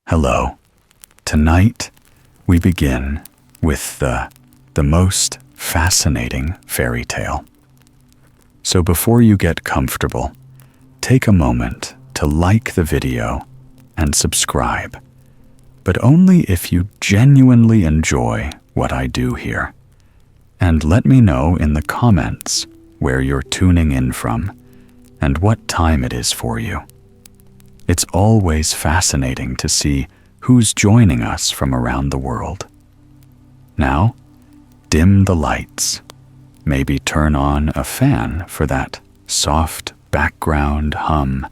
Hello. Tonight, we begin with the most fascinating fairy tale. So before you get comfortable, take a moment to like the video and subscribe, but only if you genuinely enjoy what I do here. And let me know in the comments where you're tuning in from and what time it is for you. It's always fascinating to see who's joining us from around the world. Now, dim the lights. Maybe turn on a fan for that soft background hum,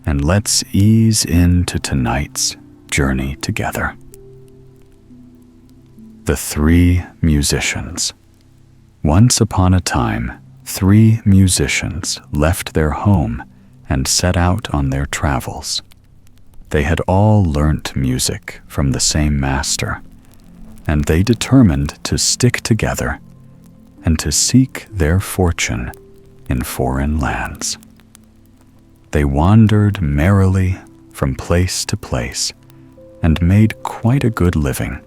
and let's ease into tonight's journey together. The Three Musicians. Once upon a time, 3 musicians left their home and set out on their travels. They had all learnt music from the same master, and they determined to stick together and to seek their fortune in foreign lands. They wandered merrily from place to place and made quite a good living,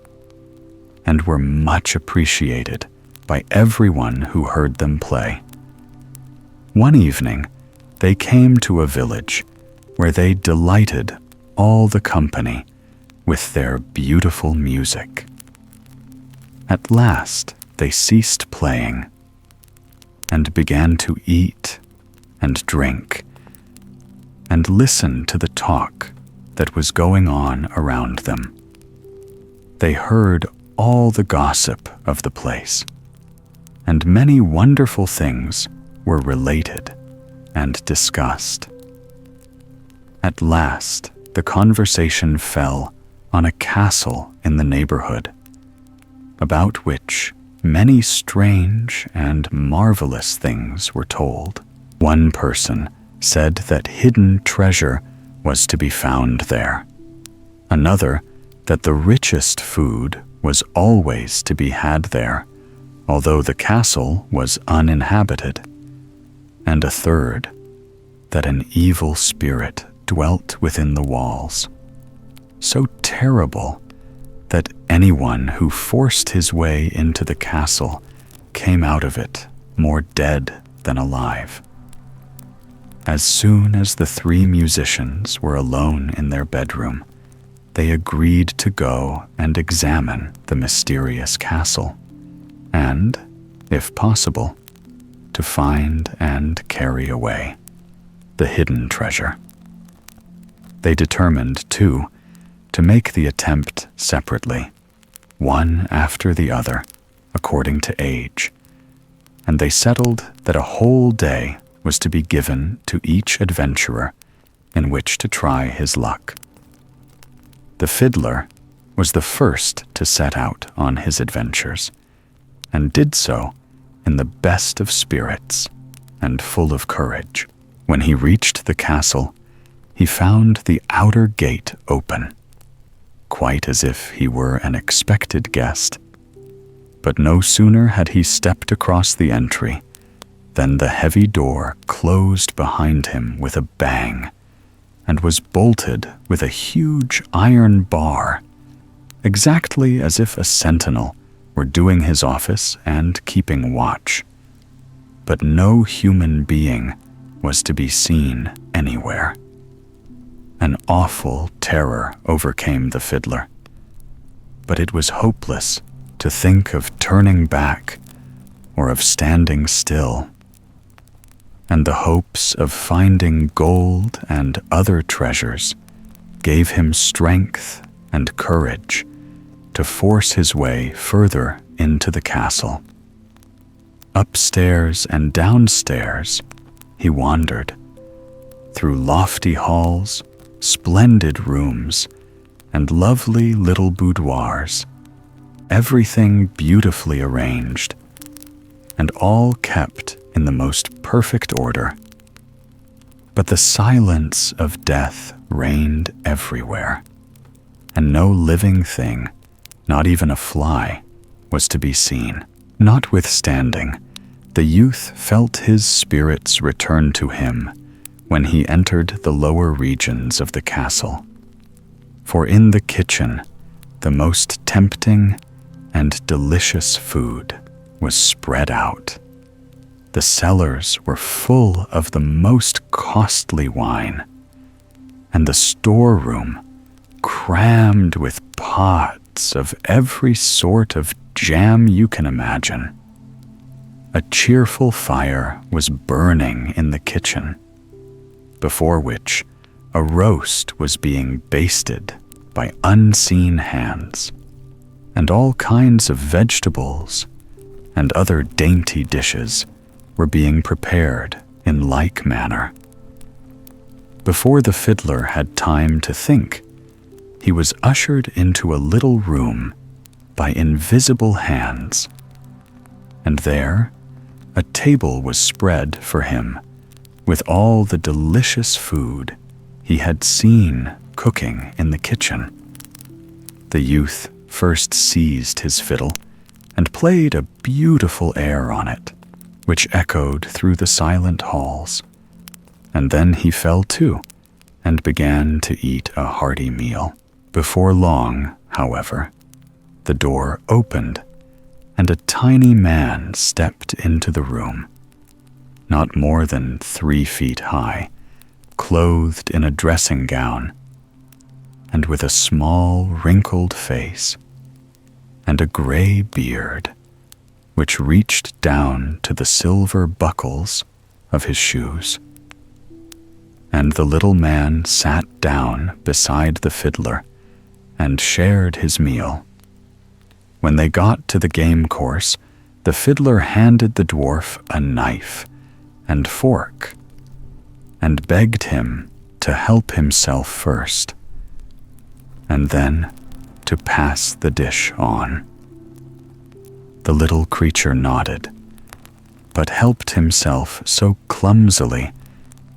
and were much appreciated by everyone who heard them play. One evening, they came to a village where they delighted all the company with their beautiful music. At last, they ceased playing and began to eat and drink and listen to the talk that was going on around them. They heard all the gossip of the place, and many wonderful things were related and discussed. At last, the conversation fell on a castle in the neighborhood, about which many strange and marvelous things were told. One person said that hidden treasure was to be found there. Another, that the richest food was always to be had there, although the castle was uninhabited. And a third, that an evil spirit dwelt within the walls, so terrible that anyone who forced his way into the castle came out of it more dead than alive. As soon as the 3 musicians were alone in their bedroom, they agreed to go and examine the mysterious castle, and, if possible, to find and carry away the hidden treasure. They determined, too, to make the attempt separately, one after the other, according to age, and they settled that a whole day was to be given to each adventurer in which to try his luck. The fiddler was the first to set out on his adventures, and did so in the best of spirits and full of courage. When he reached the castle, he found the outer gate open, quite as if he were an expected guest. But no sooner had he stepped across the entry than the heavy door closed behind him with a bang, and was bolted with a huge iron bar, exactly as if a sentinel were doing his office and keeping watch. But no human being was to be seen anywhere. An awful terror overcame the fiddler, but it was hopeless to think of turning back or of standing still, and the hopes of finding gold and other treasures gave him strength and courage to force his way further into the castle. Upstairs and downstairs he wandered, through lofty halls, splendid rooms, and lovely little boudoirs, everything beautifully arranged, and all kept in the most perfect order. But the silence of death reigned everywhere, and no living thing, not even a fly, was to be seen. Notwithstanding, the youth felt his spirits return to him when he entered the lower regions of the castle. for in the kitchen the most tempting and delicious food was spread out. The cellars were full of the most costly wine, and the storeroom crammed with pots of every sort of jam you can imagine. A cheerful fire was burning in the kitchen, before which a roast was being basted by unseen hands, and all kinds of vegetables and other dainty dishes were being prepared in like manner. Before the fiddler had time to think, he was ushered into a little room by invisible hands, and there a table was spread for him with all the delicious food he had seen cooking in the kitchen. The youth first seized his fiddle and played a beautiful air on it, which echoed through the silent halls, and then he fell to and began to eat a hearty meal. Before long, however, the door opened, and a tiny man stepped into the room, not more than 3 feet high, clothed in a dressing gown, and with a small wrinkled face, and a gray beard, which reached down to the silver buckles of his shoes. And the little man sat down beside the fiddler and shared his meal. When they got to the game course, the fiddler handed the dwarf a knife and fork, and begged him to help himself first, and then to pass the dish on. The little creature nodded, but helped himself so clumsily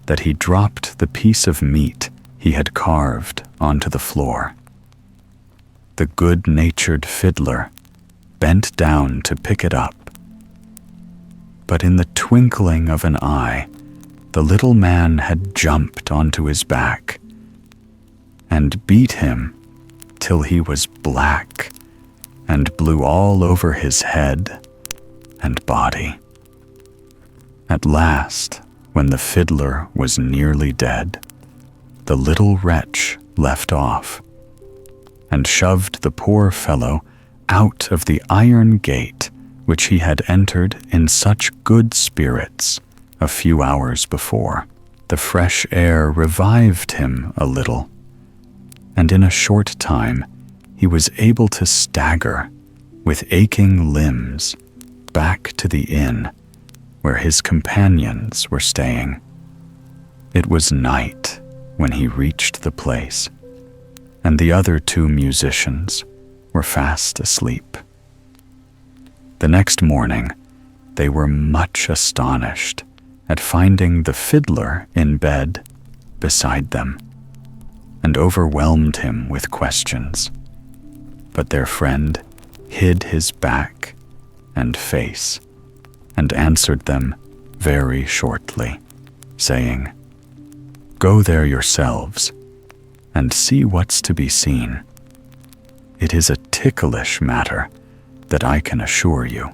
that he dropped the piece of meat he had carved onto the floor. The good-natured fiddler bent down to pick it up, but in the twinkling of an eye, the little man had jumped onto his back and beat him till he was black and blew all over his head and body. At last, when the fiddler was nearly dead, the little wretch left off and shoved the poor fellow out of the iron gate which he had entered in such good spirits a few hours before. The fresh air revived him a little, and in a short time he was able to stagger with aching limbs back to the inn where his companions were staying. It was night when he reached the place, and the other 2 musicians were fast asleep. The next morning, they were much astonished at finding the fiddler in bed beside them, and overwhelmed him with questions. But their friend hid his back and face and answered them very shortly, saying, "Go there yourselves and see what's to be seen. It is a ticklish matter, that I can assure you."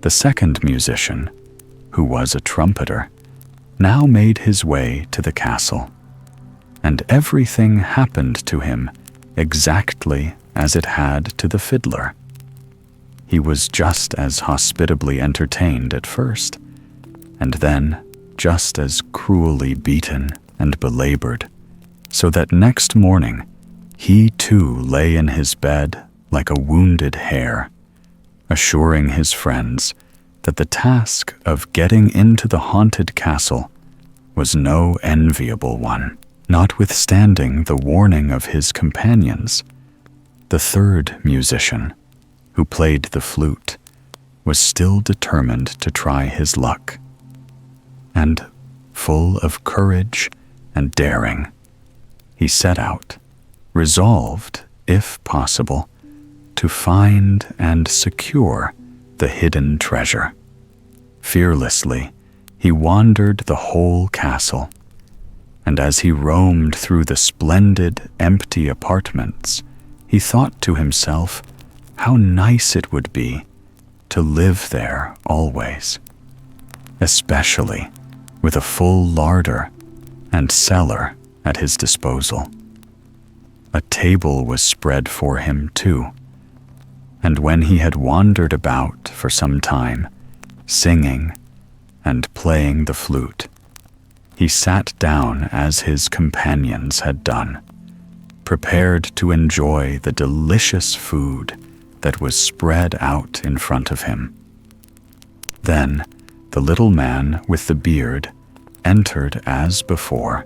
The second musician, who was a trumpeter, now made his way to the castle, and everything happened to him exactly as it had to the fiddler. He was just as hospitably entertained at first, and then just as cruelly beaten and belabored, so that next morning he too lay in his bed like a wounded hare, assuring his friends that the task of getting into the haunted castle was no enviable one. Notwithstanding the warning of his companions, the third musician, who played the flute, was still determined to try his luck, and, full of courage and daring, he set out, resolved, if possible, to find and secure the hidden treasure. Fearlessly, he wandered the whole castle, and as he roamed through the splendid, empty apartments, he thought to himself how nice it would be to live there always, especially with a full larder and cellar at his disposal. A table was spread for him too, and when he had wandered about for some time, singing and playing the flute, he sat down as his companions had done, prepared to enjoy the delicious food that was spread out in front of him. Then the little man with the beard entered as before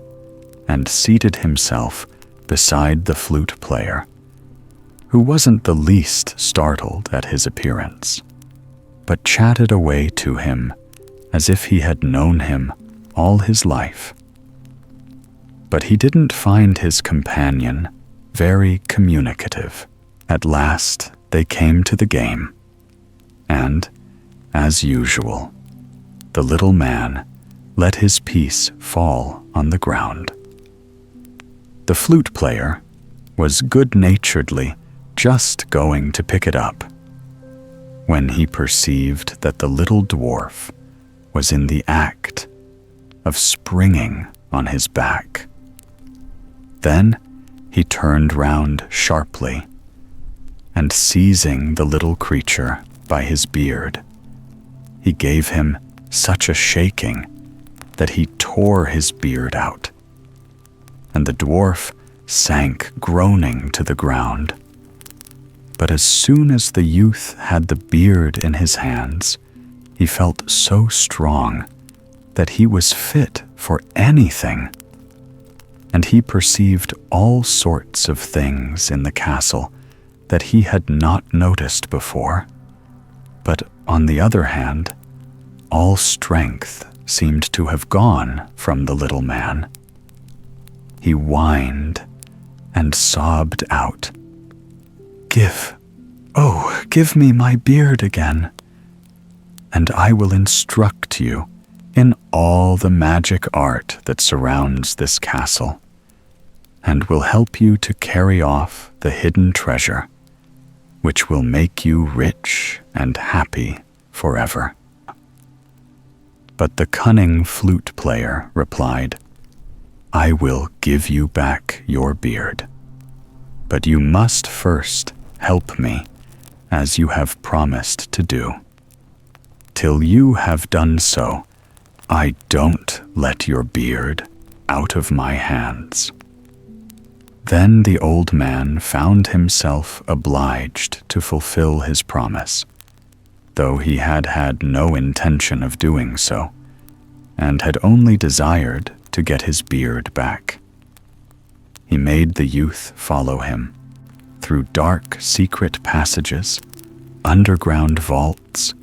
and seated himself beside the flute player, who wasn't the least startled at his appearance, but chatted away to him as if he had known him all his life. But he didn't find his companion very communicative. At last they came to the game, and, as usual, the little man let his piece fall on the ground. The flute player was good-naturedly just going to pick it up when he perceived that the little dwarf was in the act of springing on his back. Then he turned round sharply, and seizing the little creature by his beard, he gave him such a shaking that he tore his beard out, and the dwarf sank groaning to the ground. But as soon as the youth had the beard in his hands, he felt so strong that he was fit for anything, and he perceived all sorts of things in the castle that he had not noticed before. But on the other hand, all strength seemed to have gone from the little man. He whined and sobbed out, Give me my beard again, and I will instruct you in all the magic art that surrounds this castle, and will help you to carry off the hidden treasure, which will make you rich and happy forever. But the cunning flute player replied, I will give you back your beard, but you must first help me, as you have promised to do. Till you have done so, I don't let your beard out of my hands. Then the old man found himself obliged to fulfill his promise, though he had had no intention of doing so, and had only desired to get his beard back. He made the youth follow him through dark, secret passages, underground vaults,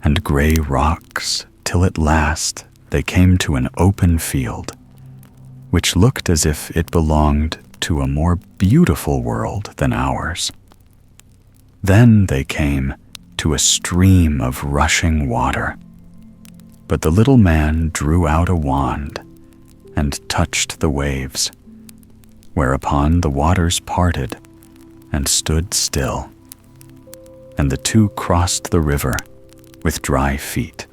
and gray rocks, till at last they came to an open field, which looked as if it belonged to a more beautiful world than ours. Then they came to a stream of rushing water, but the little man drew out a wand and touched the waves, whereupon the waters parted and stood still, and the two crossed the river with dry feet.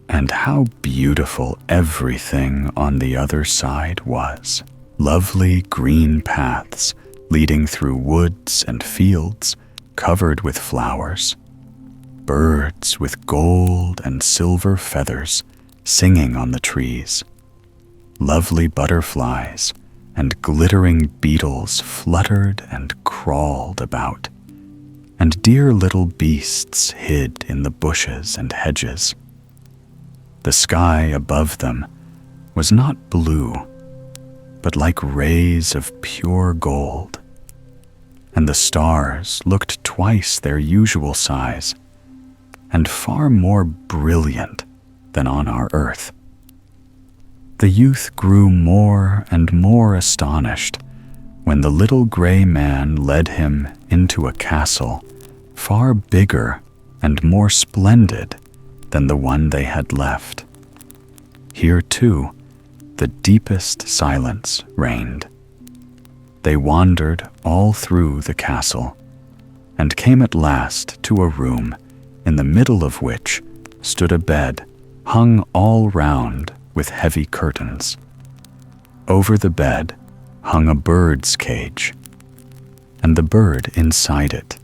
And how beautiful everything on the other side was. Lovely green paths leading through woods and fields covered with flowers, birds with gold and silver feathers singing on the trees, lovely butterflies and glittering beetles fluttered and crawled about, and dear little beasts hid in the bushes and hedges. The sky above them was not blue, but like rays of pure gold, and the stars looked twice their usual size, and far more brilliant than on our earth. The youth grew more and more astonished when the little gray man led him into a castle far bigger and more splendid than the one they had left. Here, too, the deepest silence reigned. They wandered all through the castle and came at last to a room in the middle of which stood a bed hung all round with heavy curtains. Over the bed hung a bird's cage, and the bird inside it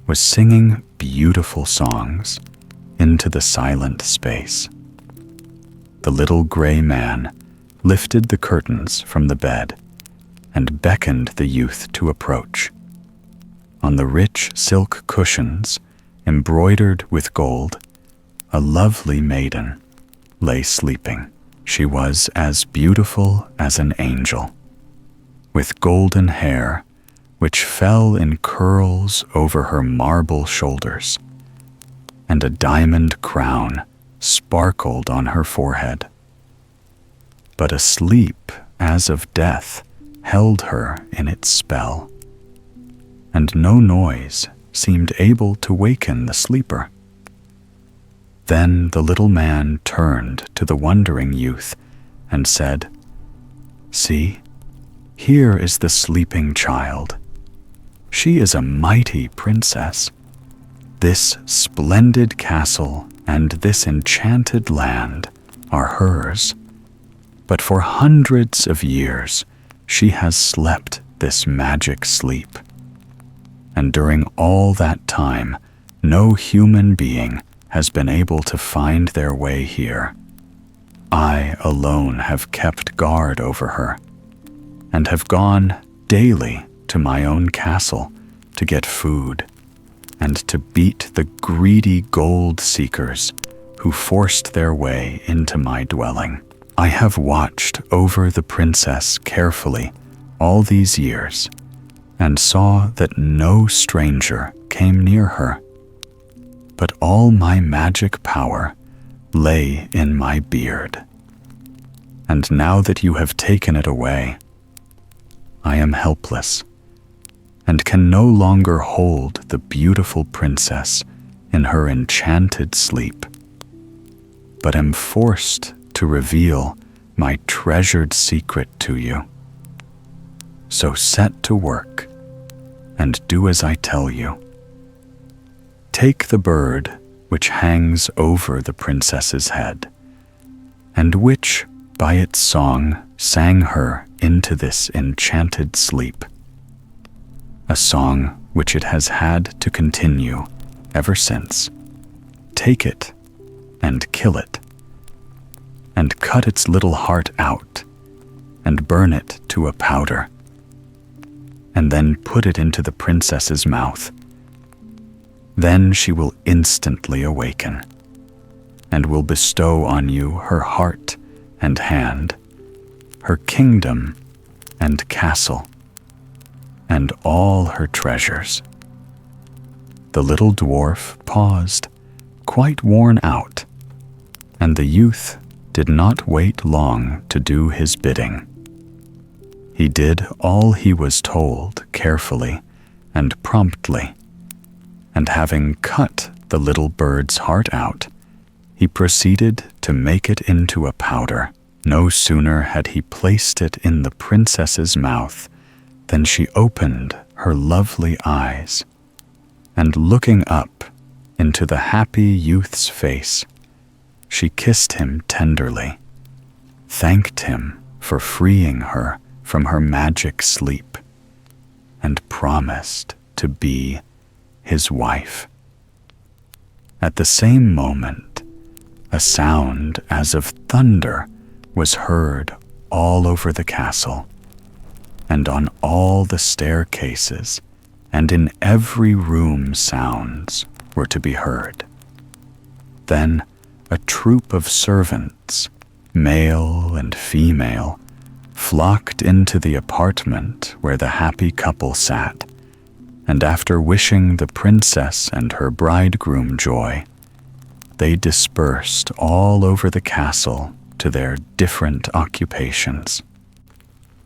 was singing beautiful songs into the silent space. The little gray man lifted the curtains from the bed and beckoned the youth to approach. On the rich silk cushions, embroidered with gold, a lovely maiden lay sleeping. She was as beautiful as an angel, with golden hair which fell in curls over her marble shoulders, and a diamond crown sparkled on her forehead. But a sleep as of death held her in its spell, and no noise seemed able to waken the sleeper. Then the little man turned to the wondering youth and said, "See, here is the sleeping child. She is a mighty princess. This splendid castle and this enchanted land are hers. But for hundreds of years she has slept this magic sleep. And during all that time, no human being has been able to find their way here. I alone have kept guard over her, and have gone daily to my own castle to get food, and to beat the greedy gold seekers who forced their way into my dwelling. I have watched over the princess carefully all these years, and saw that no stranger came near her. But all my magic power lay in my beard. And now that you have taken it away, I am helpless, and can no longer hold the beautiful princess in her enchanted sleep, but am forced to reveal my treasured secret to you. So set to work and do as I tell you. Take the bird which hangs over the princess's head, and which by its song sang her into this enchanted sleep, a song which it has had to continue ever since. Take it and kill it, and cut its little heart out, and burn it to a powder, and then put it into the princess's mouth. Then she will instantly awaken, and will bestow on you her heart and hand, her kingdom and castle, and all her treasures." The little dwarf paused, quite worn out, and the youth did not wait long to do his bidding. He did all he was told carefully and promptly, and having cut the little bird's heart out, he proceeded to make it into a powder. No sooner had he placed it in the princess's mouth than she opened her lovely eyes, and looking up into the happy youth's face, she kissed him tenderly, thanked him for freeing her from her magic sleep, and promised to be his wife. At the same moment, a sound as of thunder was heard all over the castle, and on all the staircases, and in every room sounds were to be heard. Then a troop of servants, male and female, flocked into the apartment where the happy couple sat, and after wishing the princess and her bridegroom joy, they dispersed all over the castle to their different occupations.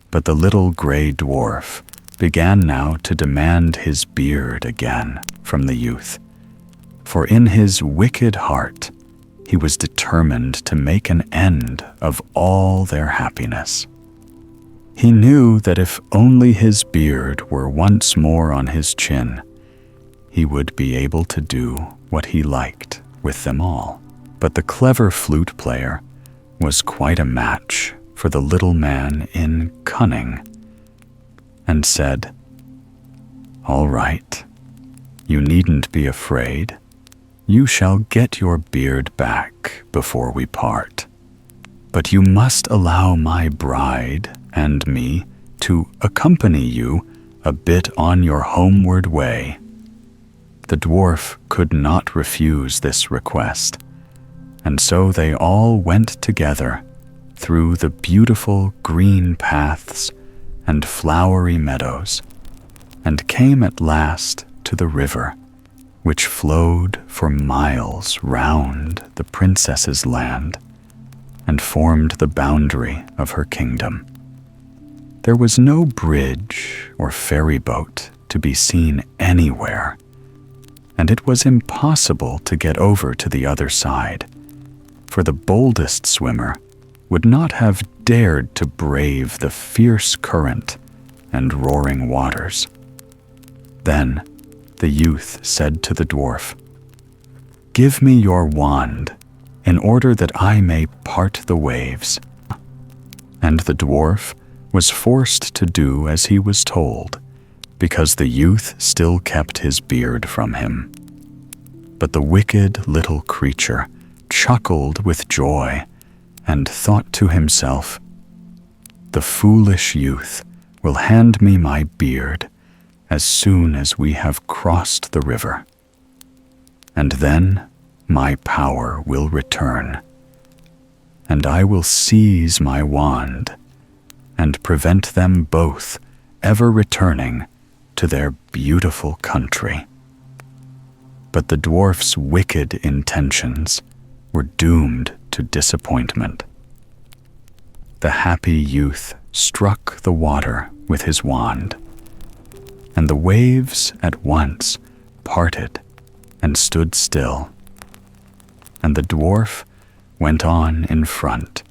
But the little gray dwarf began now to demand his beard again from the youth, for in his wicked heart he was determined to make an end of all their happiness. He knew that if only his beard were once more on his chin, he would be able to do what he liked with them all. But the clever flute player was quite a match for the little man in cunning, and said, "All right, you needn't be afraid. You shall get your beard back before we part. But you must allow my bride and me to accompany you a bit on your homeward way." The dwarf could not refuse this request, and so they all went together through the beautiful green paths and flowery meadows, and came at last to the river, which flowed for miles round the princess's land and formed the boundary of her kingdom. There was no bridge or ferry boat to be seen anywhere, and it was impossible to get over to the other side, for the boldest swimmer would not have dared to brave the fierce current and roaring waters. Then the youth said to the dwarf, "Give me your wand, in order that I may part the waves." And the dwarf was forced to do as he was told, because the youth still kept his beard from him. But the wicked little creature chuckled with joy and thought to himself, "The foolish youth will hand me my beard as soon as we have crossed the river. And then my power will return, and I will seize my wand and prevent them both ever returning to their beautiful country." But the dwarf's wicked intentions were doomed to disappointment. The happy youth struck the water with his wand, and the waves at once parted and stood still, and the dwarf went on in front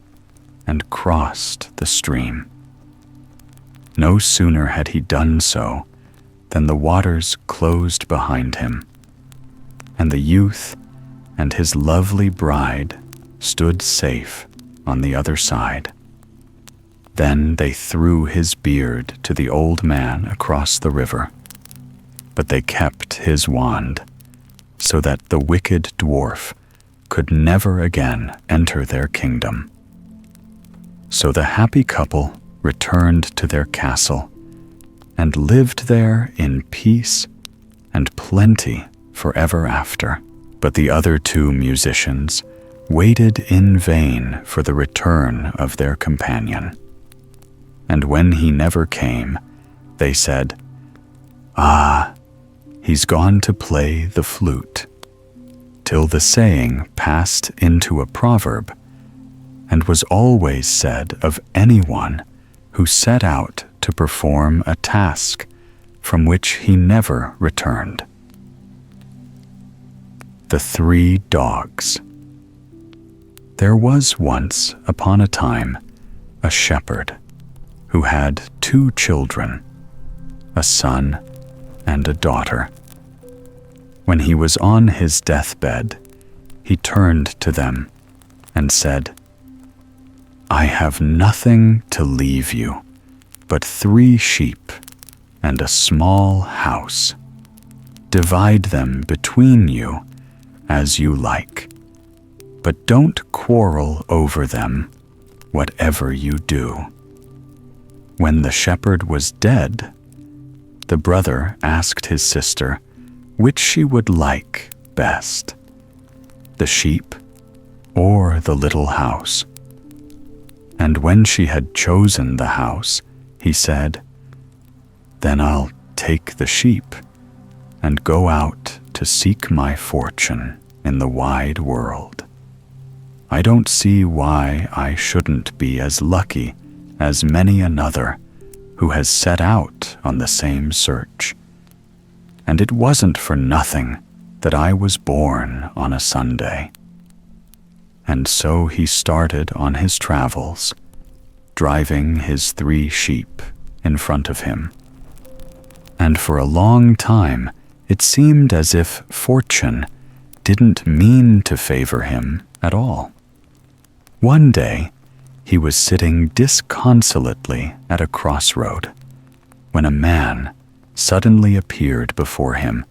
and crossed the stream. No sooner had he done so than the waters closed behind him, and the youth and his lovely bride stood safe on the other side. Then they threw his beard to the old man across the river, but they kept his wand, so that the wicked dwarf could never again enter their kingdom. So the happy couple returned to their castle and lived there in peace and plenty forever after. But the other two musicians waited in vain for the return of their companion. And when he never came, they said, "Ah, he's gone to play the flute," till the saying passed into a proverb, and was always said of anyone who set out to perform a task from which he never returned. The Three Dogs. There was once upon a time a shepherd who had 2 children, a son and a daughter. When he was on his deathbed, he turned to them and said, "I have nothing to leave you but 3 sheep and a small house. Divide them between you as you like, but don't quarrel over them, whatever you do." When the shepherd was dead, the brother asked his sister which she would like best, the sheep or the little house. And when she had chosen the house, he said, "Then I'll take the sheep and go out to seek my fortune in the wide world. I don't see why I shouldn't be as lucky as many another who has set out on the same search. And it wasn't for nothing that I was born on a Sunday." And so he started on his travels, driving his 3 sheep in front of him. And for a long time, it seemed as if fortune didn't mean to favor him at all. One day, he was sitting disconsolately at a crossroad when a man suddenly appeared before him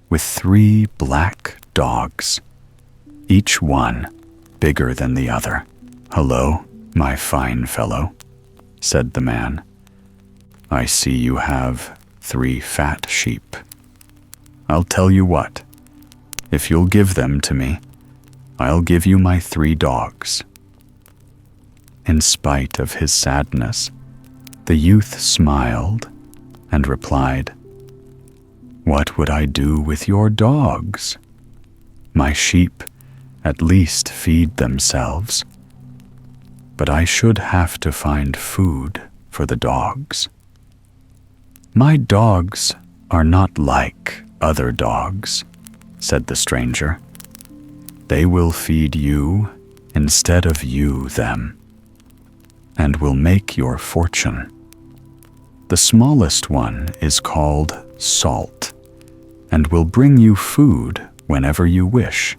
with 3 black dogs, each one bigger than the other. "Hello, my fine fellow," said the man. "I see you have 3 fat sheep. I'll tell you what, if you'll give them to me, I'll give you my 3 dogs." In spite of his sadness, the youth smiled and replied, "What would I do with your dogs? My sheep at least feed themselves, but I should have to find food for the dogs. My dogs are not like other dogs," said the stranger. "They will feed you instead of you them, and will make your fortune. The smallest one is called Salt, and will bring you food whenever you wish.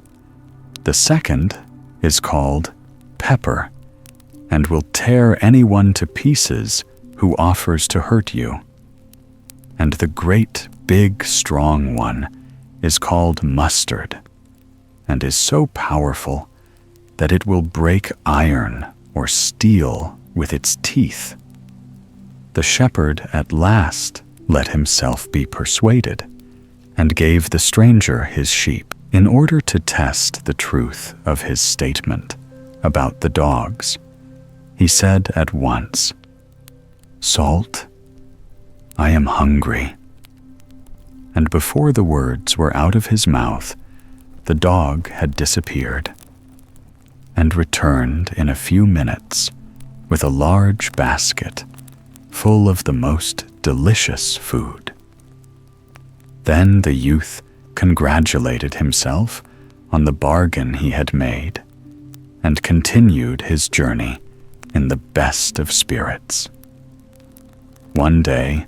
The second is called Pepper, and will tear anyone to pieces who offers to hurt you. And the great, big, strong one is called Mustard, and is so powerful that it will break iron or steel with its teeth." The shepherd at last let himself be persuaded, and gave the stranger his sheep in order to test the truth of his statement about the dogs. He said at once, "Salt, I am hungry." And before the words were out of his mouth, the dog had disappeared, and returned in a few minutes with a large basket full of the most delicious food. Then the youth congratulated himself on the bargain he had made, and continued his journey in the best of spirits. One day,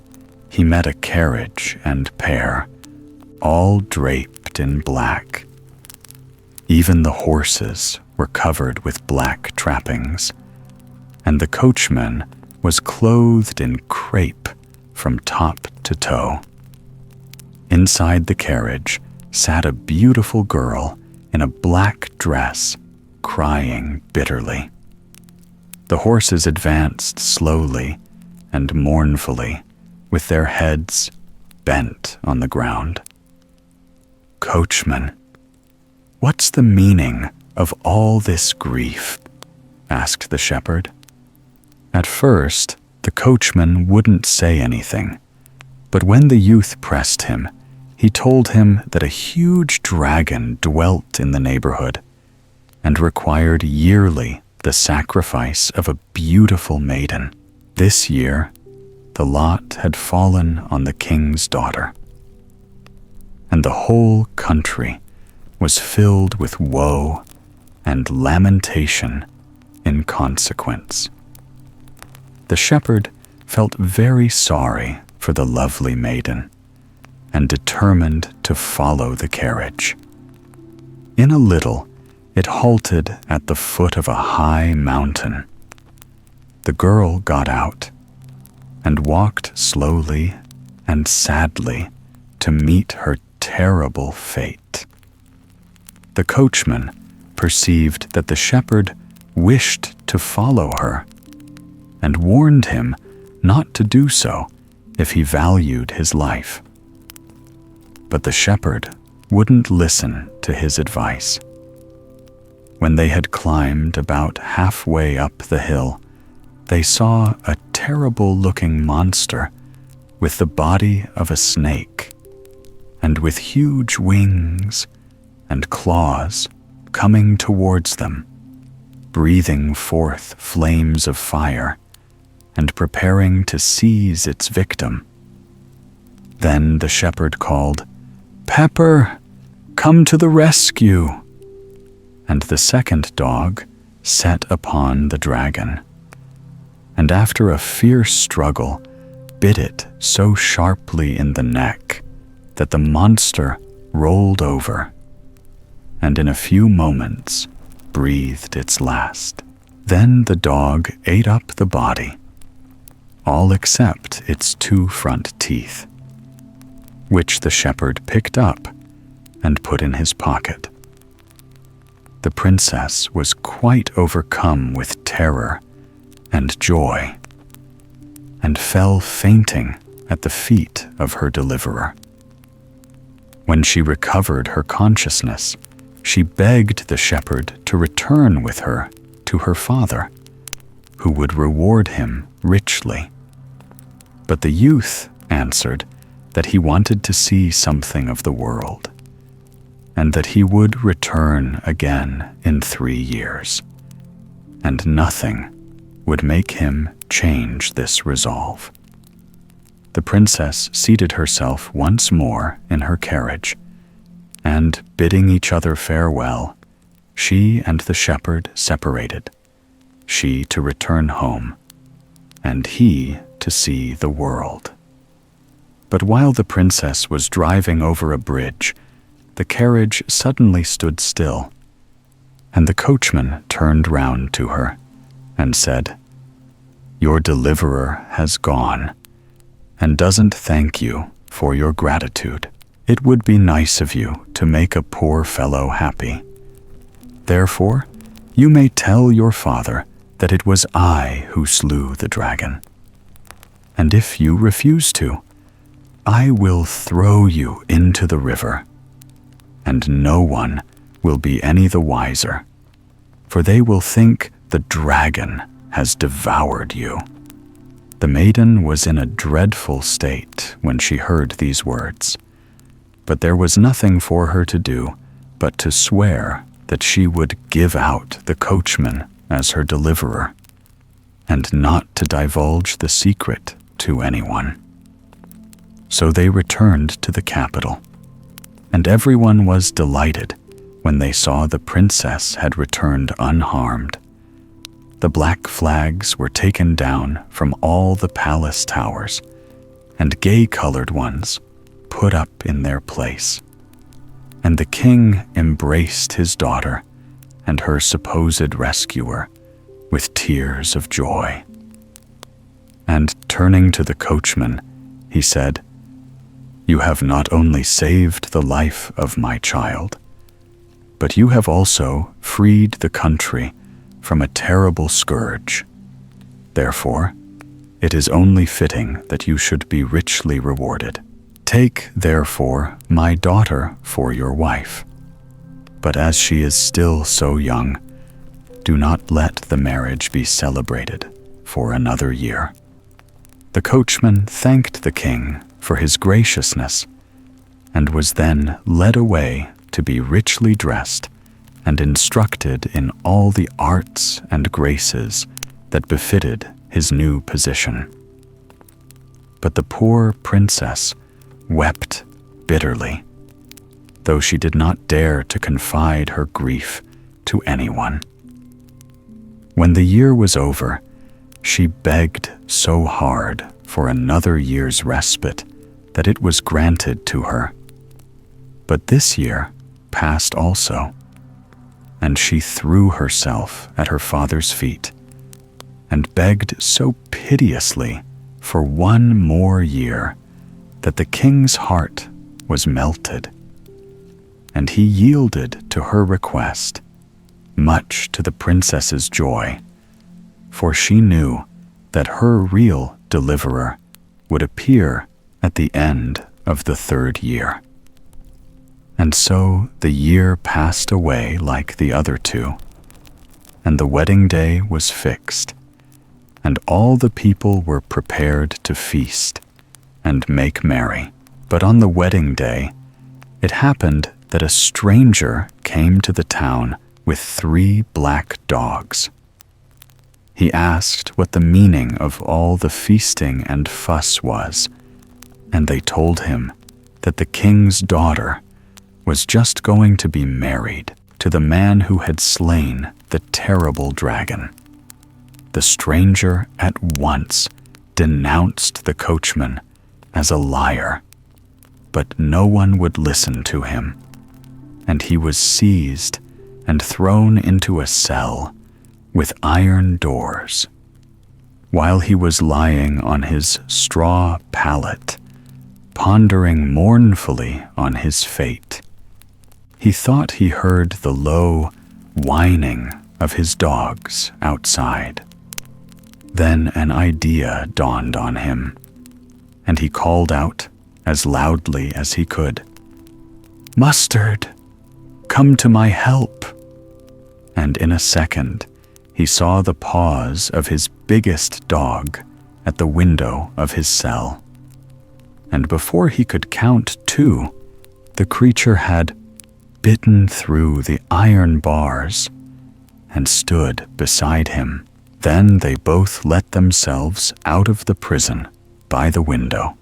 he met a carriage and pair, all draped in black. Even the horses were covered with black trappings, and the coachman was clothed in crepe from top to toe. Inside the carriage sat a beautiful girl in a black dress, crying bitterly. The horses advanced slowly and mournfully, with their heads bent on the ground. "Coachman, what's the meaning of all this grief?" asked the shepherd. At first, the coachman wouldn't say anything, but when the youth pressed him, he told him that a huge dragon dwelt in the neighborhood and required yearly the sacrifice of a beautiful maiden. This year, the lot had fallen on the king's daughter, and the whole country was filled with woe and lamentation in consequence. The shepherd felt very sorry for the lovely maiden, and determined to follow the carriage. In a little, it halted at the foot of a high mountain. The girl got out and walked slowly and sadly to meet her terrible fate. The coachman perceived that the shepherd wished to follow her, and warned him not to do so if he valued his life. But the shepherd wouldn't listen to his advice. When they had climbed about halfway up the hill, they saw a terrible-looking monster with the body of a snake, and with huge wings and claws coming towards them, breathing forth flames of fire and preparing to seize its victim. Then the shepherd called, "Pepper, come to the rescue!" and the second dog set upon the dragon, and after a fierce struggle bit it so sharply in the neck that the monster rolled over, and in a few moments breathed its last. Then the dog ate up the body, all except its 2 front teeth, which the shepherd picked up and put in his pocket. The princess was quite overcome with terror and joy, and fell fainting at the feet of her deliverer. When she recovered her consciousness, she begged the shepherd to return with her to her father, who would reward him richly. But the youth answered that he wanted to see something of the world, and that he would return again in 3 years, and nothing would make him change this resolve. The princess seated herself once more in her carriage, and bidding each other farewell, she and the shepherd separated, she to return home, and he to see the world. But while the princess was driving over a bridge, the carriage suddenly stood still, and the coachman turned round to her and said, "Your deliverer has gone, and doesn't thank you for your gratitude. It would be nice of you to make a poor fellow happy. Therefore, you may tell your father that it was I who slew the dragon. And if you refuse to, I will throw you into the river, and no one will be any the wiser, for they will think the dragon has devoured you." The maiden was in a dreadful state when she heard these words, but there was nothing for her to do but to swear that she would give out the coachman as her deliverer, and not to divulge the secret to anyone. So they returned to the capital, and everyone was delighted when they saw the princess had returned unharmed. The black flags were taken down from all the palace towers, and gay-colored ones put up in their place. And the king embraced his daughter and her supposed rescuer with tears of joy. And turning to the coachman, he said, "You have not only saved the life of my child, but you have also freed the country from a terrible scourge. Therefore, it is only fitting that you should be richly rewarded. Take, therefore, my daughter for your wife. But as she is still so young, do not let the marriage be celebrated for another year." The coachman thanked the king for his graciousness, and was then led away to be richly dressed and instructed in all the arts and graces that befitted his new position. But the poor princess wept bitterly, though she did not dare to confide her grief to anyone. When the year was over, she begged so hard for another year's respite that it was granted to her. But this year passed also, and she threw herself at her father's feet and begged so piteously for one more year that the king's heart was melted, and he yielded to her request, much to the princess's joy, for she knew that her real deliverer would appear at the end of the 3rd year. And so the year passed away like the other 2, and the wedding day was fixed, and all the people were prepared to feast and make merry. But on the wedding day, it happened that a stranger came to the town with 3 black dogs. He asked what the meaning of all the feasting and fuss was, and they told him that the king's daughter was just going to be married. to the man who had slain the terrible dragon. The stranger at once denounced the coachman as a liar, but no one would listen to him, and he was seized and thrown into a cell with iron doors. While he was lying on his straw pallet, pondering mournfully on his fate, he thought he heard the low whining of his dogs outside. Then an idea dawned on him, and he called out as loudly as he could, "Mustard, come to my help!" And in a second, he saw the paws of his biggest dog at the window of his cell. And before he could count 2, the creature had bitten through the iron bars and stood beside him. Then they both let themselves out of the prison by the window,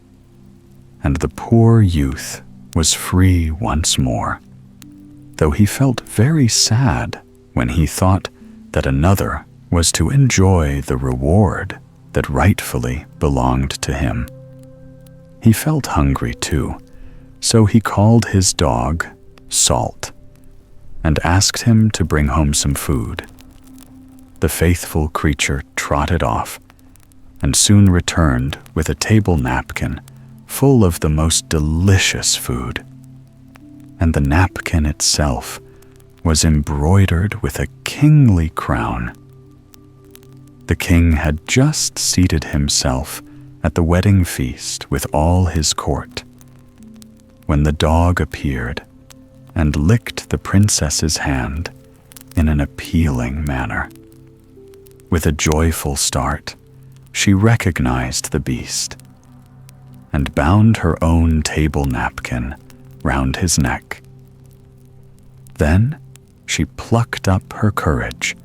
and the poor youth was free once more, though he felt very sad when he thought that another was to enjoy the reward that rightfully belonged to him. He felt hungry too, so he called his dog Salt and asked him to bring home some food. The faithful creature trotted off and soon returned with a table napkin full of the most delicious food. And the napkin itself was embroidered with a kingly crown. The king had just seated himself at the wedding feast with all his court, when the dog appeared and licked the princess's hand in an appealing manner. With a joyful start, she recognized the beast and bound her own table napkin round his neck. Then she plucked up her courage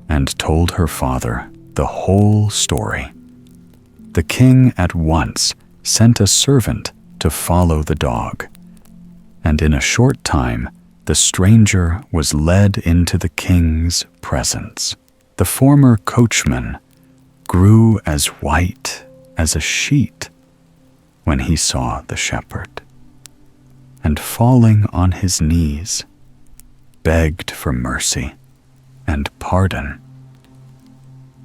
and told her father the whole story. The king at once sent a servant to follow the dog, and in a short time the stranger was led into the king's presence. The former coachman grew as white as a sheet when he saw the shepherd, and falling on his knees, begged for mercy and pardon.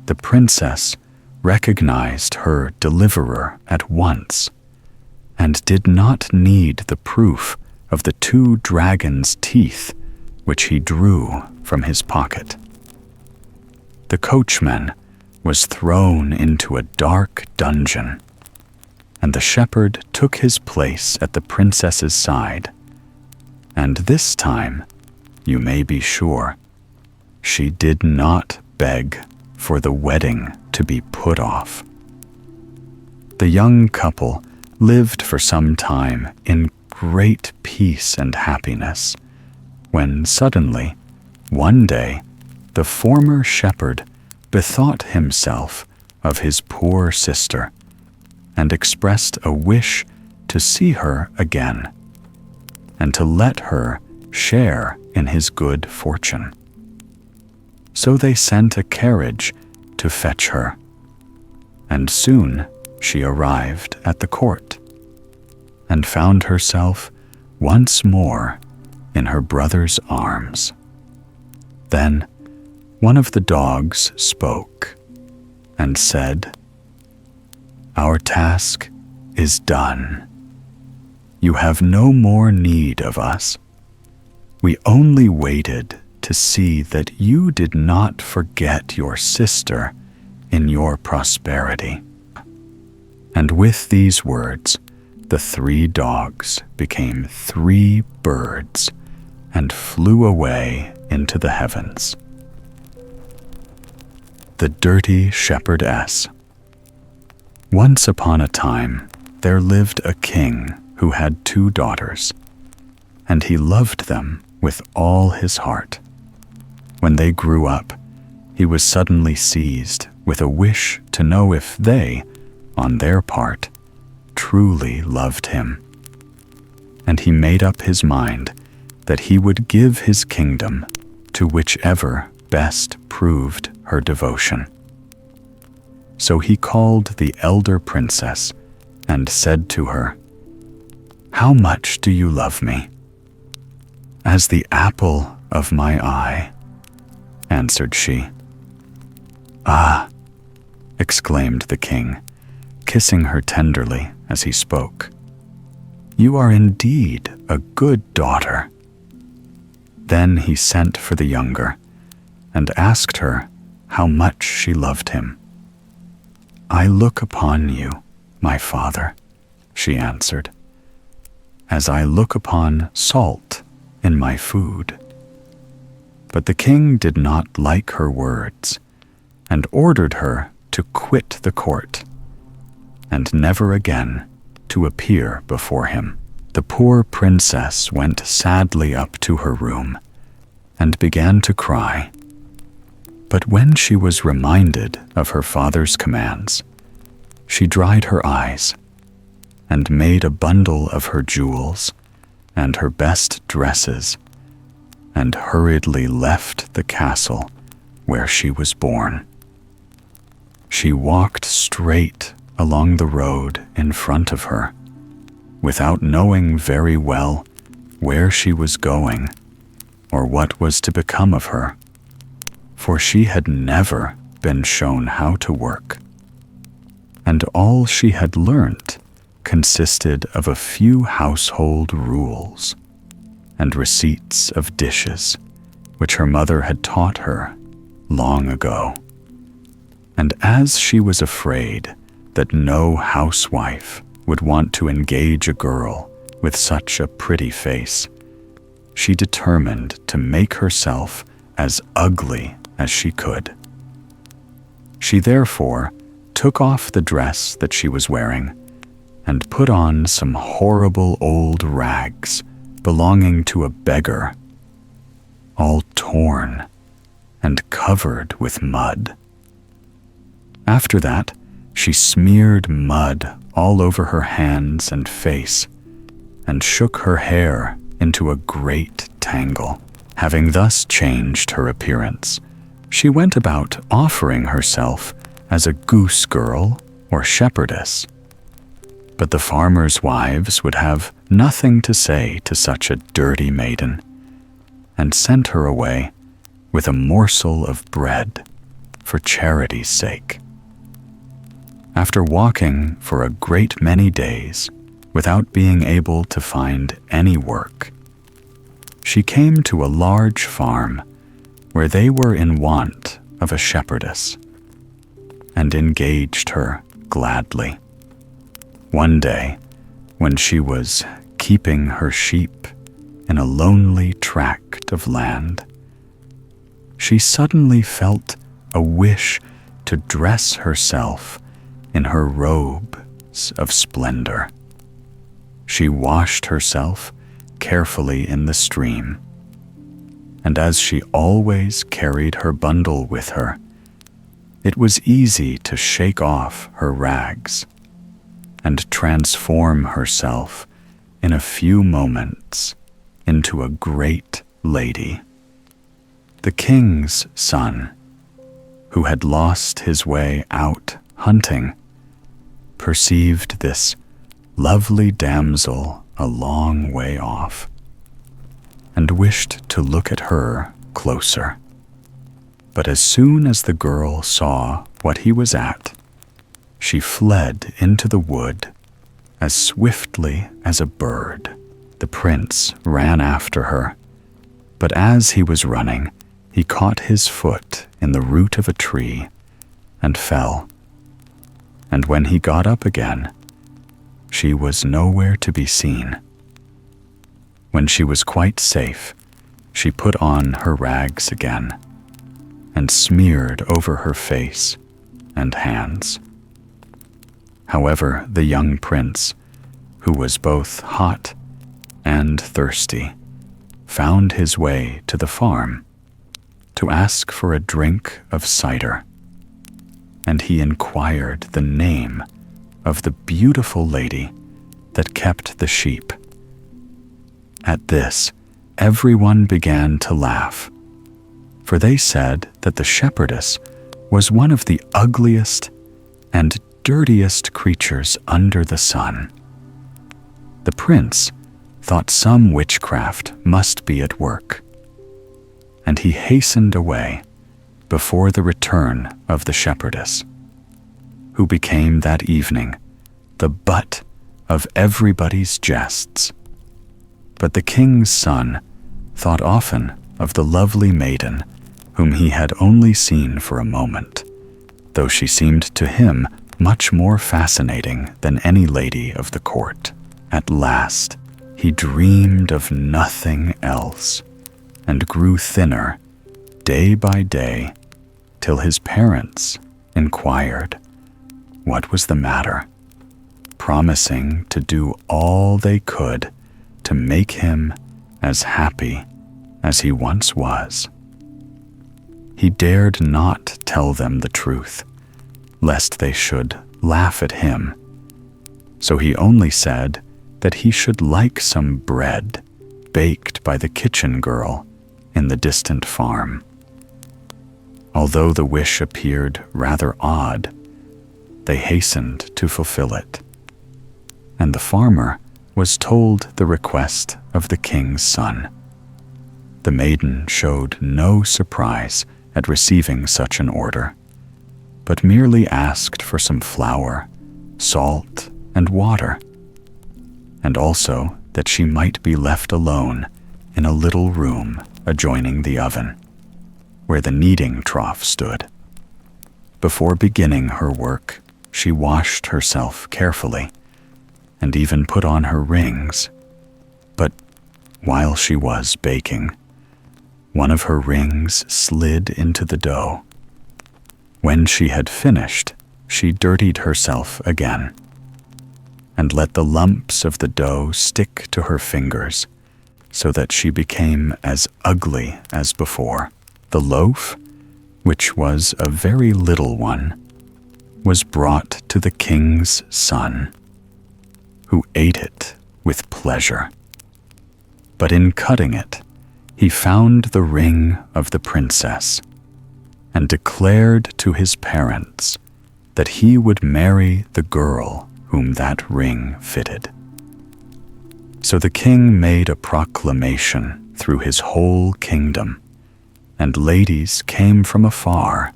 The princess recognized her deliverer at once and did not need the proof of the 2 dragons' teeth which he drew from his pocket. The coachman was thrown into a dark dungeon, and the shepherd took his place at the princess's side, and this time, you may be sure, she did not beg for the wedding to be put off. The young couple lived for some time in great peace and happiness, when suddenly, one day, the former shepherd bethought himself of his poor sister and expressed a wish to see her again and to let her share in his good fortune. So they sent a carriage to fetch her, and soon she arrived at the court and found herself once more in her brother's arms. Then one of the dogs spoke and said, "Our task is done. You have no more need of us. We only waited to see that you did not forget your sister in your prosperity." And with these words, the 3 dogs became 3 birds and flew away into the heavens. The Dirty Shepherdess. Once upon a time, there lived a king who had 2 daughters, and he loved them with all his heart. When they grew up, he was suddenly seized with a wish to know if they, on their part, truly loved him. And he made up his mind that he would give his kingdom to whichever best proved her devotion. So he called the elder princess and said to her, "How much do you love me?" "As the apple of my eye," answered she. "Ah," exclaimed the king, kissing her tenderly as he spoke, "you are indeed a good daughter." Then he sent for the younger and asked her how much she loved him. "I look upon you, my father," she answered, "as I look upon salt in my food." But the king did not like her words and ordered her to quit the court and never again to appear before him. The poor princess went sadly up to her room and began to cry. But when she was reminded of her father's commands, she dried her eyes and made a bundle of her jewels and her best dresses and hurriedly left the castle where she was born. She walked straight along the road in front of her, without knowing very well where she was going or what was to become of her, for she had never been shown how to work, and all she had learnt consisted of a few household rules and receipts of dishes which her mother had taught her long ago. And as she was afraid that no housewife would want to engage a girl with such a pretty face, she determined to make herself as ugly as she could. She therefore took off the dress that she was wearing and put on some horrible old rags belonging to a beggar, all torn and covered with mud. After that, she smeared mud all over her hands and face and shook her hair into a great tangle. Having thus changed her appearance, she went about offering herself as a goose girl or shepherdess. But the farmers' wives would have nothing to say to such a dirty maiden, and sent her away with a morsel of bread for charity's sake. After walking for a great many days without being able to find any work, she came to a large farm where they were in want of a shepherdess, and engaged her gladly. One day, when she was keeping her sheep in a lonely tract of land, she suddenly felt a wish to dress herself in her robes of splendor. She washed herself carefully in the stream, and as she always carried her bundle with her, it was easy to shake off her rags and transform herself in a few moments into a great lady. The king's son, who had lost his way out hunting, perceived this lovely damsel a long way off, and wished to look at her closer. But as soon as the girl saw what he was at, she fled into the wood as swiftly as a bird. The prince ran after her, but as he was running, he caught his foot in the root of a tree and fell. And when he got up again, she was nowhere to be seen. When she was quite safe, she put on her rags again and smeared over her face and hands. However, the young prince, who was both hot and thirsty, found his way to the farm to ask for a drink of cider, and he inquired the name of the beautiful lady that kept the sheep. At this, everyone began to laugh, for they said that the shepherdess was one of the ugliest and dirtiest creatures under the sun. The prince thought some witchcraft must be at work, and he hastened away before the return of the shepherdess, who became that evening the butt of everybody's jests. But the king's son thought often of the lovely maiden whom he had only seen for a moment, though she seemed to him much more fascinating than any lady of the court. At last, he dreamed of nothing else, and grew thinner day by day, till his parents inquired what was the matter, promising to do all they could to make him as happy as he once was. He dared not tell them the truth, lest they should laugh at him, so he only said that he should like some bread baked by the kitchen girl in the distant farm. Although the wish appeared rather odd, they hastened to fulfill it, and the farmer was told the request of the king's son. The maiden showed no surprise at receiving such an order, but merely asked for some flour, salt, and water, and also that she might be left alone in a little room adjoining the oven, where the kneading trough stood. Before beginning her work, she washed herself carefully, and even put on her rings. But while she was baking, one of her rings slid into the dough. When she had finished, she dirtied herself again, and let the lumps of the dough stick to her fingers, so that she became as ugly as before. The loaf, which was a very little one, was brought to the king's son, who ate it with pleasure. But in cutting it, he found the ring of the princess, and declared to his parents that he would marry the girl whom that ring fitted. So the king made a proclamation through his whole kingdom, and ladies came from afar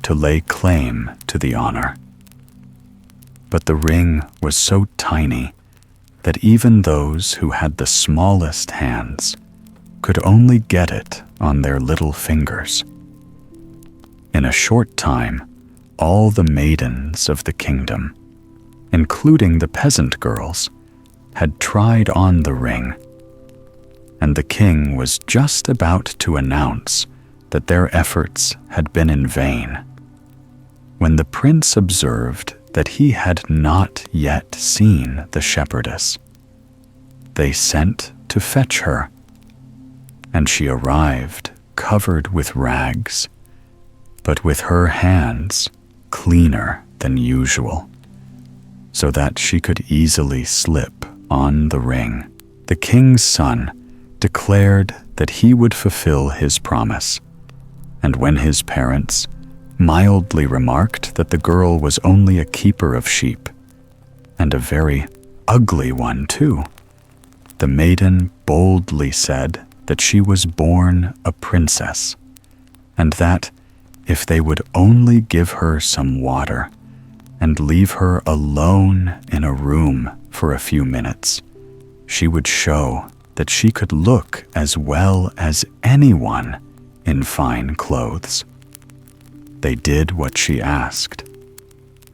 to lay claim to the honor. But the ring was so tiny that even those who had the smallest hands could only get it on their little fingers. In a short time, all the maidens of the kingdom, including the peasant girls, had tried on the ring, and the king was just about to announce that their efforts had been in vain, when the prince observed that he had not yet seen the shepherdess. They sent to fetch her, and she arrived covered with rags, but with her hands cleaner than usual, so that she could easily slip on the ring. The king's son declared that he would fulfill his promise, and when his parents mildly remarked that the girl was only a keeper of sheep, and a very ugly one too, the maiden boldly said that she was born a princess, and that if they would only give her some water and leave her alone in a room for a few minutes, she would show that she could look as well as anyone in fine clothes. They did what she asked,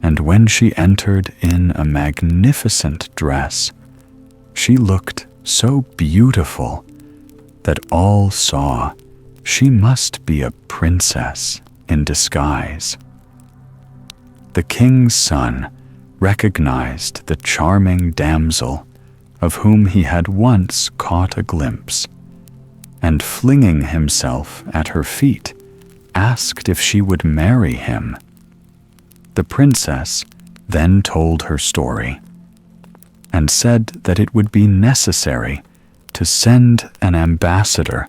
and when she entered in a magnificent dress, she looked so beautiful that all saw she must be a princess in disguise. The king's son recognized the charming damsel of whom he had once caught a glimpse, and flinging himself at her feet, asked if she would marry him. The princess then told her story, and said that it would be necessary to send an ambassador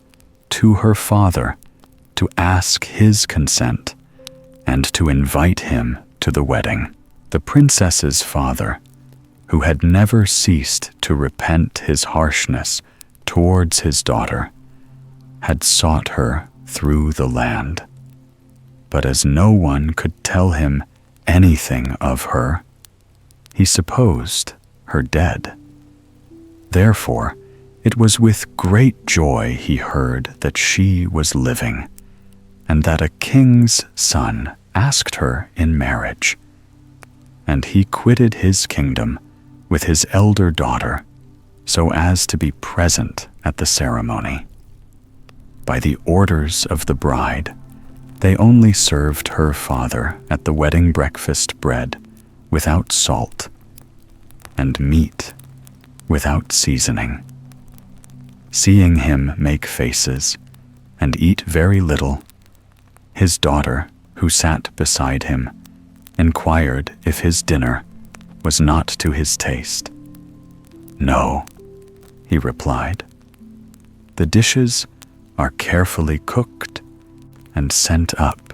to her father to ask his consent and to invite him to the wedding. The princess's father, who had never ceased to repent his harshness towards his daughter, had sought her through the land. But as no one could tell him anything of her, he supposed her dead. Therefore, it was with great joy he heard that she was living, and that a king's son asked her in marriage. And he quitted his kingdom with his elder daughter, so as to be present at the ceremony. By the orders of the bride, they only served her father at the wedding breakfast bread without salt, and meat without seasoning. Seeing him make faces and eat very little, his daughter, who sat beside him, inquired if his dinner was not to his taste. "No," he replied. "The dishes are carefully cooked and sent up,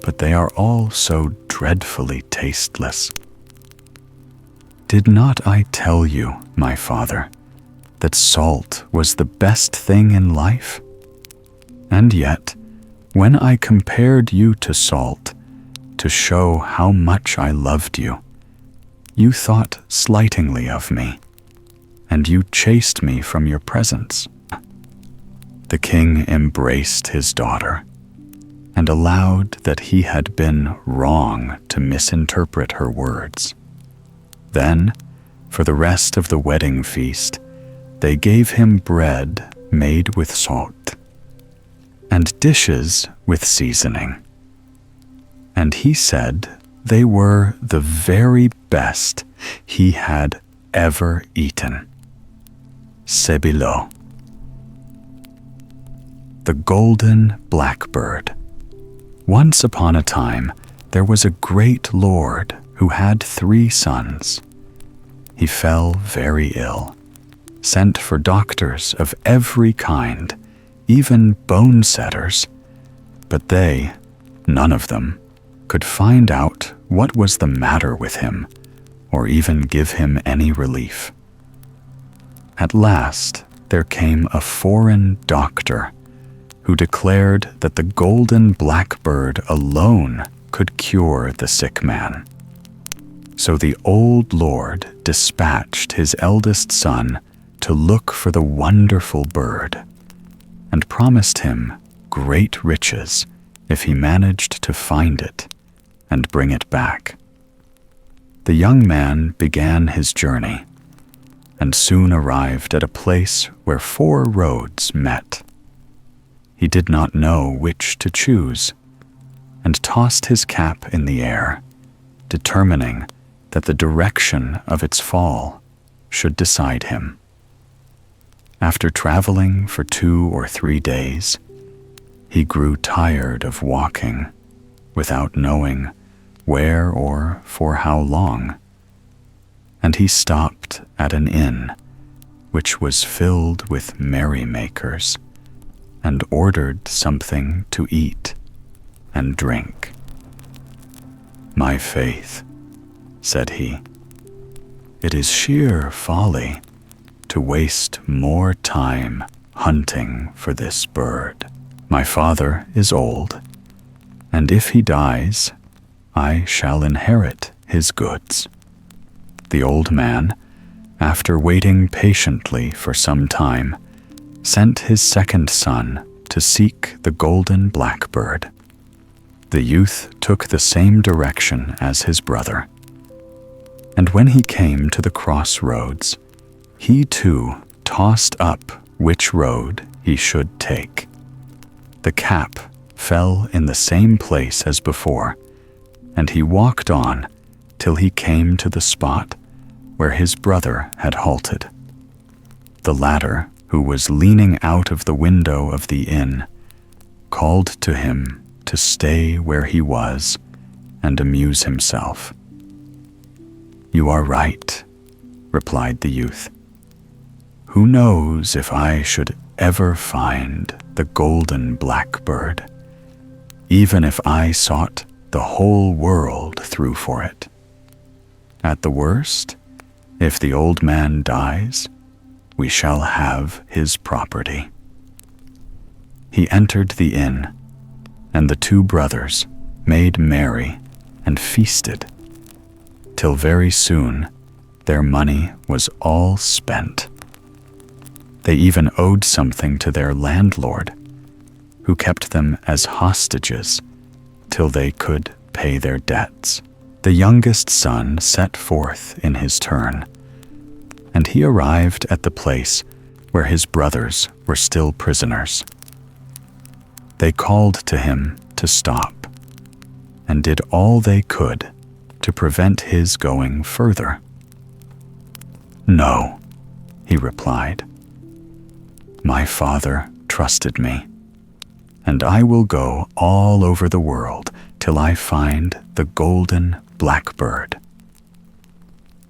but they are all so dreadfully tasteless. Did not I tell you, my father, that salt was the best thing in life? And yet, when I compared you to salt, to show how much I loved you, you thought slightingly of me, and you chased me from your presence." The king embraced his daughter, and allowed that he had been wrong to misinterpret her words. Then, for the rest of the wedding feast, they gave him bread made with salt, and dishes with seasoning. And he said they were the very best he had ever eaten. Spindle. The Golden Blackbird. Once upon a time, there was a great lord who had 3 sons. He fell very ill, sent for doctors of every kind, even bone setters, but they, none of them, could find out what was the matter with him, or even give him any relief. At last, there came a foreign doctor who declared that the Golden Blackbird alone could cure the sick man. So the old lord dispatched his eldest son to look for the wonderful bird, and promised him great riches if he managed to find it and bring it back. The young man began his journey, and soon arrived at a place where 4 roads met. He did not know which to choose, and tossed his cap in the air, determining that the direction of its fall should decide him. After traveling for 2 or 3 days, he grew tired of walking without knowing where or for how long, and he stopped at an inn which was filled with merrymakers, and ordered something to eat and drink. "My faith," said he, "it is sheer folly to waste more time hunting for this bird. My father is old, and if he dies, I shall inherit his goods." The old man, after waiting patiently for some time, sent his second son to seek the Golden Blackbird. The youth took the same direction as his brother, and when he came to the crossroads, he too tossed up which road he should take. The cap fell in the same place as before, and he walked on till he came to the spot where his brother had halted. The latter, who was leaning out of the window of the inn, called to him to stay where he was and amuse himself. "You are right," replied the youth. Who knows if I should ever find the Golden Blackbird, even if I sought the whole world through for it. At the worst, if the old man dies, we shall have his property." He entered the inn, and the two brothers made merry and feasted, till very soon their money was all spent. They even owed something to their landlord, who kept them as hostages till they could pay their debts. The youngest son set forth in his turn, and he arrived at the place where his brothers were still prisoners. They called to him to stop, and did all they could to prevent his going further. "No," he replied. "My father trusted me, and I will go all over the world till I find the Golden Blackbird."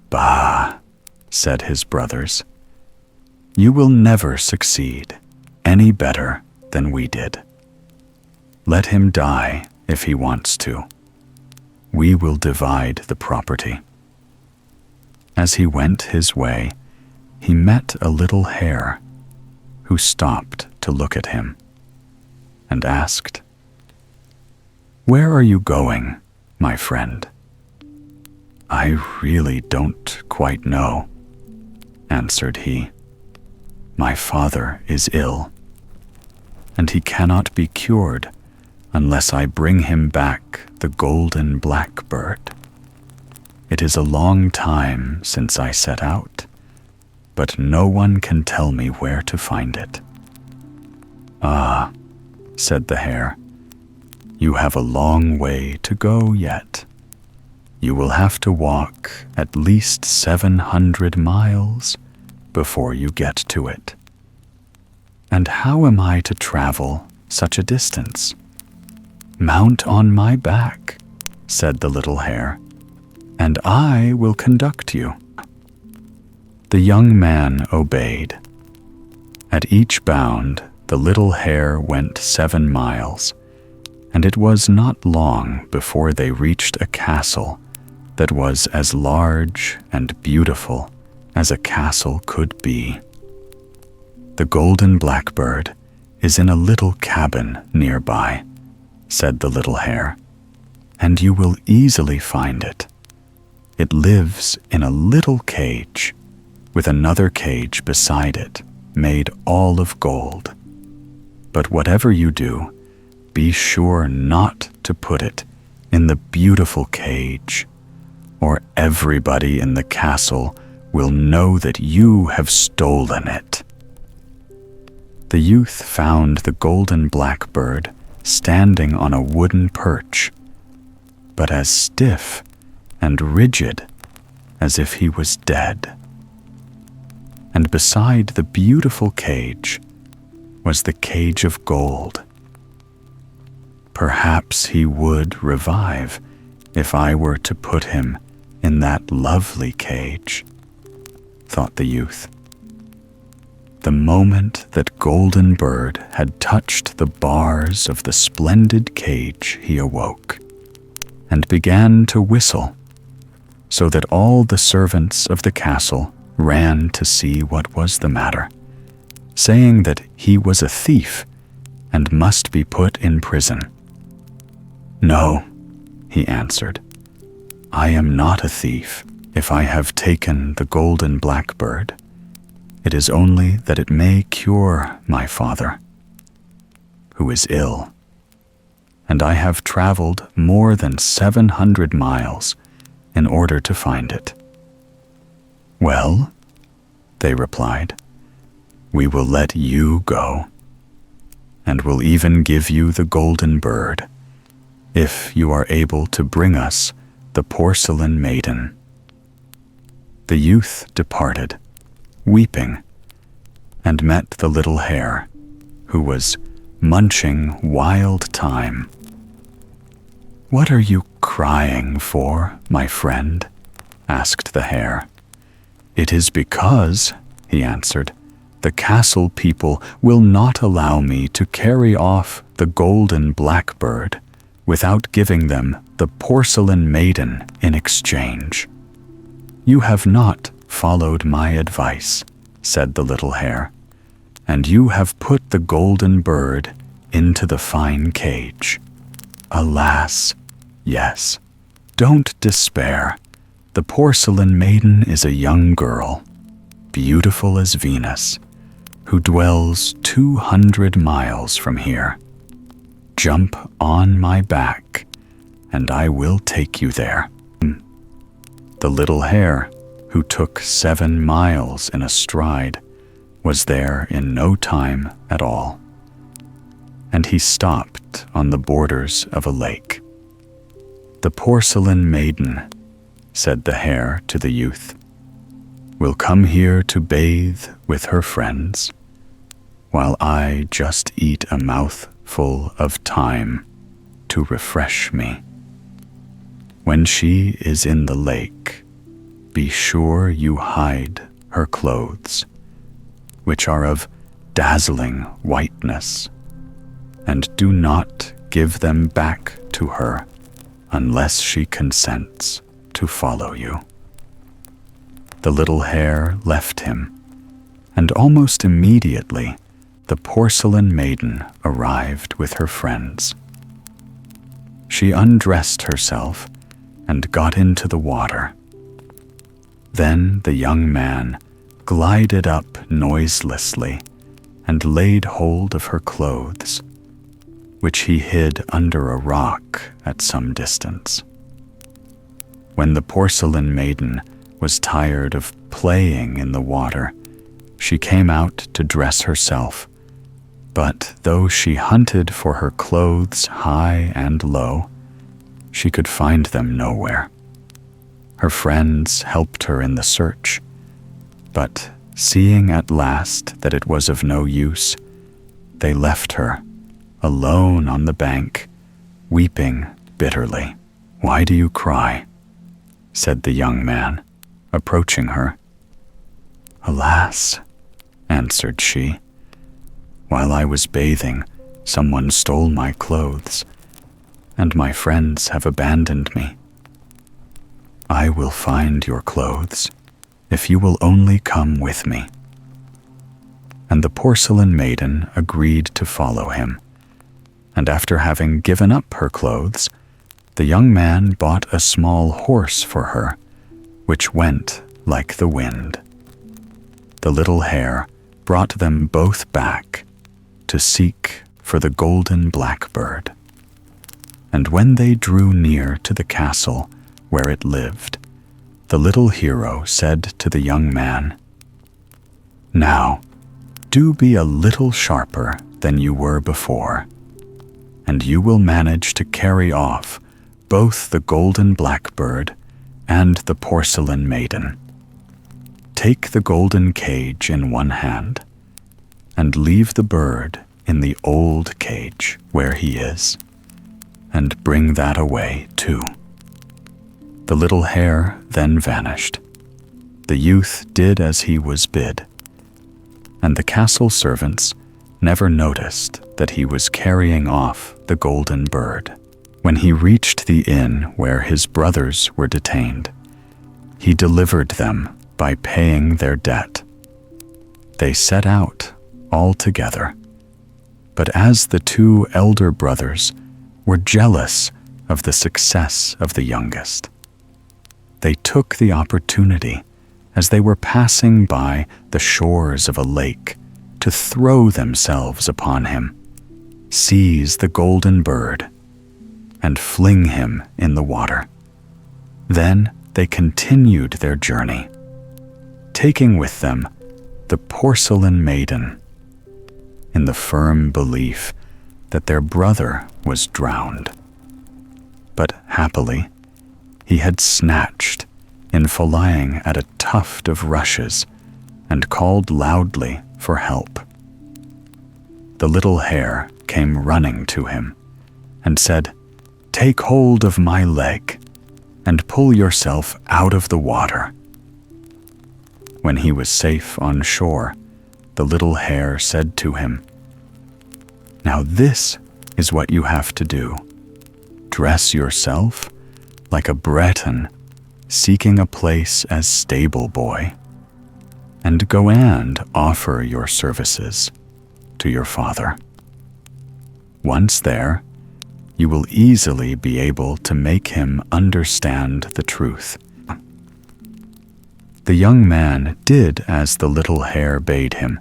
"Bah," said his brothers, "you will never succeed any better than we did. Let him die if he wants to. We will divide the property." As he went his way, he met a little hare who stopped to look at him and asked, "Where are you going, my friend?" "I really don't quite know," answered he. "My father is ill, and he cannot be cured unless I bring him back the Golden Blackbird. It is a long time since I set out, but no one can tell me where to find it." "Ah," said the hare, "you have a long way to go yet. You will have to walk at least 700 miles before you get to it." "And how am I to travel such a distance?" "Mount on my back," said the little hare, "and I will conduct you." The young man obeyed. At each bound, the little hare went 7 miles, and it was not long before they reached a castle that was as large and beautiful as a castle could be. "The Golden Blackbird is in a little cabin nearby," said the little hare, "and you will easily find it. It lives in a little cage, with another cage beside it, made all of gold. But whatever you do, be sure not to put it in the beautiful cage, or everybody in the castle will know that you have stolen it." The youth found the Golden Blackbird standing on a wooden perch, but as stiff and rigid as if he was dead. And beside the beautiful cage was the cage of gold. "Perhaps he would revive if I were to put him in that lovely cage," thought the youth. The moment that Golden Bird had touched the bars of the splendid cage, he awoke and began to whistle, so that all the servants of the castle ran to see what was the matter, saying that he was a thief and must be put in prison. "No," he answered, "I am not a thief if I have taken the Golden Blackbird. It is only that it may cure my father, who is ill, and I have traveled more than 700 miles in order to find it." "Well," they replied, "we will let you go, and will even give you the Golden Bird, if you are able to bring us the porcelain maiden." The youth departed, weeping, and met the little hare, who was munching wild thyme. "What are you crying for, my friend?" asked the hare. "It is because," he answered, The castle people will not allow me to carry off the Golden Blackbird without giving them the porcelain maiden in exchange." "You have not followed my advice," said the little hare, "and you have put the golden bird into the fine cage. Alas, yes, don't despair. The porcelain maiden is a young girl, beautiful as Venus, who dwells 200 miles from here. Jump on my back, and I will take you there." The little hare, who took 7 miles in a stride, was there in no time at all. And he stopped on the borders of a lake. "The porcelain maiden," said the hare to the youth, "will come here to bathe with her friends, while I just eat a mouthful of thyme to refresh me. When she is in the lake, be sure you hide her clothes, which are of dazzling whiteness, and do not give them back to her unless she consents to follow you." The little hare left him, and almost immediately the porcelain maiden arrived with her friends. She undressed herself and got into the water. Then the young man glided up noiselessly and laid hold of her clothes, which he hid under a rock at some distance. When the porcelain maiden was tired of playing in the water, she came out to dress herself, but though she hunted for her clothes high and low, she could find them nowhere. Her friends helped her in the search, but seeing at last that it was of no use, they left her alone on the bank, weeping bitterly. "Why do you cry?" said the young man, approaching her. "Alas," answered she, "while I was bathing, someone stole my clothes, and my friends have abandoned me. I will find your clothes if you will only come with me." And the porcelain maiden agreed to follow him, and after having given up her clothes, the young man bought a small horse for her, which went like the wind. The little hare brought them both back to seek for the Golden Blackbird. And when they drew near to the castle where it lived, the little hero said to the young man, "Now, do be a little sharper than you were before, and you will manage to carry off both the Golden Blackbird and the porcelain maiden. Take the golden cage in one hand, and leave the bird in the old cage where he is, and bring that away too." The little hare then vanished. The youth did as he was bid, and the castle servants never noticed that he was carrying off the golden bird. When he reached the inn where his brothers were detained, he delivered them by paying their debt. They set out all together, but as the 2 elder brothers were jealous of the success of the youngest, they took the opportunity as they were passing by the shores of a lake to throw themselves upon him, seize the golden bird, and fling him in the water. Then they continued their journey, taking with them the porcelain maiden, in the firm belief that their brother was drowned. But happily, he had snatched in flying at a tuft of rushes and called loudly for help. The little hare came running to him and said, "Take hold of my leg and pull yourself out of the water." When he was safe on shore, the little hare said to him, "Now this is what you have to do. Dress yourself like a Breton seeking a place as stable boy, and go and offer your services to your father. Once there, you will easily be able to make him understand the truth." The young man did as the little hare bade him,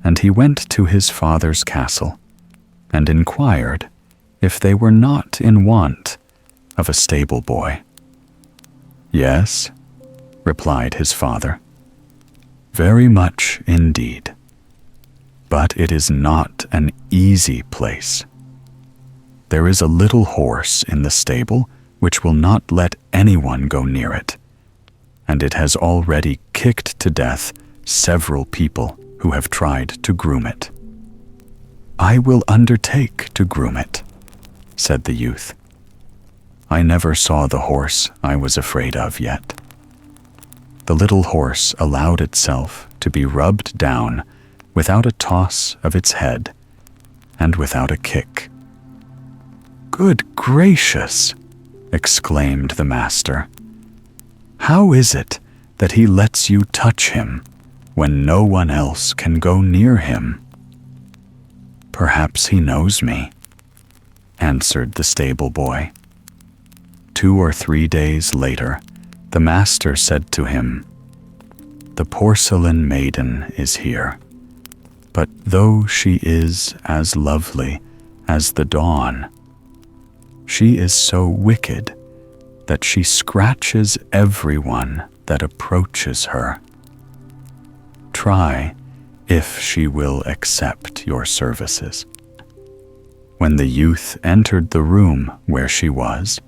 and he went to his father's castle and inquired if they were not in want of a stable boy. "Yes," replied his father, "very much indeed. But it is not an easy place. There is a little horse in the stable which will not let anyone go near it, and it has already kicked to death several people who have tried to groom it." "I will undertake to groom it," said the youth. "I never saw the horse I was afraid of yet." The little horse allowed itself to be rubbed down without a toss of its head and without a kick. "Good gracious!" exclaimed the master. "How is it that he lets you touch him when no one else can go near him?" "Perhaps he knows me," answered the stable boy. 2 or 3 days later, the master said to him, "The porcelain maiden is here, but though she is as lovely as the dawn, she is so wicked that she scratches everyone that approaches her. Try if she will accept your services." When the youth entered the room where she was,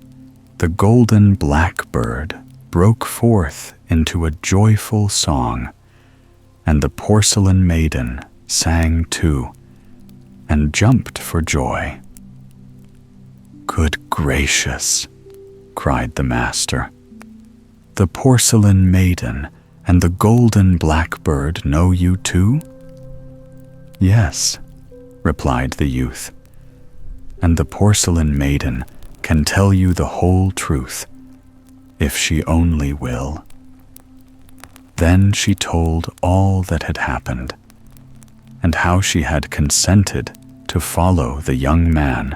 the Golden Blackbird broke forth into a joyful song, and the porcelain maiden sang too, and jumped for joy. "Good gracious!" cried the master. "The porcelain maiden and the Golden Blackbird know you too?" "Yes," replied the youth, "and the porcelain maiden can tell you the whole truth, if she only will." Then she told all that had happened, and how she had consented to follow the young man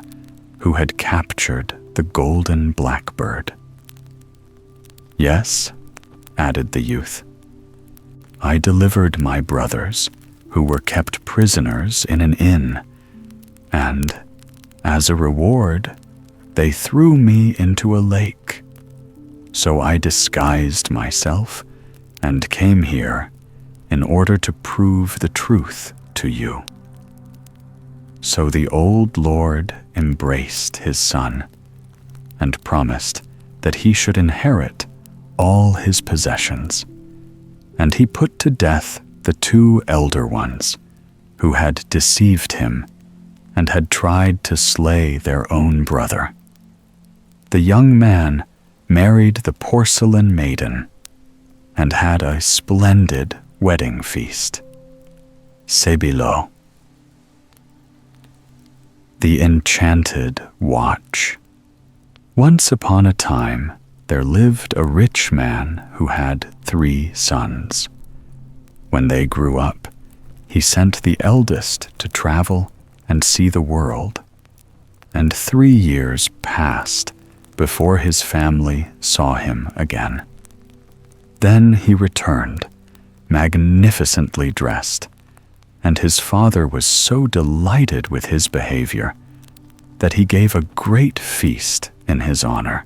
who had captured the Golden Blackbird. "Yes," added the youth, "I delivered my brothers, who were kept prisoners in an inn, and, as a reward, they threw me into a lake. So I disguised myself and came here in order to prove the truth to you." So the old lord embraced his son and promised that he should inherit all his possessions, and he put to death the 2 elder ones who had deceived him and had tried to slay their own brother. The young man married the porcelain maiden and had a splendid wedding feast. C'est below. The Enchanted Watch. Once upon a time, there lived a rich man who had 3 sons. When they grew up, he sent the eldest to travel and see the world, and 3 years passed before his family saw him again. Then he returned, magnificently dressed, and his father was so delighted with his behavior that he gave a great feast in his honor,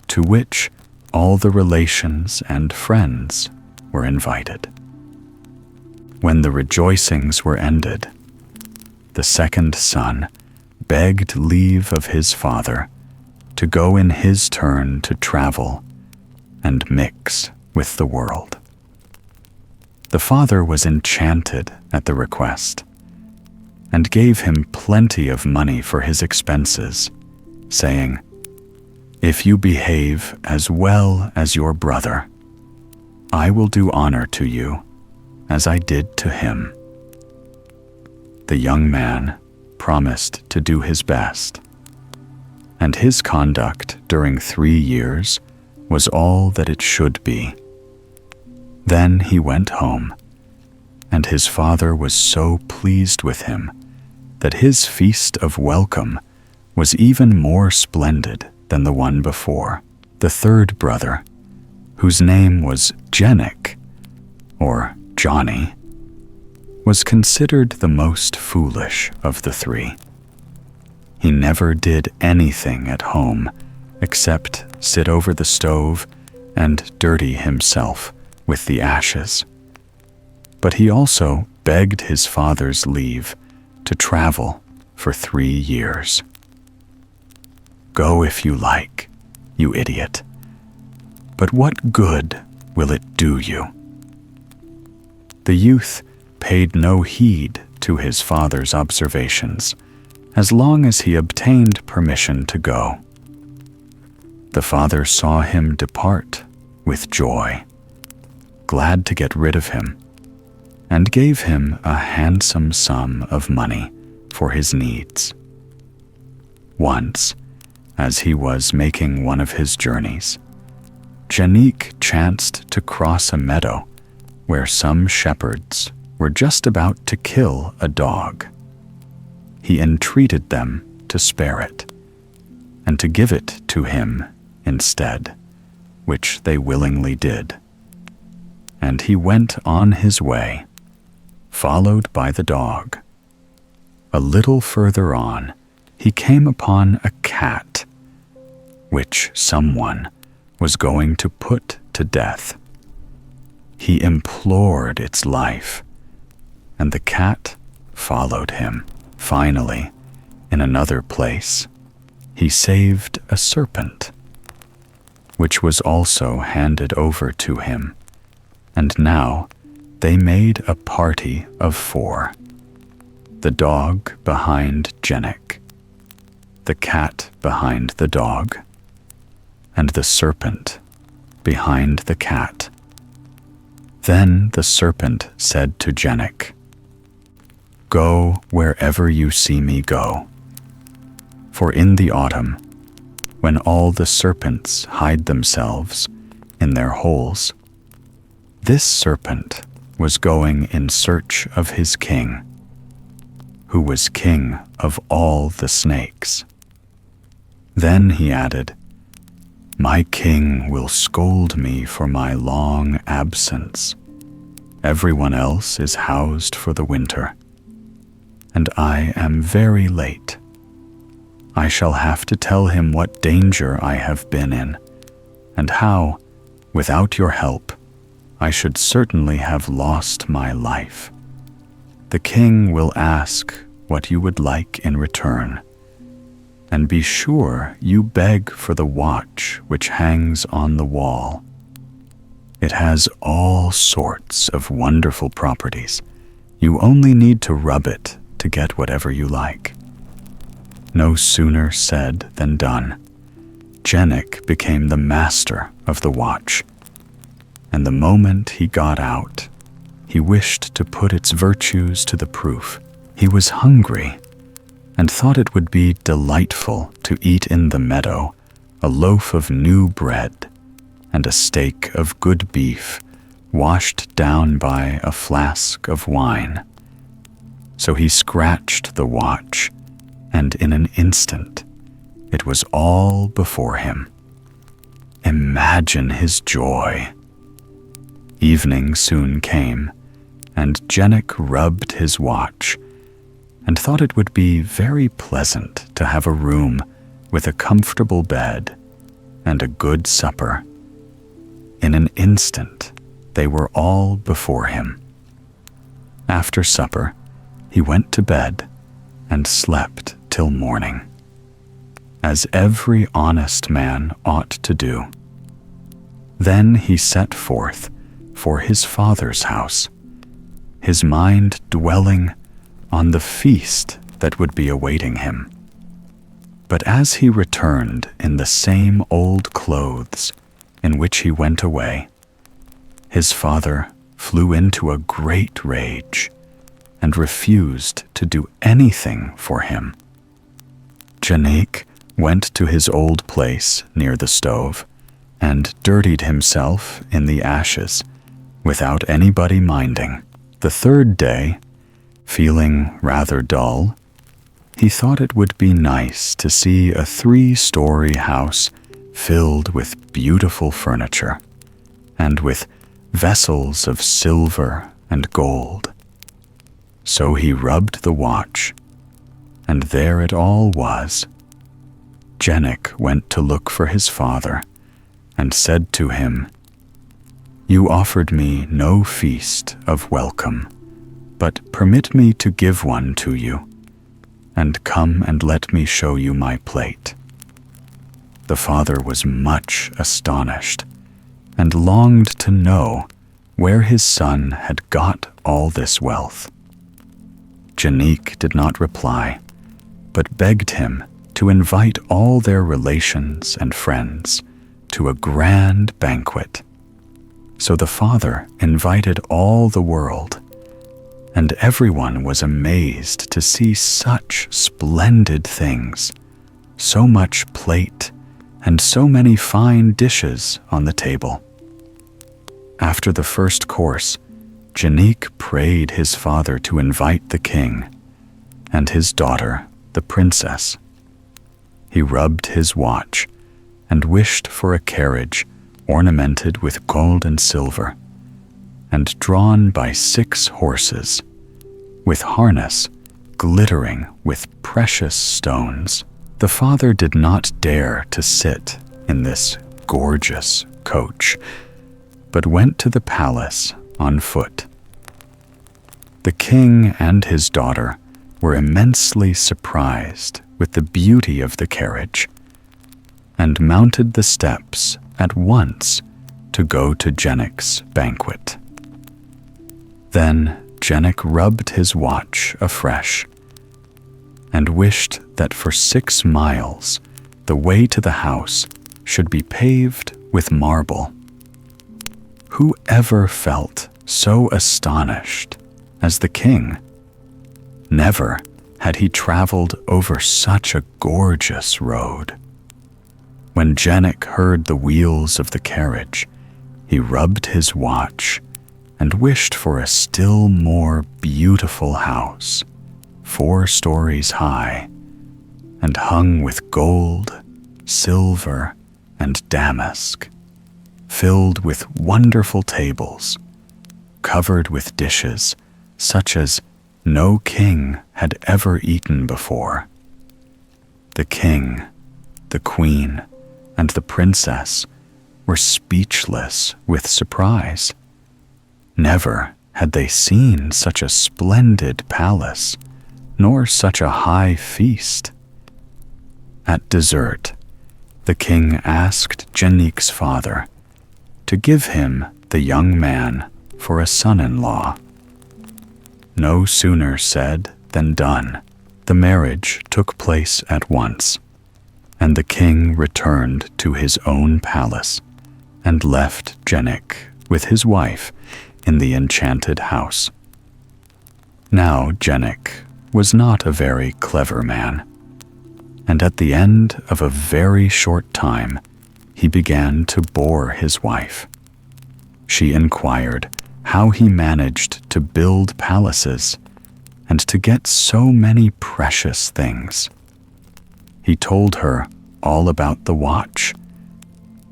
to which all the relations and friends were invited. When the rejoicings were ended, the second son begged leave of his father to go in his turn to travel and mix with the world. The father was enchanted at the request and gave him plenty of money for his expenses, saying, "If you behave as well as your brother, I will do honor to you as I did to him." The young man promised to do his best, and his conduct during 3 years was all that it should be. Then he went home, and his father was so pleased with him that his feast of welcome was even more splendid than the one before. The third brother, whose name was Jenik, or Johnny, was considered the most foolish of the 3. He never did anything at home except sit over the stove and dirty himself with the ashes. But he also begged his father's leave to travel for 3 years. "Go if you like, you idiot. But what good will it do you?" The youth paid no heed to his father's observations as long as he obtained permission to go. The father saw him depart with joy, glad to get rid of him, and gave him a handsome sum of money for his needs. Once, as he was making one of his journeys, Jenik chanced to cross a meadow where some shepherds were just about to kill a dog. He entreated them to spare it, and to give it to him instead, which they willingly did. And he went on his way, followed by the dog. A little further on, he came upon a cat, which someone was going to put to death. He implored its life, and the cat followed him. Finally, in another place, he saved a serpent, which was also handed over to him, and now they made a party of 4. The dog behind Jenik, the cat behind the dog, and the serpent behind the cat. Then the serpent said to Jenik, "Go wherever you see me go. For in the autumn, when all the serpents hide themselves in their holes, this serpent was going in search of his king, who was king of all the snakes." Then he added, "My king will scold me for my long absence. Everyone else is housed for the winter, and I am very late. I shall have to tell him what danger I have been in, and how, without your help, I should certainly have lost my life. The king will ask what you would like in return, and be sure you beg for the watch which hangs on the wall. It has all sorts of wonderful properties. You only need to rub it to get whatever you like." No sooner said than done. Jenik became the master of the watch, and the moment he got out, he wished to put its virtues to the proof. He was hungry, and thought it would be delightful to eat in the meadow a loaf of new bread and a steak of good beef washed down by a flask of wine. So he scratched the watch, and in an instant it was all before him. Imagine his joy. Evening soon came, and Jenik rubbed his watch, and thought it would be very pleasant to have a room with a comfortable bed and a good supper. In an instant, they were all before him. After supper, he went to bed and slept till morning, as every honest man ought to do. Then he set forth for his father's house, his mind dwelling on the feast that would be awaiting him. But as he returned in the same old clothes in which he went away, his father flew into a great rage and refused to do anything for him. Janik went to his old place near the stove and dirtied himself in the ashes without anybody minding. The third day, feeling rather dull, he thought it would be nice to see a 3-story house filled with beautiful furniture and with vessels of silver and gold. So he rubbed the watch, and there it all was. Janik went to look for his father and said to him, "You offered me no feast of welcome, but permit me to give one to you, and come and let me show you my plate." The father was much astonished and longed to know where his son had got all this wealth. Janik did not reply, but begged him to invite all their relations and friends to a grand banquet. So the father invited all the world, and everyone was amazed to see such splendid things, so much plate, and so many fine dishes on the table. After the first course, Janik prayed his father to invite the king and his daughter, the princess. He rubbed his watch and wished for a carriage ornamented with gold and silver, and drawn by 6 horses, with harness glittering with precious stones. The father did not dare to sit in this gorgeous coach, but went to the palace on foot. The king and his daughter were immensely surprised with the beauty of the carriage, and mounted the steps at once to go to Janik's banquet. Then Janik rubbed his watch afresh, and wished that for 6 miles the way to the house should be paved with marble. Who ever felt so astonished as the king? Never had he traveled over such a gorgeous road. When Janik heard the wheels of the carriage, he rubbed his watch and wished for a still more beautiful house, 4 stories high, and hung with gold, silver, and damask, filled with wonderful tables, covered with dishes such as no king had ever eaten before. The king, the queen, and the princess were speechless with surprise. Never had they seen such a splendid palace, nor such a high feast. At dessert, the king asked Janik's father to give him the young man for a son-in-law. No sooner said than done. The marriage took place at once, and the king returned to his own palace and left Janik with his wife in the enchanted house. Now Janik was not a very clever man, and at the end of a very short time he began to bore his wife. She inquired how he managed to build palaces and to get so many precious things. He told her all about the watch,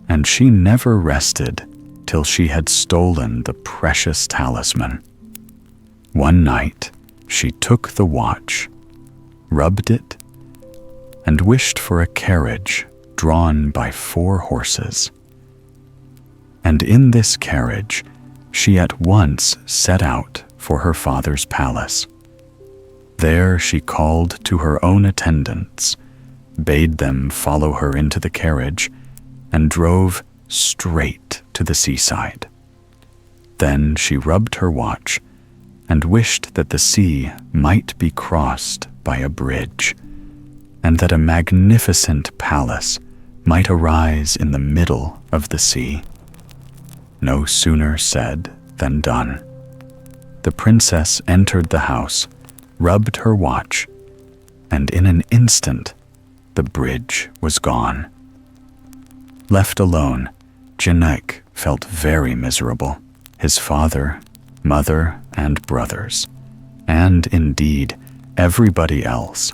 and she never rested till she had stolen the precious talisman. One night, she took the watch, rubbed it, and wished for a carriage drawn by 4 horses. And in this carriage, she at once set out for her father's palace. There she called to her own attendants, bade them follow her into the carriage, and drove straight to the seaside. Then she rubbed her watch and wished that the sea might be crossed by a bridge, and that a magnificent palace might arise in the middle of the sea. No sooner said than done. The princess entered the house, rubbed her watch, and in an instant, the bridge was gone. Left alone, Janek felt very miserable. His father, mother, and brothers, and indeed everybody else,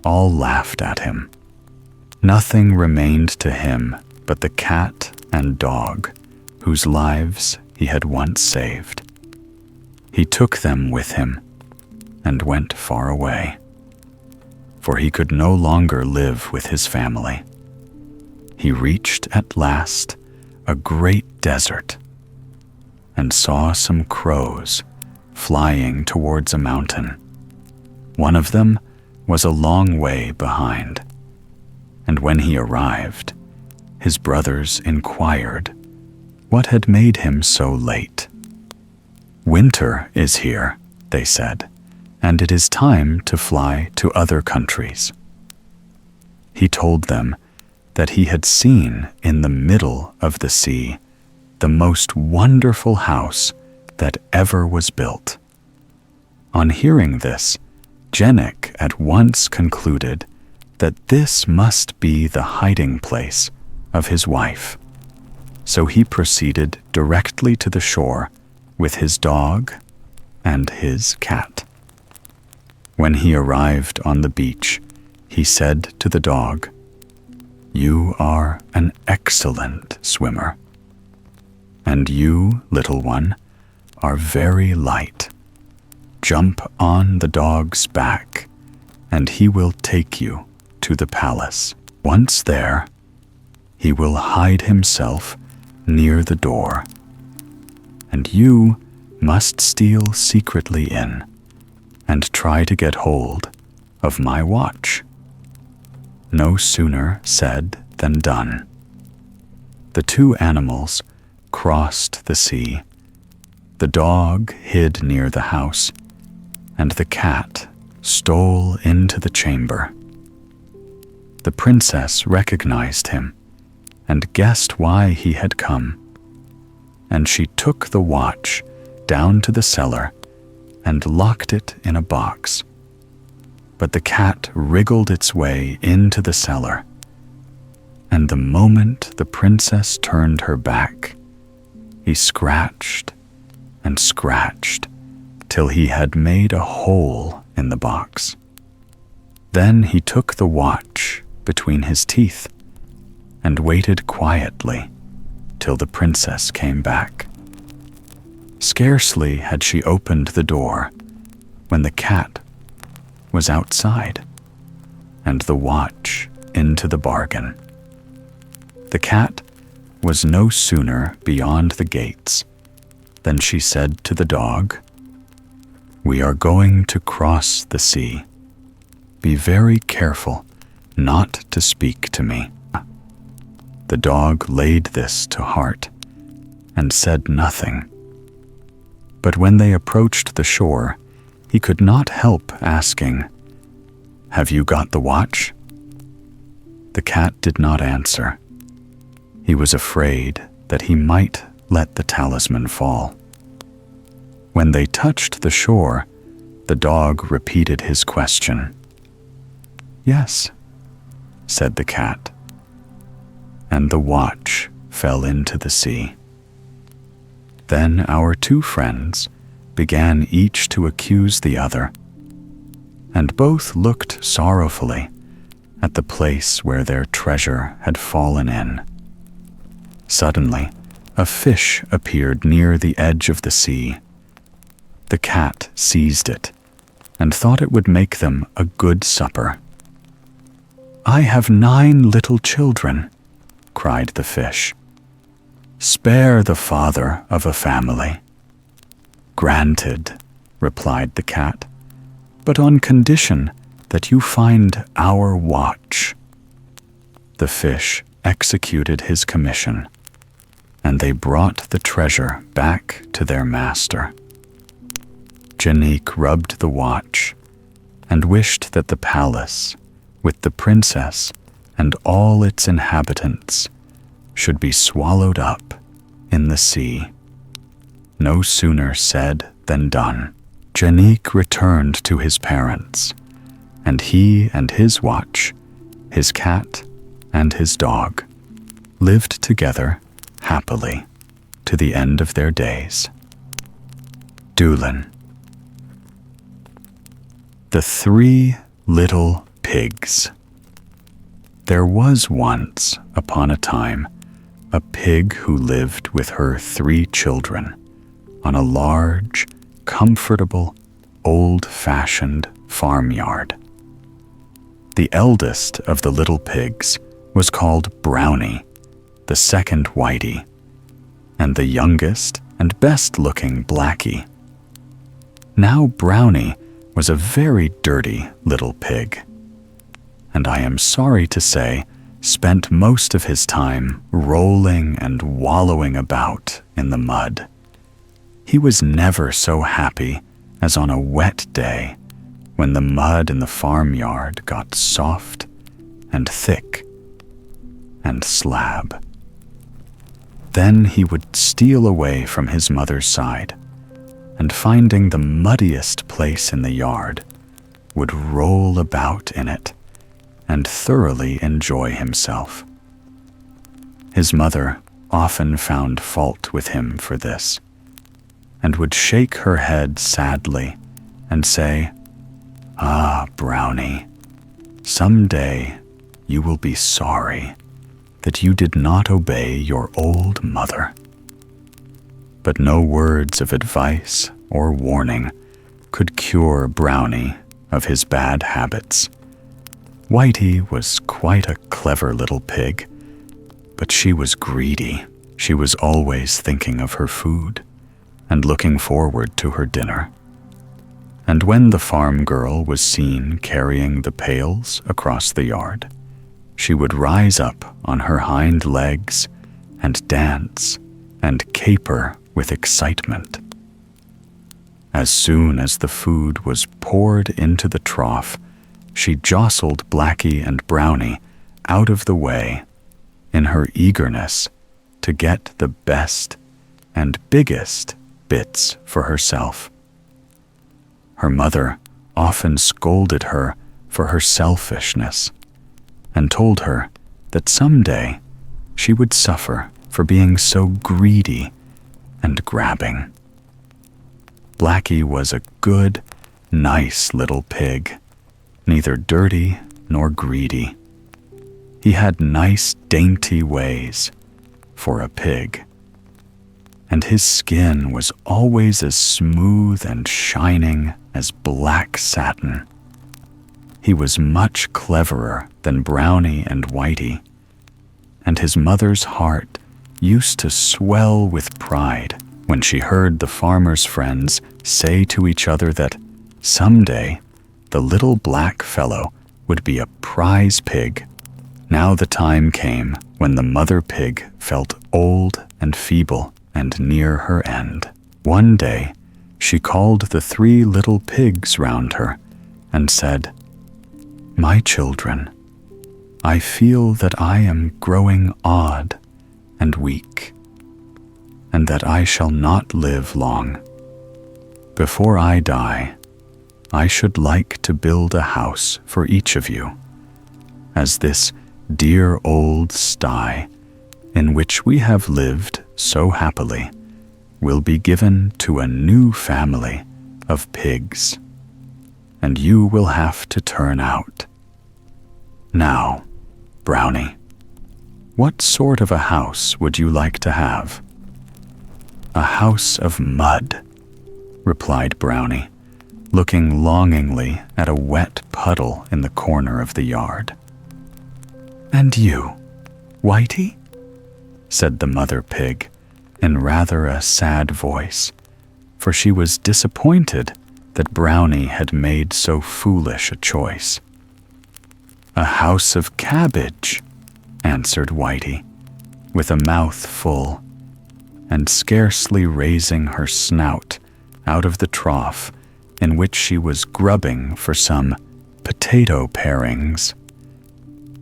all laughed at him. Nothing remained to him but the cat and dog, whose lives he had once saved. He took them with him and went far away, for he could no longer live with his family. He reached at last a great desert and saw some crows flying towards a mountain. One of them was a long way behind, and when he arrived, his brothers inquired what had made him so late. "Winter is here," they said, "and it is time to fly to other countries." He told them that he had seen in the middle of the sea the most wonderful house that ever was built. On hearing this, Janek at once concluded that this must be the hiding place of his wife. So he proceeded directly to the shore with his dog and his cat. When he arrived on the beach, he said to the dog, "You are an excellent swimmer, and you, little one, are very light. Jump on the dog's back, and he will take you to the palace. Once there, he will hide himself near the door, and you must steal secretly in and try to get hold of my watch." No sooner said than done. The two animals crossed the sea. The dog hid near the house, and the cat stole into the chamber. The princess recognized him and guessed why he had come, and she took the watch down to the cellar and locked it in a box. But the cat wriggled its way into the cellar, and the moment the princess turned her back, he scratched and scratched till he had made a hole in the box. Then he took the watch between his teeth and waited quietly till the princess came back. Scarcely had she opened the door when the cat was outside, and the watch into the bargain. The cat was no sooner beyond the gates than she said to the dog, "We are going to cross the sea. Be very careful not to speak to me." The dog laid this to heart and said nothing. But when they approached the shore, he could not help asking, "Have you got the watch?" The cat did not answer. He was afraid that he might let the talisman fall. When they touched the shore, the dog repeated his question. "Yes," said the cat, and the watch fell into the sea. Then our two friends began each to accuse the other, and both looked sorrowfully at the place where their treasure had fallen in. Suddenly, a fish appeared near the edge of the sea. The cat seized it and thought it would make them a good supper. "I have 9 little children," cried the fish. "Spare the father of a family." "Granted," replied the cat, "but on condition that you find our watch." The fish executed his commission, and they brought the treasure back to their master. Janek rubbed the watch and wished that the palace, with the princess and all its inhabitants, should be swallowed up in the sea. no sooner said than done. Janique returned to his parents, and he and his watch, his cat and his dog, lived together happily to the end of their days. Doolin. The Three Little Pigs. There was once upon a time a pig who lived with her 3 children on a large, comfortable, old-fashioned farmyard. The eldest of the little pigs was called Brownie, the second Whitey, and the youngest and best-looking Blackie. Now Brownie was a very dirty little pig, and I am sorry to say spent most of his time rolling and wallowing about in the mud. He was never so happy as on a wet day when the mud in the farmyard got soft and thick and slab. Then he would steal away from his mother's side, and finding the muddiest place in the yard, would roll about in it and thoroughly enjoy himself. His mother often found fault with him for this, and would shake her head sadly and say, "Ah, Brownie, some day you will be sorry that you did not obey your old mother." But no words of advice or warning could cure Brownie of his bad habits. Whitey was quite a clever little pig, but she was greedy. She was always thinking of her food and looking forward to her dinner. And when the farm girl was seen carrying the pails across the yard, she would rise up on her hind legs and dance and caper with excitement. As soon as the food was poured into the trough, she jostled Blackie and Brownie out of the way in her eagerness to get the best and biggest bits for herself. Her mother often scolded her for her selfishness and told her that someday she would suffer for being so greedy and grabbing. Blackie was a good, nice little pig, neither dirty nor greedy. He had nice, dainty ways for a pig, and his skin was always as smooth and shining as black satin. He was much cleverer than Brownie and Whitey, and his mother's heart used to swell with pride when she heard the farmer's friends say to each other that someday the little black fellow would be a prize pig. Now the time came when the mother pig felt old and feeble and near her end. One day, she called the 3 little pigs round her and said, "My children, I feel that I am growing odd and weak, and that I shall not live long. Before I die, I should like to build a house for each of you, as this dear old sty, in which we have lived so happily, will be given to a new family of pigs, and you will have to turn out. Now, Brownie, what sort of a house would you like to have?" "A house of mud," replied Brownie, looking longingly at a wet puddle in the corner of the yard. "And you, Whitey?" said the mother pig in rather a sad voice, for she was disappointed that Brownie had made so foolish a choice. "A house of cabbage," answered Whitey, with a mouth full, and scarcely raising her snout out of the trough in which she was grubbing for some potato parings.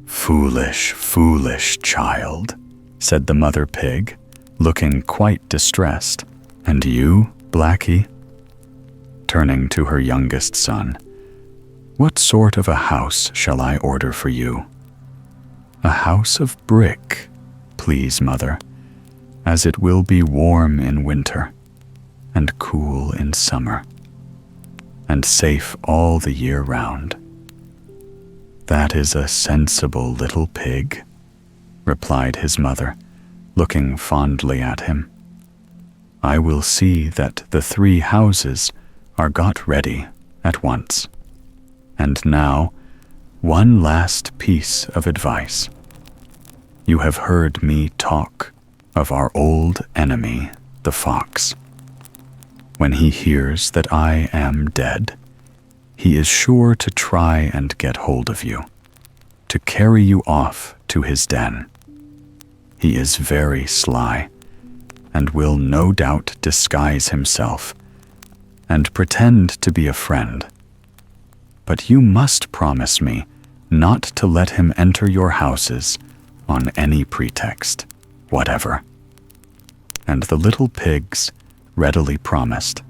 "Foolish, foolish child," said the mother pig, looking quite distressed "And you, Blackie?" Turning to her youngest son, "What sort of a house shall I order for you?" "A house of brick, please, mother, as it will be warm in winter and cool in summer, and safe all the year round." "That is a sensible little pig," replied his mother, looking fondly at him. "I will see that the 3 houses are got ready at once. And now, one last piece of advice. You have heard me talk of our old enemy, the fox. When he hears that I am dead, he is sure to try and get hold of you, to carry you off to his den. He is very sly, and will no doubt disguise himself and pretend to be a friend. But you must promise me not to let him enter your houses on any pretext whatever." And the little pigs readily promised,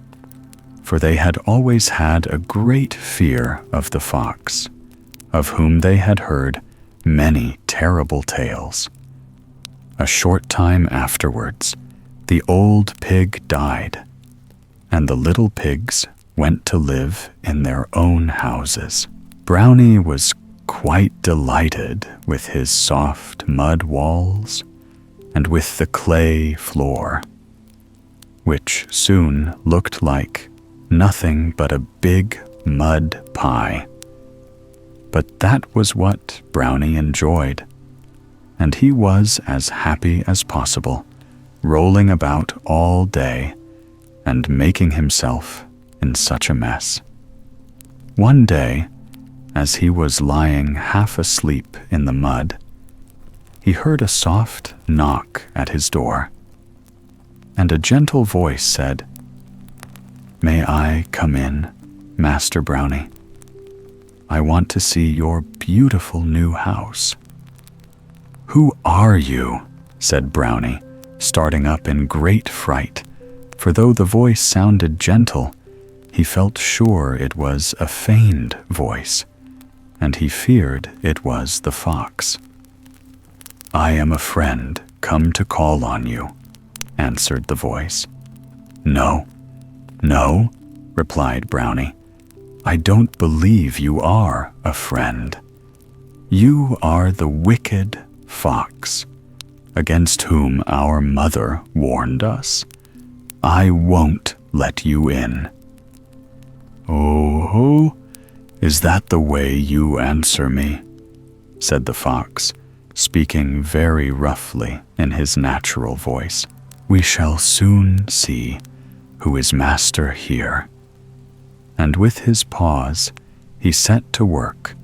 for they had always had a great fear of the fox, of whom they had heard many terrible tales. A short time afterwards, the old pig died, and the little pigs went to live in their own houses. Brownie was quite delighted with his soft mud walls and with the clay floor, which soon looked like nothing but a big mud pie. But that was what Brownie enjoyed, and he was as happy as possible, rolling about all day and making himself in such a mess. One day, as he was lying half asleep in the mud, he heard a soft knock at his door, and a gentle voice said, "May I come in, Master Brownie? I want to see your beautiful new house." "Who are you?" said Brownie, starting up in great fright, for though the voice sounded gentle, he felt sure it was a feigned voice, and he feared it was the fox. "I am a friend come to call on you," answered the voice. "No, no," replied Brownie. "I don't believe you are a friend. You are the wicked fox, against whom our mother warned us. I won't let you in." "Oh, is that the way you answer me?" said the fox, speaking very roughly in his natural voice. "We shall soon see who is master here." And with his paws he set to work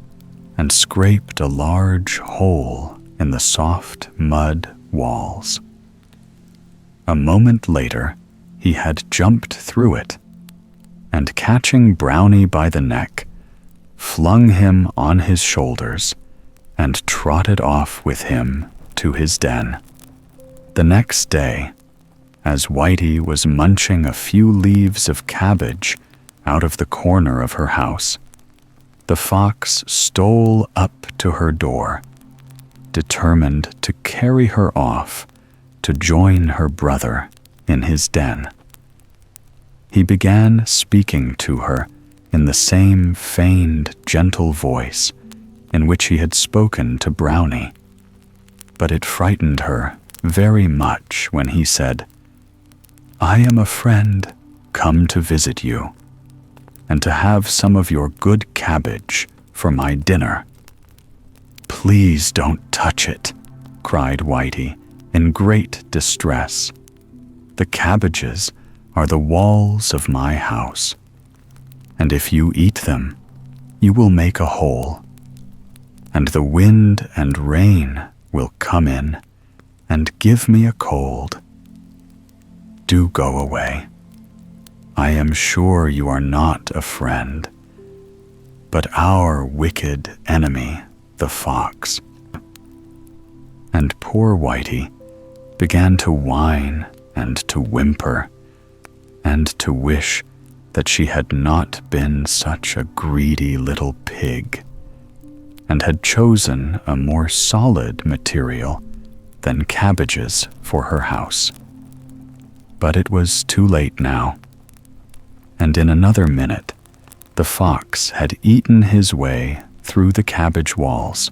and scraped a large hole in the soft mud walls. A moment later, he had jumped through it, and catching Brownie by the neck, flung him on his shoulders and trotted off with him to his den. The next day, as Whitey was munching a few leaves of cabbage out of the corner of her house, the fox stole up to her door, determined to carry her off to join her brother in his den. He began speaking to her in the same feigned, gentle voice in which he had spoken to Brownie, but it frightened her very much when he said, "I am a friend come to visit you, and to have some of your good cabbage for my dinner." "Please don't touch it," cried Whitey in great distress. "The cabbages are the walls of my house, and if you eat them, you will make a hole, and the wind and rain will come in and give me a cold. Do go away. I am sure you are not a friend, but our wicked enemy, the fox." And poor Whitey began to whine and to whimper, and to wish that she had not been such a greedy little pig, and had chosen a more solid material than cabbages for her house. But it was too late now, and in another minute the fox had eaten his way through the cabbage walls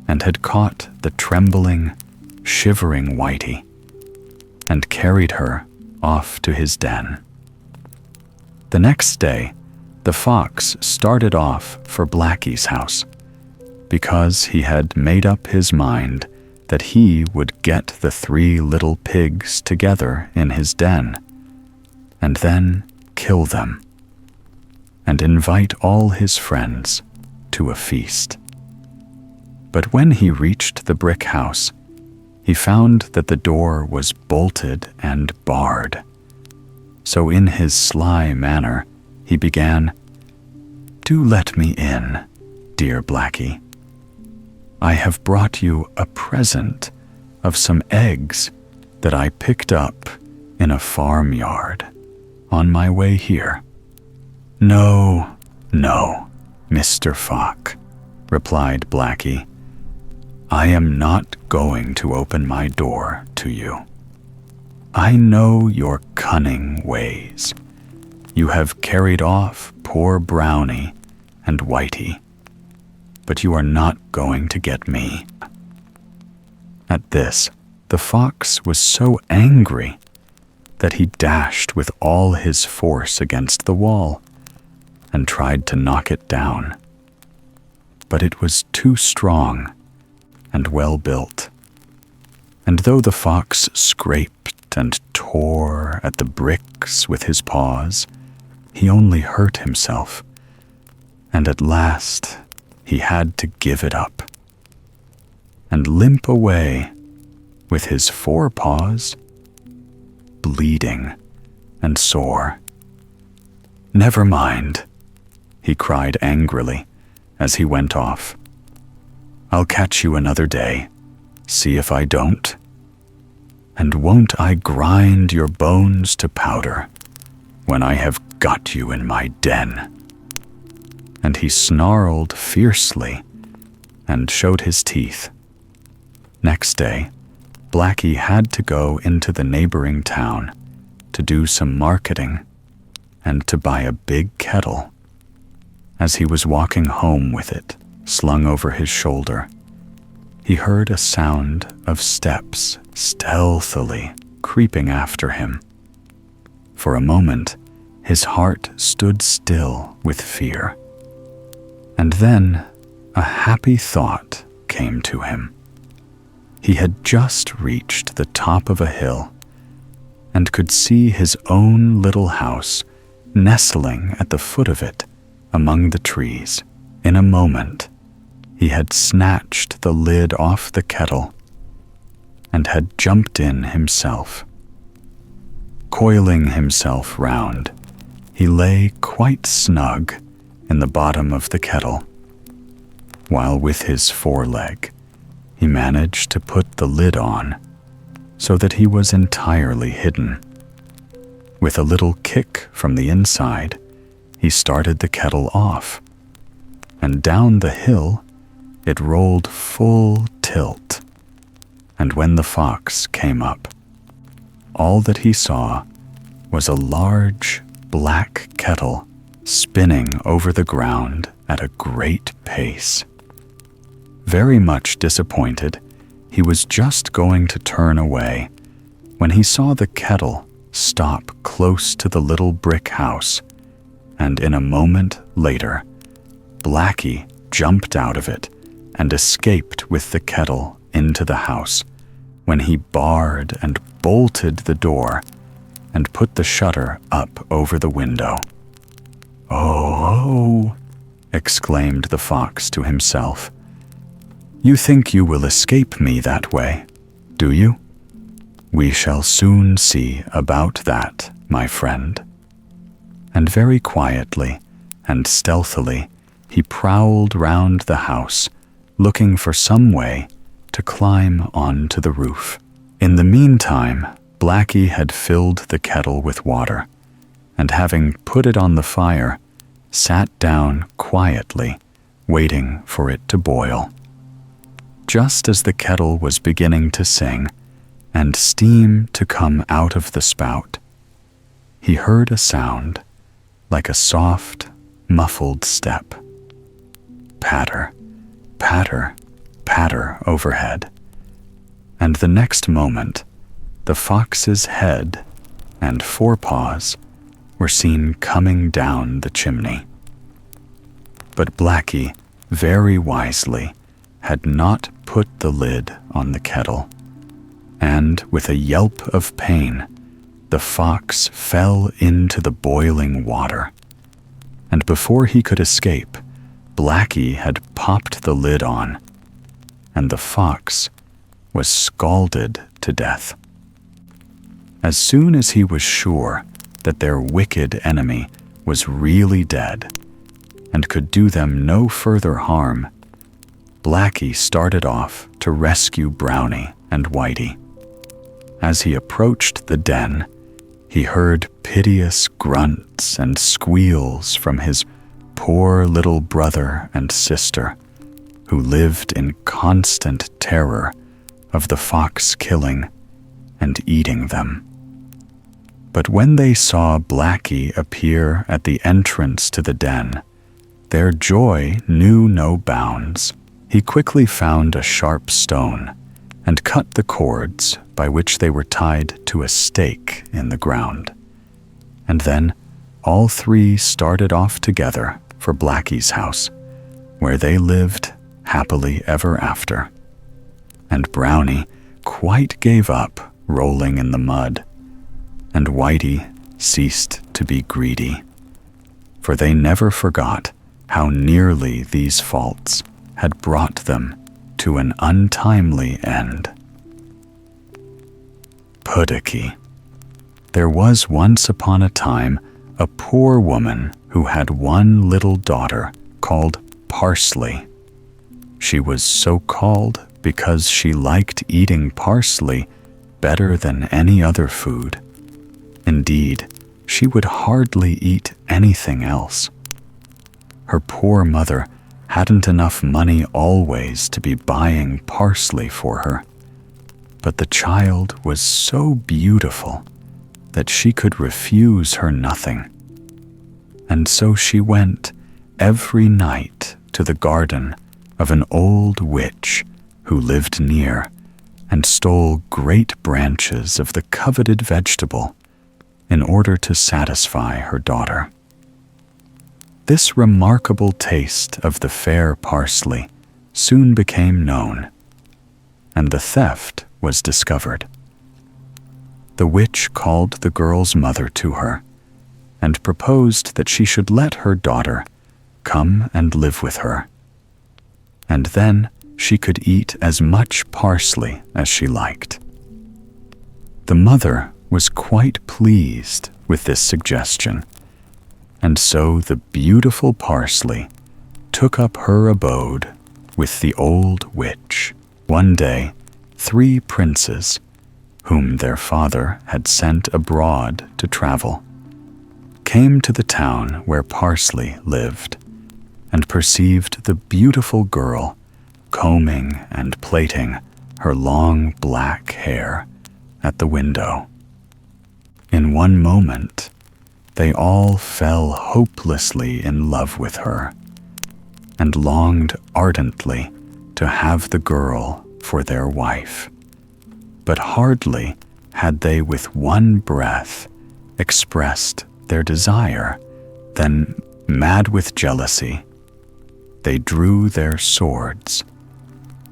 and had caught the trembling, shivering Whitey and carried her off to his den. The next day, the fox started off for Blackie's house because he had made up his mind that he would get the 3 little pigs together in his den and then kill them and invite all his friends to a feast. But when he reached the brick house, he found that the door was bolted and barred. So in his sly manner, he began, "Do let me in, dear Blackie. I have brought you a present of some eggs that I picked up in a farmyard on my way here." "No, no, Mr. Fox," replied Blackie. "I am not going to open my door to you. I know your cunning ways. You have carried off poor Brownie and Whitey, but you are not going to get me." At this, the fox was so angry that he dashed with all his force against the wall and tried to knock it down. But it was too strong and well built, and though the fox scraped and tore at the bricks with his paws, he only hurt himself, and at last he had to give it up and limp away with his 4 paws bleeding and sore. "Never mind," he cried angrily as he went off. "I'll catch you another day, see if I don't. And won't I grind your bones to powder when I have got you in my den?" And he snarled fiercely and showed his teeth. Next day, Blackie had to go into the neighboring town to do some marketing and to buy a big kettle. As he was walking home with it slung over his shoulder, he heard a sound of steps stealthily creeping after him. For a moment, his heart stood still with fear. And then a happy thought came to him. He had just reached the top of a hill and could see his own little house nestling at the foot of it among the trees. In a moment, he had snatched the lid off the kettle and had jumped in himself. Coiling himself round, he lay quite snug in the bottom of the kettle, while with his foreleg he managed to put the lid on so that he was entirely hidden. With a little kick from the inside, he started the kettle off, and down the hill it rolled full tilt. And when the fox came up, all that he saw was a large black kettle spinning over the ground at a great pace. Very much disappointed, he was just going to turn away when he saw the kettle stop close to the little brick house, and in a moment later, Blackie jumped out of it and escaped with the kettle into the house when he barred and bolted the door and put the shutter up over the window. "Oh," exclaimed the fox to himself. "You think you will escape me that way, do you? We shall soon see about that, my friend." And very quietly and stealthily he prowled round the house, looking for some way to climb onto the roof. In the meantime, Blackie had filled the kettle with water and having put it on the fire, sat down quietly, waiting for it to boil. Just as the kettle was beginning to sing, and steam to come out of the spout, he heard a sound like a soft, muffled step. Patter, patter, patter overhead. And the next moment, the fox's head and forepaws were seen coming down the chimney. But Blackie, very wisely, had not put the lid on the kettle, and with a yelp of pain, the fox fell into the boiling water. And before he could escape, Blackie had popped the lid on, and the fox was scalded to death. As soon as he was sure that their wicked enemy was really dead and could do them no further harm, Blackie started off to rescue Brownie and Whitey. As he approached the den, he heard piteous grunts and squeals from his poor little brother and sister, who lived in constant terror of the fox killing and eating them. But when they saw Blackie appear at the entrance to the den, their joy knew no bounds. He quickly found a sharp stone and cut the cords by which they were tied to a stake in the ground. And then all three started off together for Blackie's house, where they lived happily ever after. And Brownie quite gave up rolling in the mud, and Whitey ceased to be greedy, for they never forgot how nearly these faults had brought them to an untimely end. Puddocky. There was once upon a time a poor woman who had one little daughter called Parsley. She was so called because she liked eating parsley better than any other food. Indeed, she would hardly eat anything else. Her poor mother hadn't enough money always to be buying parsley for her, but the child was so beautiful that she could refuse her nothing. And so she went every night to the garden of an old witch who lived near and stole great branches of the coveted vegetable in order to satisfy her daughter. This remarkable taste of the fair parsley soon became known, and the theft was discovered. The witch called the girl's mother to her and proposed that she should let her daughter come and live with her, and then she could eat as much parsley as she liked. The mother was quite pleased with this suggestion, and so the beautiful parsley took up her abode with the old witch. One day, 3 princes, whom their father had sent abroad to travel, came to the town where Parsley lived, and perceived the beautiful girl combing and plaiting her long black hair at the window. In one moment, they all fell hopelessly in love with her, and longed ardently to have the girl for their wife. But hardly had they with one breath expressed their desire, than, mad with jealousy, they drew their swords,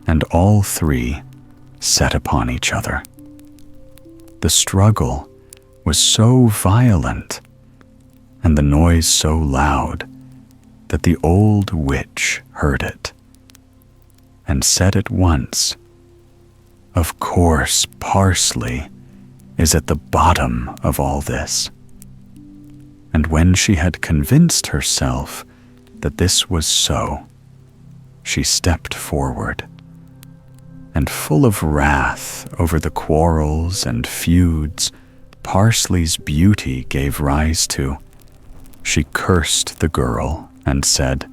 and all 3 set upon each other. The struggle was so violent, and the noise so loud, that the old witch heard it, and said at once, "Of course, Parsley is at the bottom of all this." And when she had convinced herself that this was so, she stepped forward, and full of wrath over the quarrels and feuds Parsley's beauty gave rise to, she cursed the girl and said,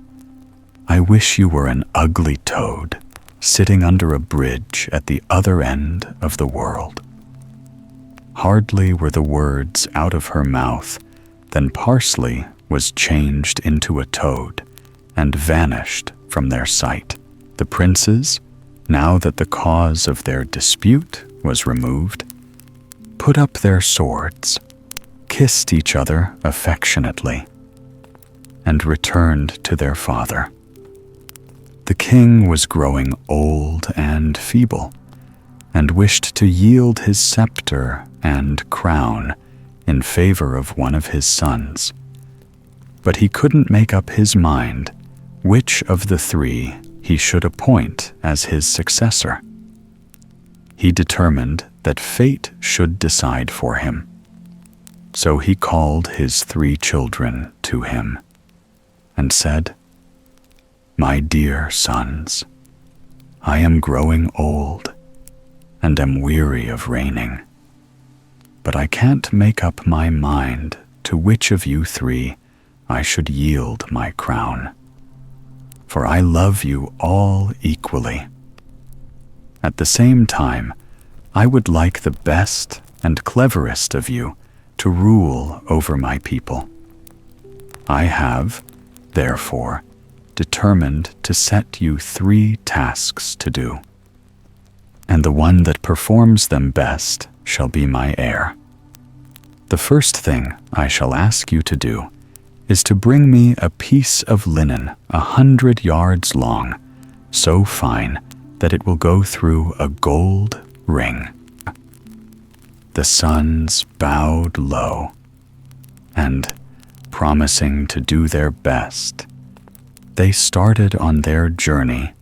"I wish you were an ugly toad, sitting under a bridge at the other end of the world." Hardly were the words out of her mouth than Parsley was changed into a toad and vanished from their sight. The princes, now that the cause of their dispute was removed, put up their swords, kissed each other affectionately, and returned to their father. The king was growing old and feeble, and wished to yield his scepter and crown in favor of one of his sons. But he couldn't make up his mind which of the three he should appoint as his successor. He determined that fate should decide for him. So he called his 3 children to him and said, "My dear sons, I am growing old and am weary of reigning, but I can't make up my mind to which of you 3 I should yield my crown, for I love you all equally. At the same time, I would like the best and cleverest of you to rule over my people. I have, therefore, determined to set you 3 tasks to do, and the one that performs them best shall be my heir. The first thing I shall ask you to do is to bring me a piece of linen 100 yards long, so fine that it will go through a gold ring." The sons bowed low, and, promising to do their best, they started on their journey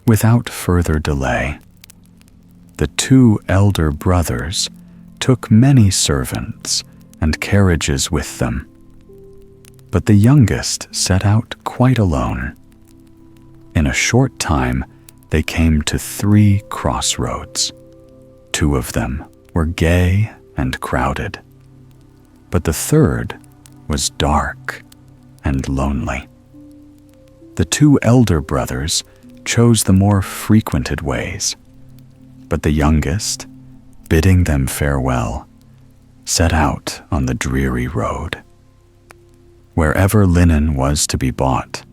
without further delay. The 2 elder brothers took many servants and carriages with them, but the youngest set out quite alone. In a short time, they came to 3 crossroads. 2 of them were gay and crowded, but the third was dark and lonely. The 2 elder brothers chose the more frequented ways, but the youngest, bidding them farewell, set out on the dreary road. Wherever linen was to be bought,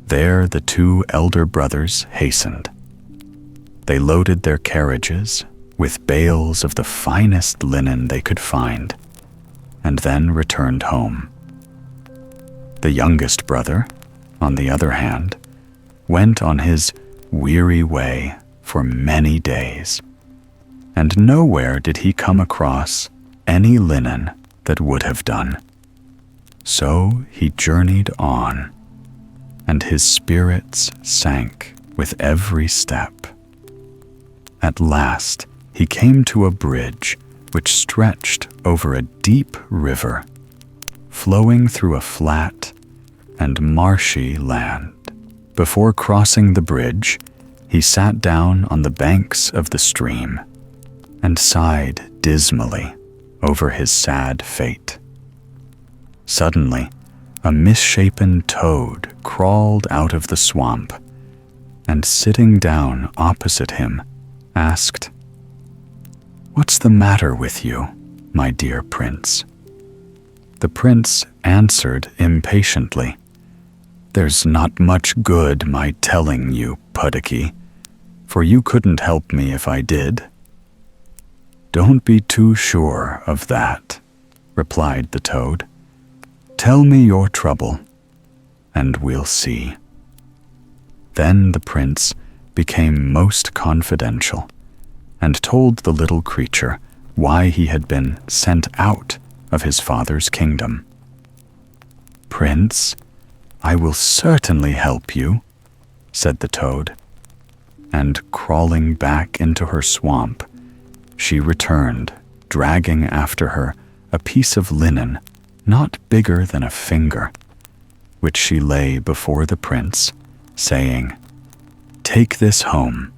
there the 2 elder brothers hastened. They loaded their carriages with bales of the finest linen they could find, and then returned home. The youngest brother, on the other hand, went on his weary way for many days, and nowhere did he come across any linen that would have done. So he journeyed on, and his spirits sank with every step. At last he came to a bridge which stretched over a deep river, flowing through a flat and marshy land. Before crossing the bridge, he sat down on the banks of the stream and sighed dismally over his sad fate. Suddenly, a misshapen toad crawled out of the swamp, and sitting down opposite him, asked, "What's the matter with you, my dear prince?" The prince answered impatiently, "There's not much good my telling you, Puddocky, for you couldn't help me if I did." "Don't be too sure of that," replied the toad. "Tell me your trouble, and we'll see." Then the prince became most confidential and told the little creature why he had been sent out of his father's kingdom. "Prince, I will certainly help you," said the toad, and crawling back into her swamp, she returned, dragging after her a piece of linen not bigger than a finger, which she lay before the prince, saying, "Take this home,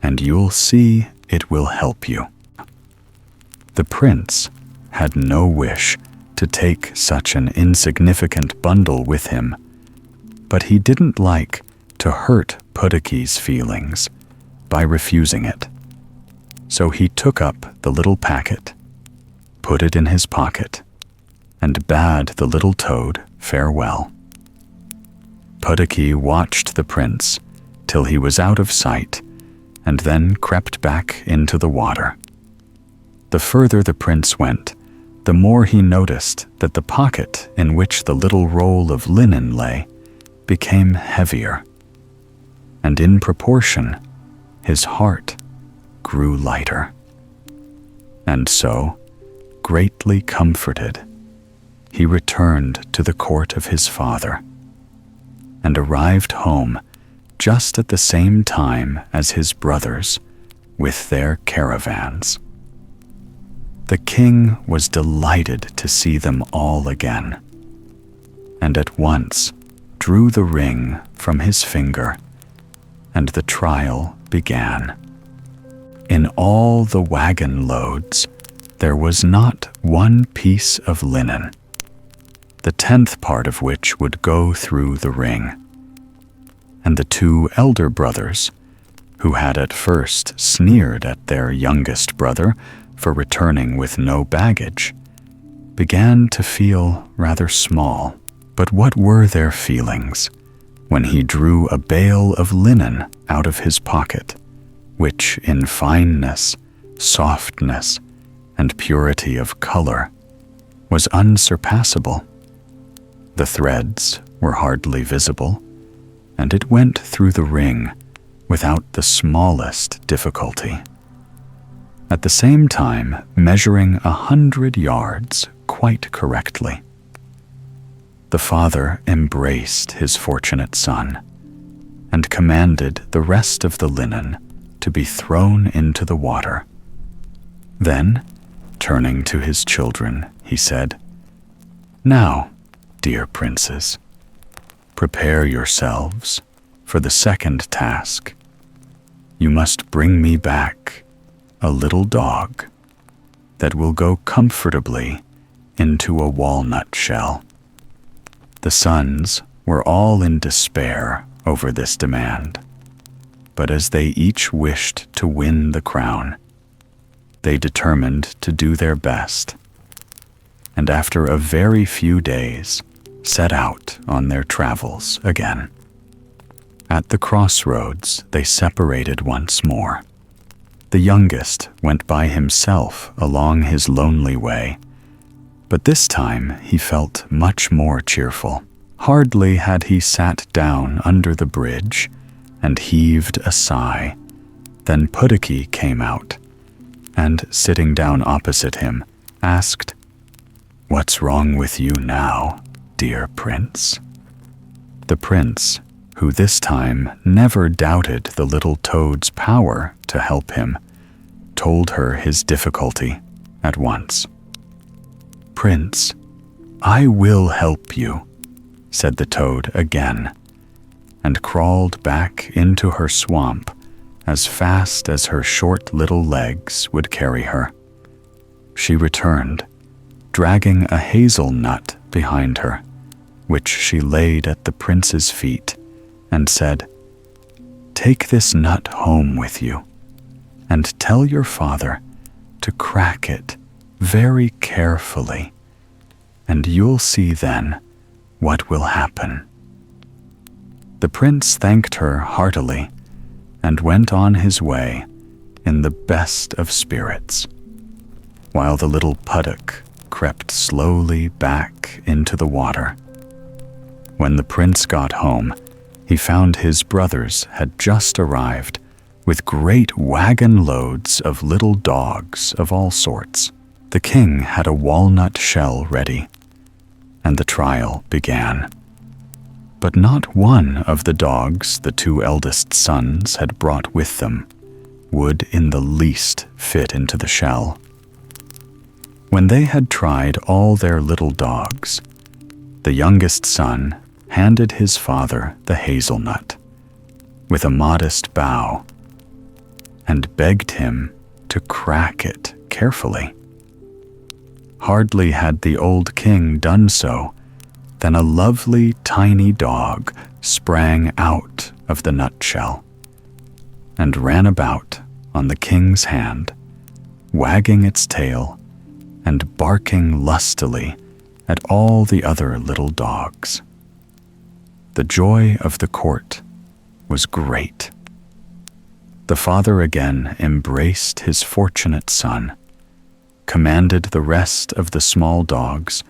and you'll see it will help you." The prince had no wish to take such an insignificant bundle with him, but he didn't like to hurt Puddockie's feelings by refusing it. So he took up the little packet, put it in his pocket, and bade the little toad farewell. Puddocky watched the prince till he was out of sight, and then crept back into the water. The further the prince went, the more he noticed that the pocket in which the little roll of linen lay became heavier, and in proportion, his heart grew lighter. And so, greatly comforted, he returned to the court of his father, and arrived home just at the same time as his brothers with their caravans. The king was delighted to see them all again, and at once drew the ring from his finger, and the trial began. In all the wagon loads, there was not one piece of linen, the 10th part of which would go through the ring. And the 2 elder brothers, who had at first sneered at their youngest brother for returning with no baggage, began to feel rather small. But what were their feelings when he drew a bale of linen out of his pocket, which in fineness, softness, and purity of color was unsurpassable? The threads were hardly visible, and it went through the ring without the smallest difficulty. At the same time, measuring 100 yards quite correctly. The father embraced his fortunate son, and commanded the rest of the linen to be thrown into the water. Then, turning to his children, he said, "Now, dear princes, prepare yourselves for the second task. You must bring me back a little dog that will go comfortably into a walnut shell." The sons were all in despair over this demand, but as they each wished to win the crown, they determined to do their best, and after a very few days set out on their travels again. At the crossroads, they separated once more. The youngest went by himself along his lonely way, but this time he felt much more cheerful. Hardly had he sat down under the bridge and heaved a sigh, than Puddocky came out, and sitting down opposite him, asked, "What's wrong with you now, dear prince?" The prince, who this time never doubted the little toad's power to help him, told her his difficulty at once. "Prince, I will help you," said the toad again, and crawled back into her swamp as fast as her short little legs would carry her. She returned, dragging a hazelnut behind her, which she laid at the prince's feet, and said, "Take this nut home with you, and tell your father to crack it very carefully, and you'll see then what will happen." The prince thanked her heartily and went on his way in the best of spirits, while the little puddock crept slowly back into the water. When the prince got home, he found his brothers had just arrived with great wagon loads of little dogs of all sorts. The king had a walnut shell ready, and the trial began. But not one of the dogs the 2 eldest sons had brought with them would in the least fit into the shell. When they had tried all their little dogs, the youngest son handed his father the hazelnut with a modest bow and begged him to crack it carefully. Hardly had the old king done so than a lovely tiny dog sprang out of the nutshell and ran about on the king's hand, wagging its tail and barking lustily at all the other little dogs. The joy of the court was great. The father again embraced his fortunate son, commanded the rest of the small dogs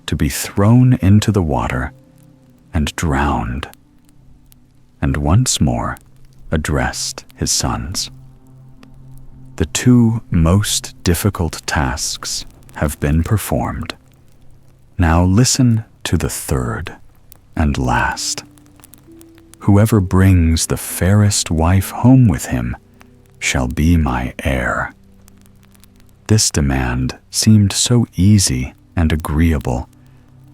to be thrown into the water and drowned, and once more addressed his sons. The two most difficult tasks have been performed. Now listen to the third and last. Whoever brings the fairest wife home with him shall be my heir. This demand seemed so easy and agreeable,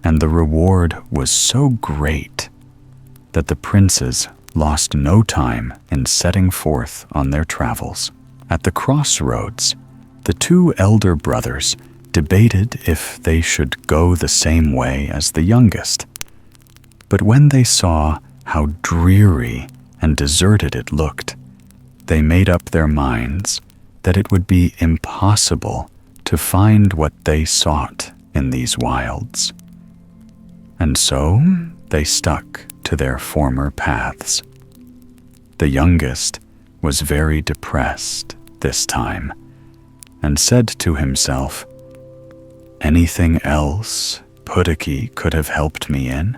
and the reward was so great that the princes lost no time in setting forth on their travels. At the crossroads, the two elder brothers debated if they should go the same way as the youngest. But when they saw how dreary and deserted it looked, they made up their minds that it would be impossible to find what they sought in these wilds. And so they stuck to their former paths. The youngest was very depressed this time, and said to himself, "Anything else Puddocky could have helped me in,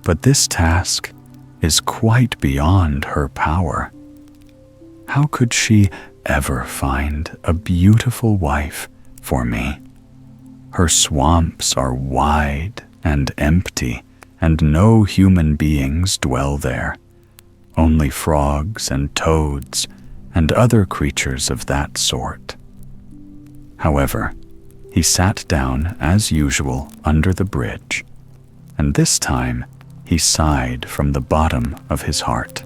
but this task is quite beyond her power. How could she ever find a beautiful wife for me? Her swamps are wide and empty, and no human beings dwell there, only frogs and toads and other creatures of that sort." However, he sat down as usual under the bridge, and this time he sighed from the bottom of his heart.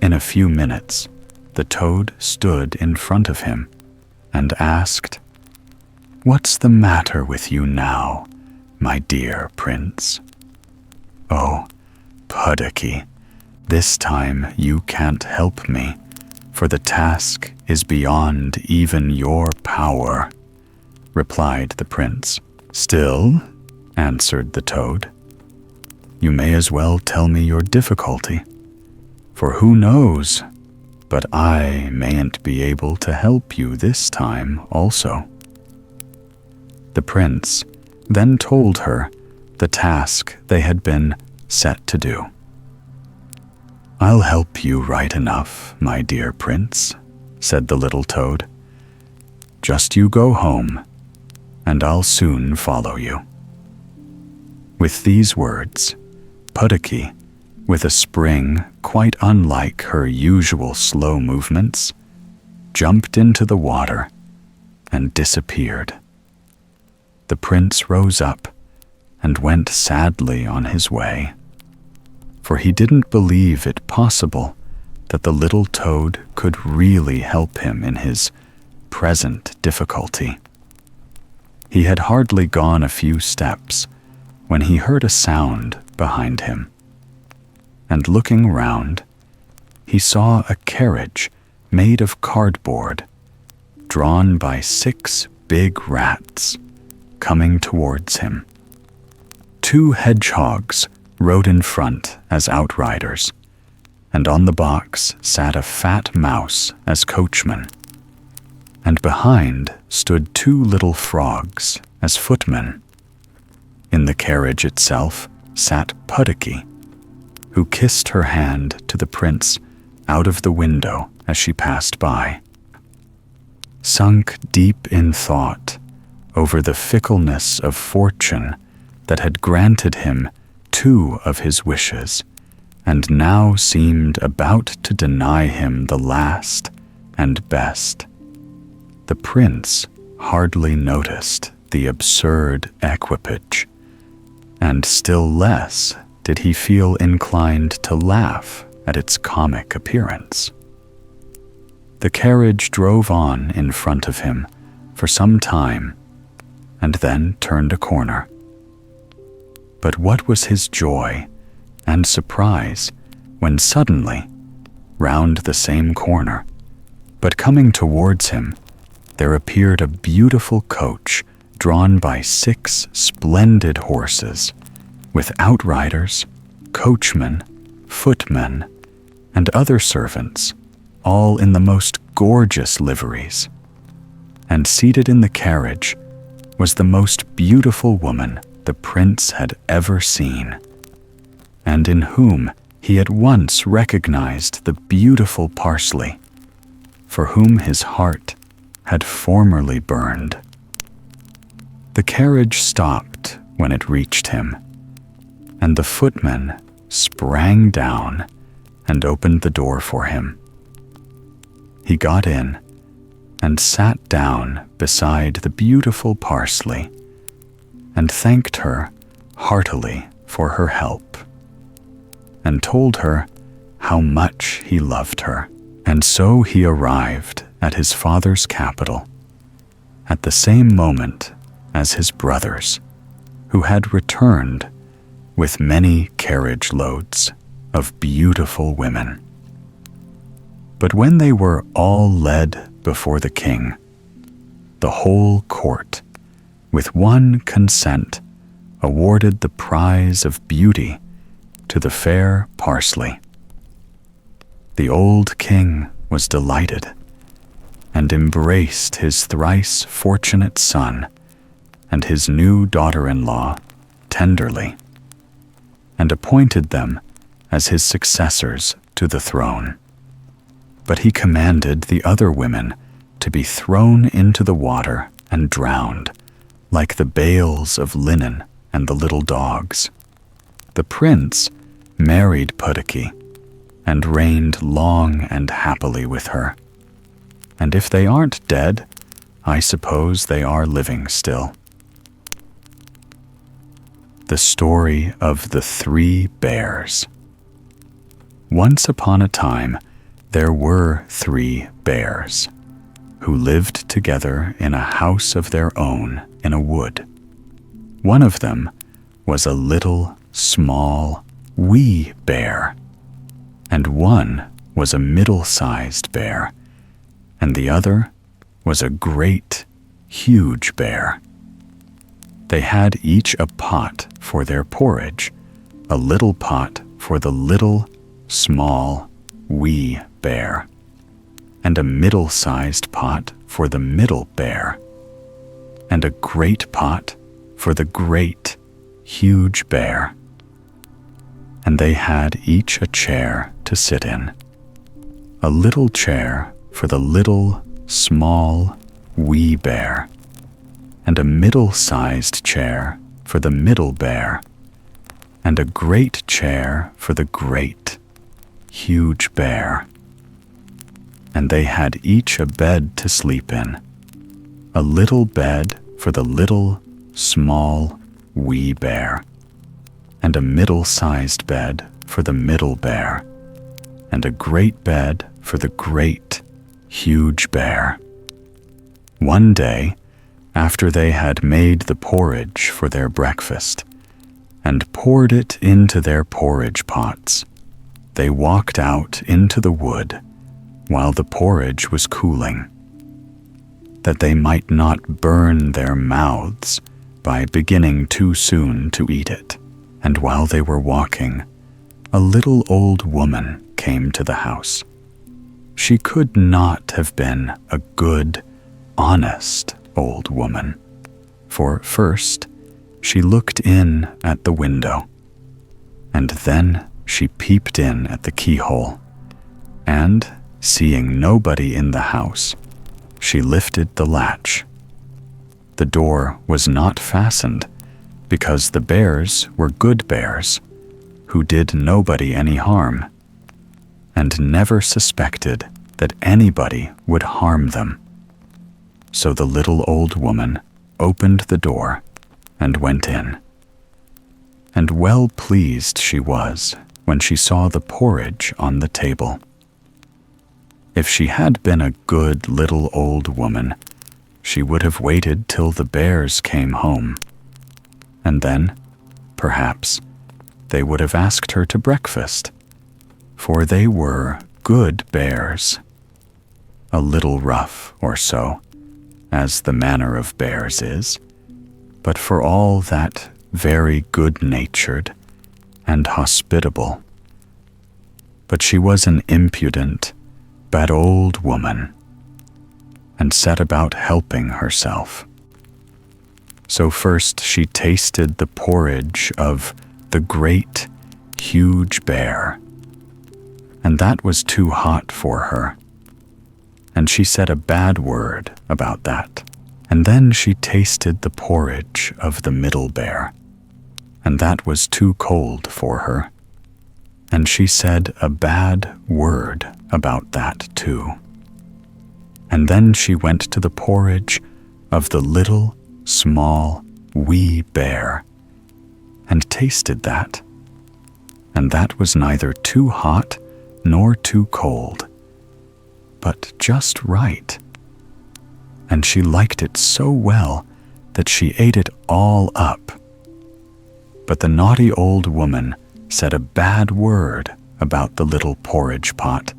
In a few minutes, the toad stood in front of him and asked, "What's the matter with you now, my dear prince?" "Oh, Puddocky, this time you can't help me, for the task is beyond even your power," replied the prince. "Still," answered the toad, "you may as well tell me your difficulty, for who knows, but I mayn't be able to help you this time also." The prince then told her the task they had been set to do. "I'll help you right enough, my dear prince," said the little toad. "Just you go home, and I'll soon follow you." With these words, Puddocky, with a spring quite unlike her usual slow movements, jumped into the water and disappeared. The prince rose up and went sadly on his way, for he didn't believe it possible that the little toad could really help him in his present difficulty. He had hardly gone a few steps when he heard a sound behind him, and looking round, he saw a carriage made of cardboard, drawn by 6 big rats, coming towards him. 2 hedgehogs rode in front as outriders, and on the box sat a fat mouse as coachman, and behind stood 2 little frogs as footmen. In the carriage itself sat Puddocky, who kissed her hand to the prince out of the window as she passed by. Sunk deep in thought over the fickleness of fortune that had granted him 2 of his wishes, and now seemed about to deny him the last and best, the prince hardly noticed the absurd equipage, and still less did he feel inclined to laugh at its comic appearance. The carriage drove on in front of him for some time, and then turned a corner. But what was his joy and surprise when suddenly, round the same corner, but coming towards him, there appeared a beautiful coach drawn by 6 splendid horses, with outriders, coachmen, footmen, and other servants, all in the most gorgeous liveries. And seated in the carriage was the most beautiful woman the prince had ever seen, and in whom he at once recognized the beautiful Parsley, for whom his heart had formerly burned. The carriage stopped when it reached him, and the footman sprang down and opened the door for him. He got in and sat down beside the beautiful Parsley and thanked her heartily for her help, and told her how much he loved her. And so he arrived at his father's capital at the same moment as his brothers, who had returned with many carriage loads of beautiful women. But when they were all led before the king, the whole court, with one consent, awarded the prize of beauty to the fair Parsley. The old king was delighted, and embraced his thrice fortunate son and his new daughter-in-law tenderly, and appointed them as his successors to the throne. But he commanded the other women to be thrown into the water and drowned, like the bales of linen and the little dogs. The prince married Puddocky, and reigned long and happily with her. And if they aren't dead, I suppose they are living still. The story of the 3 bears. Once upon a time, there were 3 bears who lived together in a house of their own in a wood. One of them was a little, small, wee bear, and one was a middle-sized bear, and the other was a great, huge bear. They had each a pot for their porridge, a little pot for the little, small, wee bear, and a middle-sized pot for the middle bear, and a great pot for the great, huge bear. And they had each a chair to sit in, a little chair for the little, small, wee bear, and a middle-sized chair for the middle bear, and a great chair for the great, huge bear. And they had each a bed to sleep in, a little bed for the little, small, wee bear, and a middle-sized bed for the middle bear, and a great bed for the great, huge bear. One day, after they had made the porridge for their breakfast, and poured it into their porridge pots, they walked out into the wood while the porridge was cooling, that they might not burn their mouths by beginning too soon to eat it. And while they were walking, a little old woman came to the house. She could not have been a good, honest old woman, for first she looked in at the window, and then she peeped in at the keyhole, and, seeing nobody in the house, she lifted the latch. The door was not fastened, because the bears were good bears, who did nobody any harm, and never suspected that anybody would harm them. So the little old woman opened the door and went in. And well pleased she was when she saw the porridge on the table. If she had been a good little old woman, she would have waited till the bears came home. And then, perhaps, they would have asked her to breakfast, for they were good bears. A little rough or so, as the manner of bears is, but for all that very good-natured and hospitable. But she was an impudent, bad old woman, and set about helping herself. So first she tasted the porridge of the great, huge bear, and that was too hot for her, and she said a bad word about that. And then she tasted the porridge of the middle bear, and that was too cold for her, and she said a bad word about that too. And then she went to the porridge of the little, small, wee bear, and tasted that, and that was neither too hot nor too cold, but just right. And she liked it so well that she ate it all up. But the naughty old woman said a bad word about the little porridge pot,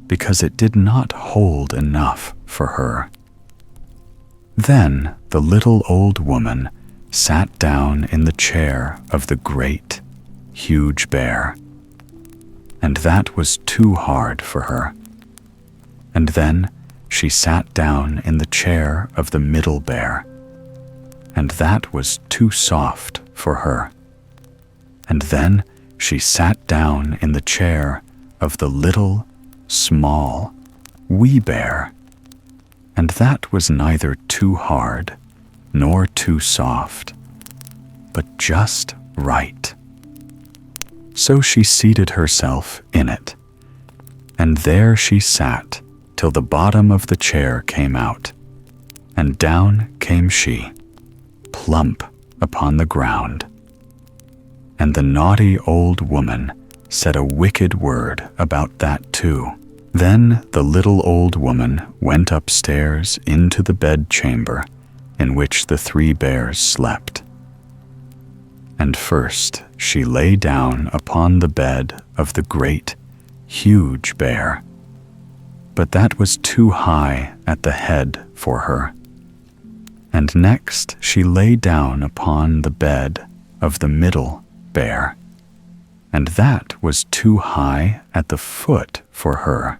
because it did not hold enough for her. Then the little old woman sat down in the chair of the great, huge bear, and that was too hard for her. And then she sat down in the chair of the middle bear, and that was too soft for her. And then she sat down in the chair of the little, small, wee bear, and that was neither too hard nor too soft, but just right. So she seated herself in it, and there she sat till the bottom of the chair came out, and down came she, plump upon the ground. And the naughty old woman said a wicked word about that too. Then the little old woman went upstairs into the bedchamber in which the three bears slept. And first she lay down upon the bed of the great, huge bear, but that was too high at the head for her. And next she lay down upon the bed of the middle bear, and that was too high at the foot for her.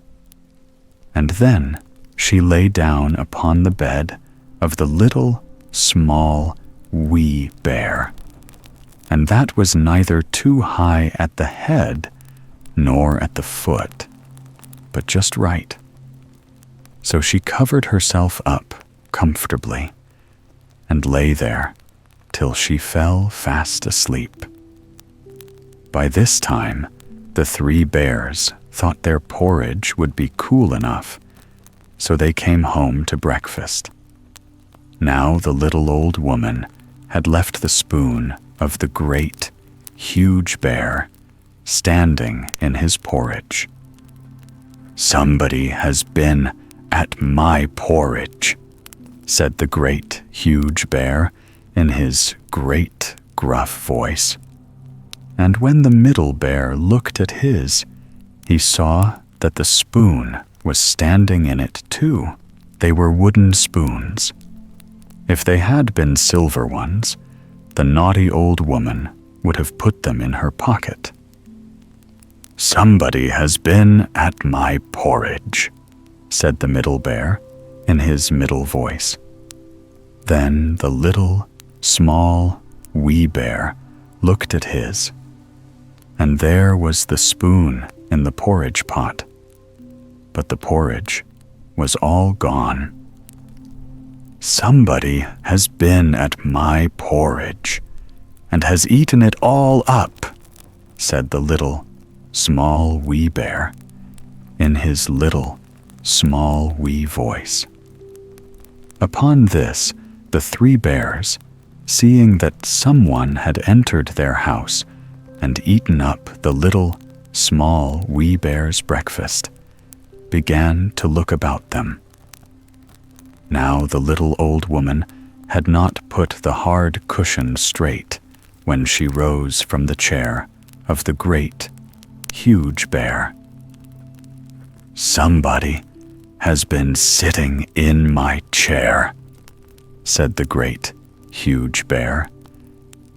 And then she lay down upon the bed of the little, small, wee bear, and that was neither too high at the head nor at the foot, but just right. So she covered herself up comfortably and lay there till she fell fast asleep. By this time, the three bears thought their porridge would be cool enough, so they came home to breakfast. Now the little old woman had left the spoon of the great, huge bear standing in his porridge. "Somebody has been at my porridge," said the great, huge bear in his great, gruff voice. And when the middle bear looked at his, he saw that the spoon was standing in it too. They were wooden spoons. If they had been silver ones, the naughty old woman would have put them in her pocket. "Somebody has been at my porridge," said the middle bear in his middle voice. Then the little, small, wee bear looked at his, and there was the spoon in the porridge pot, but the porridge was all gone. "Somebody has been at my porridge and has eaten it all up," said the little, small, wee bear in his little, small, wee voice. Upon this, the three bears, seeing that someone had entered their house and eaten up the little, small, wee bear's breakfast, began to look about them. Now the little old woman had not put the hard cushion straight when she rose from the chair of the great, huge bear. "Somebody has been sitting in my chair," said the great, huge bear,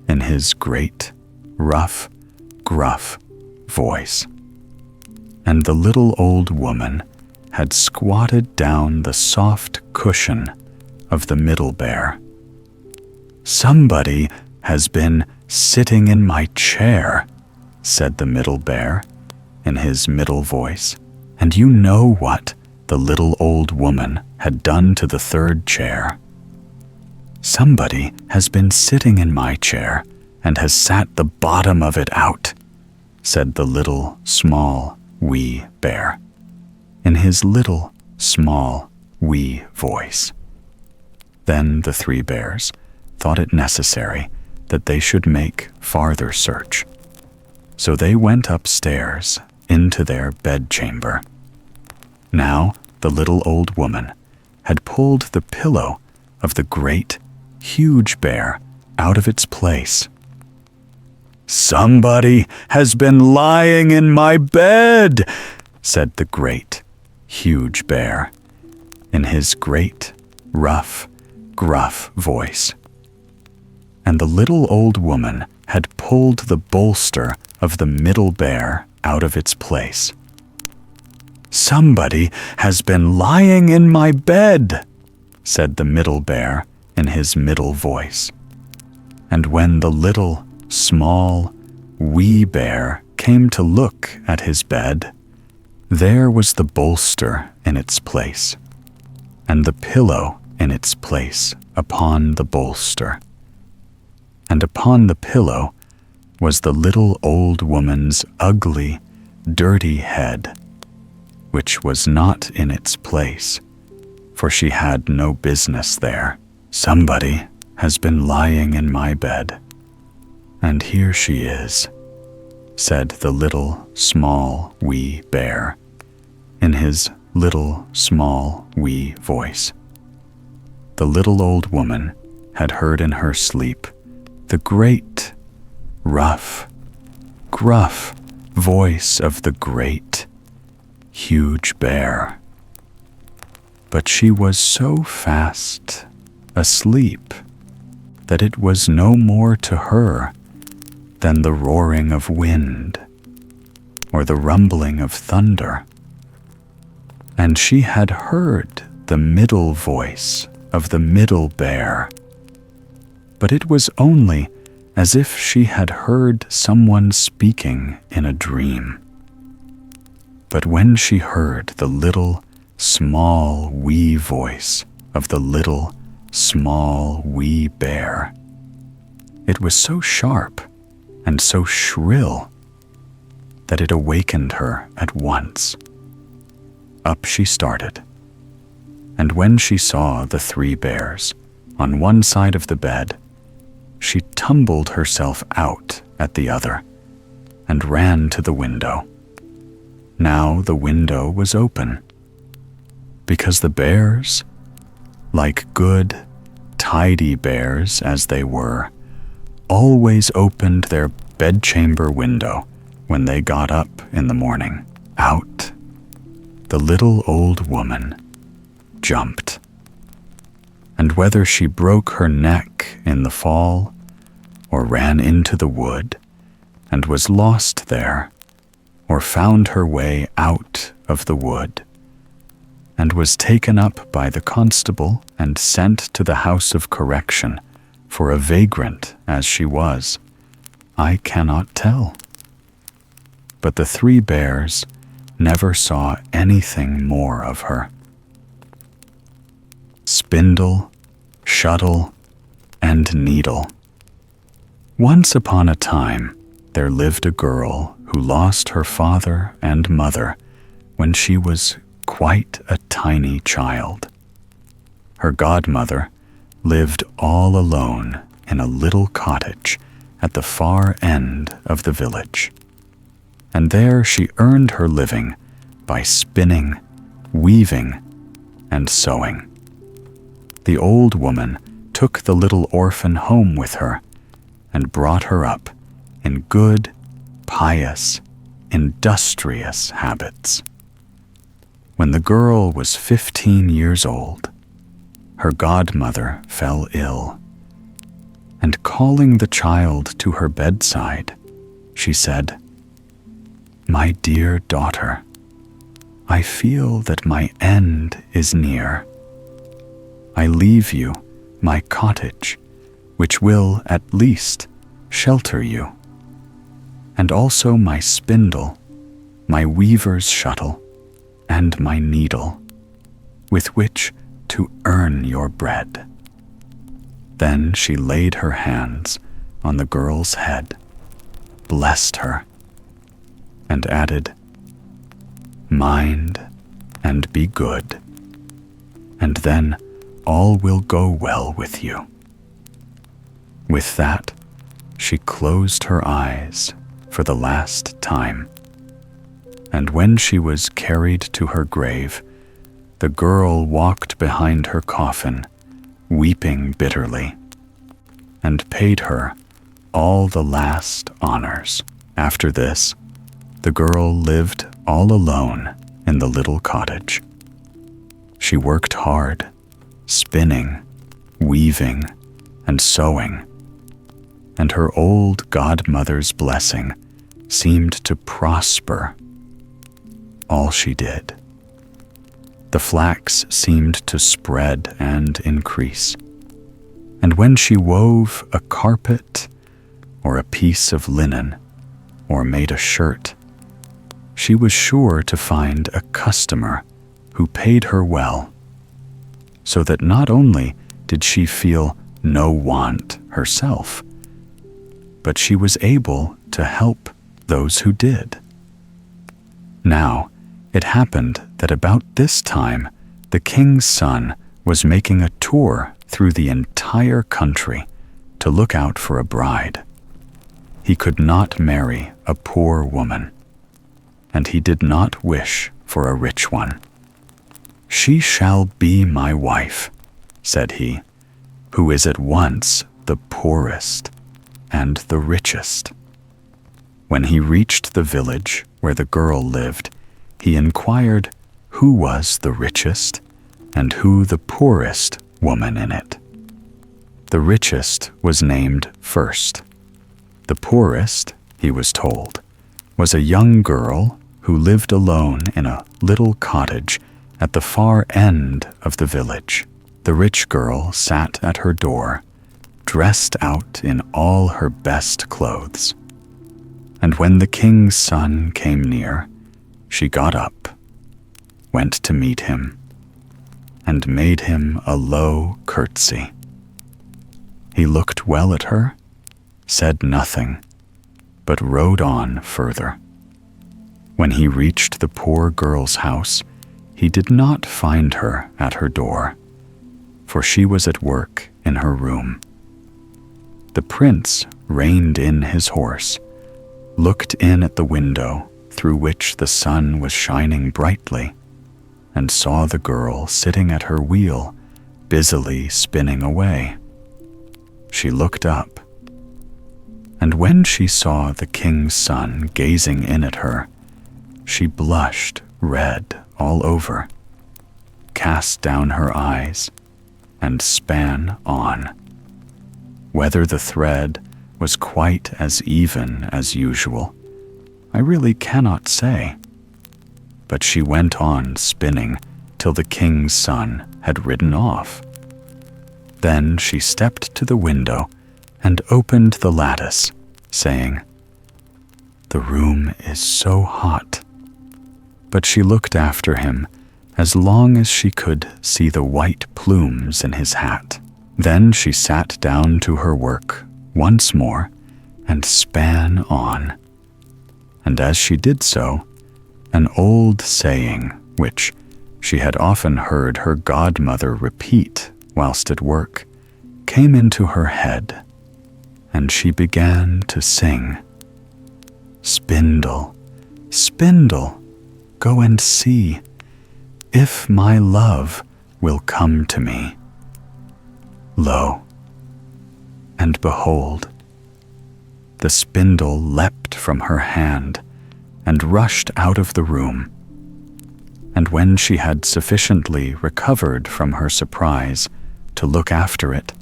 in his great, rough, gruff voice. And the little old woman had squatted down the soft cushion of the middle bear. "Somebody has been sitting in my chair," said the middle bear in his middle voice. And you know what the little old woman had done to the third chair. "Somebody has been sitting in my chair and has sat the bottom of it out," said the little, small, wee bear, in his little, small, wee voice. Then the three bears thought it necessary that they should make farther search. So they went upstairs into their bedchamber. Now the little old woman had pulled the pillow of the great, huge bear out of its place. "Somebody has been lying in my bed," said the great, huge bear, in his great, rough, gruff voice. And the little old woman had pulled the bolster of the middle bear out of its place. "Somebody has been lying in my bed," said the middle bear in his middle voice. And when the little, small, wee bear came to look at his bed, there was the bolster in its place, and the pillow in its place upon the bolster. And upon the pillow was the little old woman's ugly, dirty head, which was not in its place, for she had no business there. "Somebody has been lying in my bed, and here she is," said the little, small, wee bear, in his little, small, wee voice. The little old woman had heard in her sleep the great, rough, gruff voice of the great, huge bear. But she was so fast asleep that it was no more to her than the roaring of wind or the rumbling of thunder. And she had heard the middle voice of the middle bear, but it was only as if she had heard someone speaking in a dream. But when she heard the little, small, wee voice of the little, small, wee bear, it was so sharp and so shrill that it awakened her at once. Up she started, and when she saw the three bears on one side of the bed, she tumbled herself out at the other and ran to the window. Now the window was open, because the bears, like good, tidy bears as they were, always opened their bedchamber window when they got up in the morning. Out the little old woman jumped. And whether she broke her neck in the fall, or ran into the wood and was lost there, or found her way out of the wood, and was taken up by the constable and sent to the house of correction for a vagrant as she was, I cannot tell. But the three bears never saw anything more of her. Spindle, Shuttle, and Needle. Once upon a time, there lived a girl who lost her father and mother when she was quite a tiny child. Her godmother lived all alone in a little cottage at the far end of the village, and there she earned her living by spinning, weaving, and sewing. The old woman took the little orphan home with her and brought her up in good, pious, industrious habits. When the girl was 15 years old, her godmother fell ill, and calling the child to her bedside, she said, "My dear daughter, I feel that my end is near. I leave you my cottage, which will at least shelter you, and also my spindle, my weaver's shuttle, and my needle, with which to earn your bread." Then she laid her hands on the girl's head, blessed her, and added, "Mind and be good, and then all will go well with you." With that, she closed her eyes for the last time, and when she was carried to her grave, the girl walked behind her coffin, weeping bitterly, and paid her all the last honors. After this, the girl lived all alone in the little cottage. She worked hard, spinning, weaving, and sewing, and her old godmother's blessing seemed to prosper all she did. The flax seemed to spread and increase, and when she wove a carpet or a piece of linen or made a shirt, she was sure to find a customer who paid her well, so that not only did she feel no want herself, but she was able to help those who did. Now, it happened that about this time, the king's son was making a tour through the entire country to look out for a bride. He could not marry a poor woman, and he did not wish for a rich one. "She shall be my wife," said he, "who is at once the poorest and the richest." When he reached the village where the girl lived, he inquired who was the richest and who the poorest woman in it. The richest was named first. The poorest, he was told, was a young girl who lived alone in a little cottage at the far end of the village. The rich girl sat at her door, dressed out in all her best clothes. And when the king's son came near, she got up, went to meet him, and made him a low curtsy. He looked well at her, said nothing, but rode on further. When he reached the poor girl's house, he did not find her at her door, for she was at work in her room. The prince reined in his horse, looked in at the window through which the sun was shining brightly, and saw the girl sitting at her wheel, busily spinning away. She looked up, and when she saw the king's son gazing in at her, she blushed red all over, cast down her eyes, and span on. Whether the thread was quite as even as usual, I really cannot say, but she went on spinning till the king's son had ridden off. Then she stepped to the window and opened the lattice, saying, "The room is so hot." But she looked after him as long as she could see the white plumes in his hat. Then she sat down to her work once more and span on. And as she did so, an old saying, which she had often heard her godmother repeat whilst at work, came into her head, and she began to sing, "Spindle, spindle, go and see if my love will come to me. Lo, and behold, the spindle leapt from her hand and rushed out of the room. And when she had sufficiently recovered from her surprise to look after it,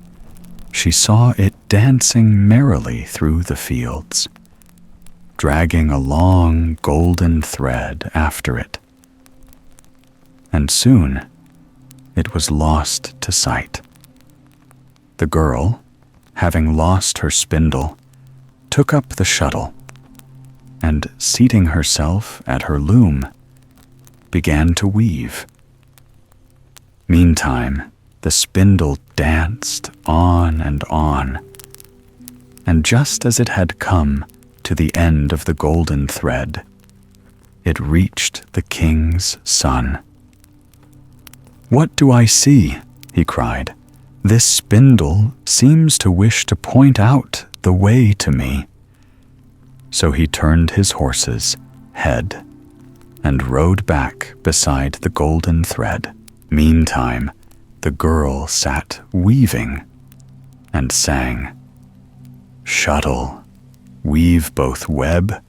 she saw it dancing merrily through the fields, dragging a long golden thread after it. And soon it was lost to sight. The girl, having lost her spindle, took up the shuttle, and seating herself at her loom, began to weave. Meantime, the spindle danced on, and just as it had come to the end of the golden thread, it reached the king's son. "What do I see?" he cried. "This spindle seems to wish to point out the way to me." So he turned his horse's head and rode back beside the golden thread. Meantime, the girl sat weaving and sang, "Shuttle, weave both web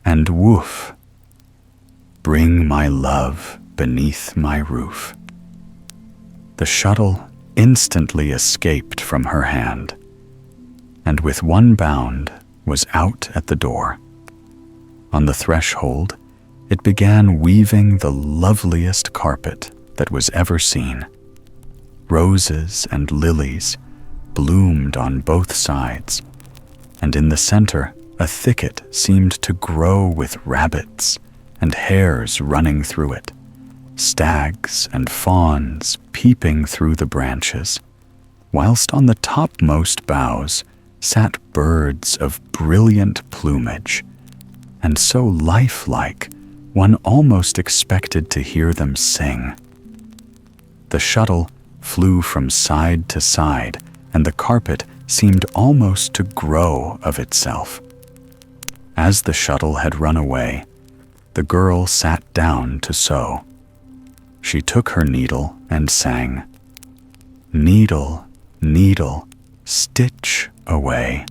and woof. Bring my love beneath my roof." The shuttle instantly escaped from her hand, and with one bound was out at the door. On the threshold, it began weaving the loveliest carpet that was ever seen. Roses and lilies bloomed on both sides, and in the center a thicket seemed to grow with rabbits and hares running through it, stags and fawns peeping through the branches, whilst on the topmost boughs sat birds of brilliant plumage, and so lifelike one almost expected to hear them sing. The shuttle flew from side to side, and the carpet seemed almost to grow of itself. As the shuttle had run away, the girl sat down to sew. She took her needle and sang, "Needle, needle, stitch away.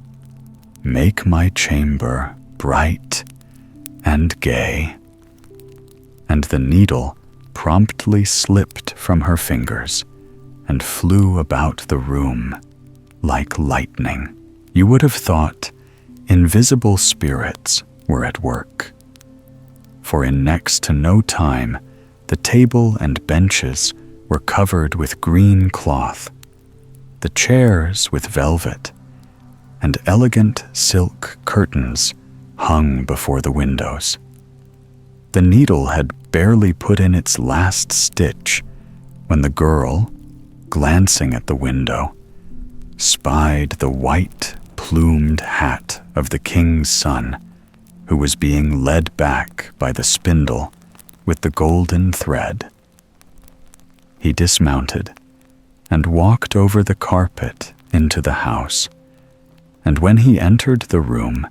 Make my chamber bright and gay." And the needle promptly slipped from her fingers and flew about the room like lightning. You would have thought invisible spirits were at work, for in next to no time the table and benches were covered with green cloth, the chairs with velvet, and elegant silk curtains hung before the windows. The needle had barely put in its last stitch when the girl, glancing at the window, spied the white, plumed hat of the king's son, who was being led back by the spindle with the golden thread. He dismounted and walked over the carpet into the house, and when he entered the room,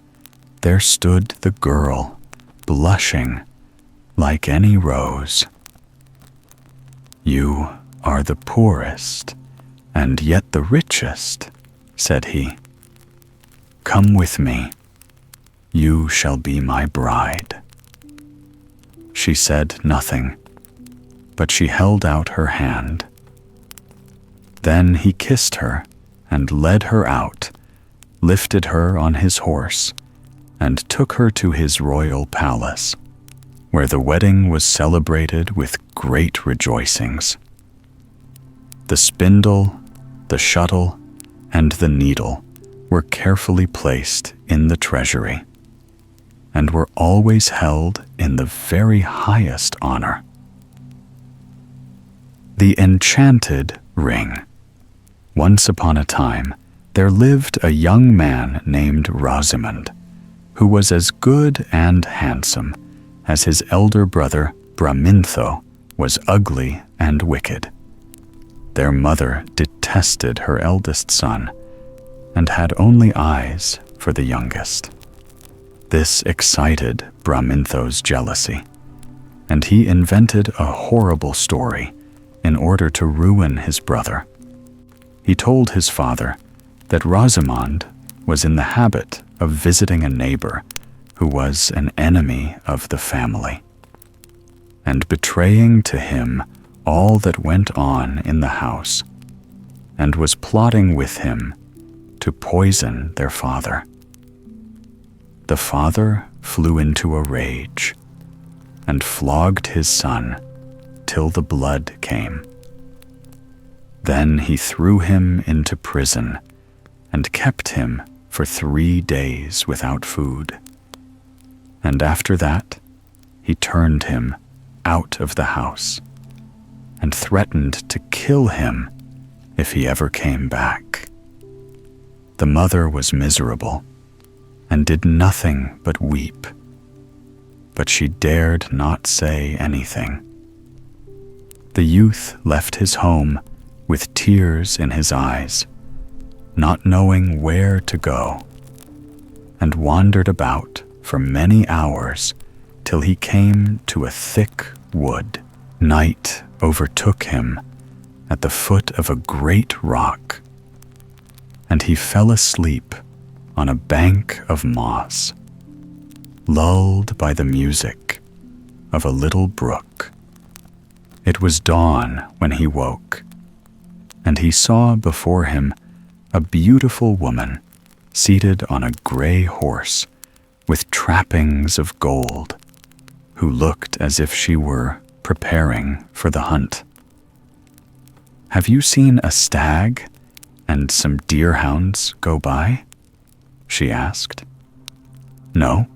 there stood the girl, blushing like any rose. "You are the poorest, and yet the richest," said he. "Come with me. You shall be my bride." She said nothing, but she held out her hand. Then he kissed her and led her out, lifted her on his horse, and took her to his royal palace, where the wedding was celebrated with great rejoicings. The spindle, the shuttle, and the needle were carefully placed in the treasury, and were always held in the very highest honor. The Enchanted Ring. Once upon a time, there lived a young man named Rosamond, who was as good and handsome as his elder brother Bramintho was ugly and wicked. Their mother detested her eldest son and had only eyes for the youngest. This excited Bramintho's jealousy, and he invented a horrible story in order to ruin his brother. He told his father that Rosamond was in the habit of visiting a neighbor who was an enemy of the family, and betraying to him all that went on in the house, and was plotting with him to poison their father. The father flew into a rage and flogged his son till the blood came. Then he threw him into prison and kept him for 3 days without food. And after that, he turned him out of the house and threatened to kill him if he ever came back. The mother was miserable and did nothing but weep, but she dared not say anything. The youth left his home with tears in his eyes, not knowing where to go, and wandered about for many hours till he came to a thick wood. Night overtook him at the foot of a great rock, and he fell asleep on a bank of moss, lulled by the music of a little brook. It was dawn when he woke, and he saw before him a beautiful woman seated on a gray horse with trappings of gold, who looked as if she were preparing for the hunt. "Have you seen a stag and some deerhounds go by?" she asked. "No,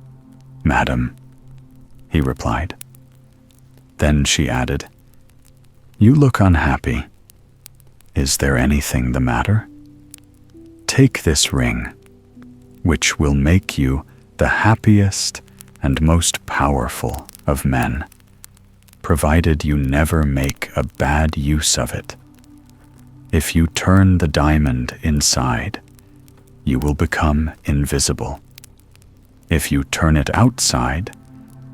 madam," he replied. Then she added, "You look unhappy. Is there anything the matter? Take this ring, which will make you the happiest and most powerful of men, provided you never make a bad use of it. If you turn the diamond inside, you will become invisible. If you turn it outside,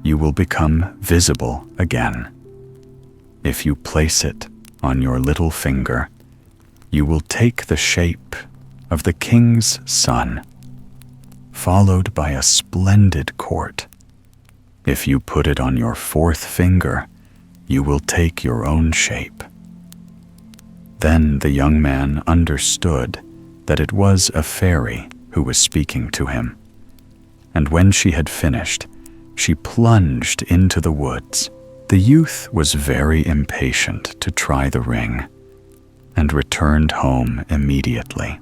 you will become visible again. If you place it on your little finger, you will take the shape of the king's son, followed by a splendid court. If you put it on your 4th finger, you will take your own shape." Then the young man understood that it was a fairy who was speaking to him, and when she had finished, she plunged into the woods. The youth was very impatient to try the ring, and returned home immediately.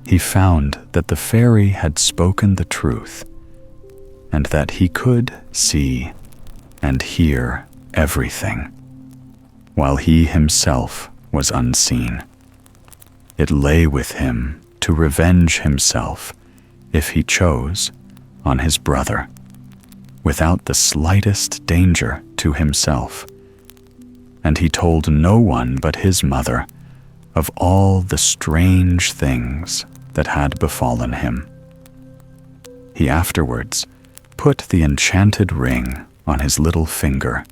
He found that the fairy had spoken the truth, and that he could see and hear everything, while he himself was unseen. It lay with him to revenge himself, if he chose, on his brother, without the slightest danger to himself, and he told no one but his mother of all the strange things that had befallen him. He afterwards put the enchanted ring on his little finger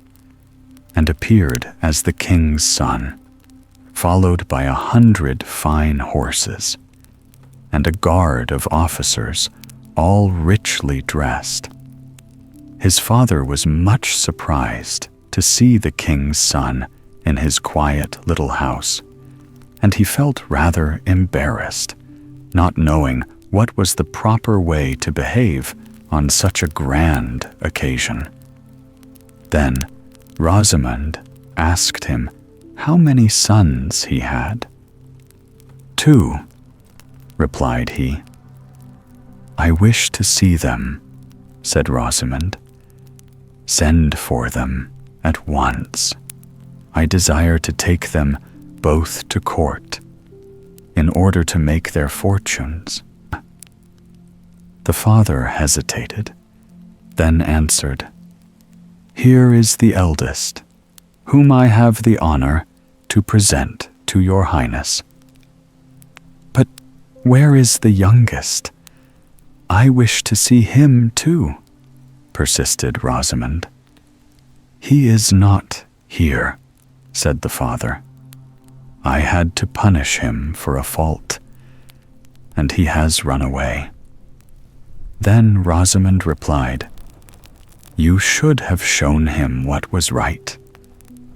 and appeared as the king's son, followed by 100 fine horses and a guard of officers, all richly dressed. His father was much surprised to see the king's son in his quiet little house, and he felt rather embarrassed, not knowing what was the proper way to behave on such a grand occasion. Then Rosamond asked him how many sons he had. "2," replied he. "I wish to see them," said Rosamond. "Send for them at once. I desire to take them both to court, in order to make their fortunes." The father hesitated, then answered, "Here is the eldest, whom I have the honor to present to your highness." "But where is the youngest? I wish to see him too," persisted Rosamond. "He is not here," said the father. I had to punish him for a fault, and he has run away." Then Rosamond replied, "You should have shown him what was right,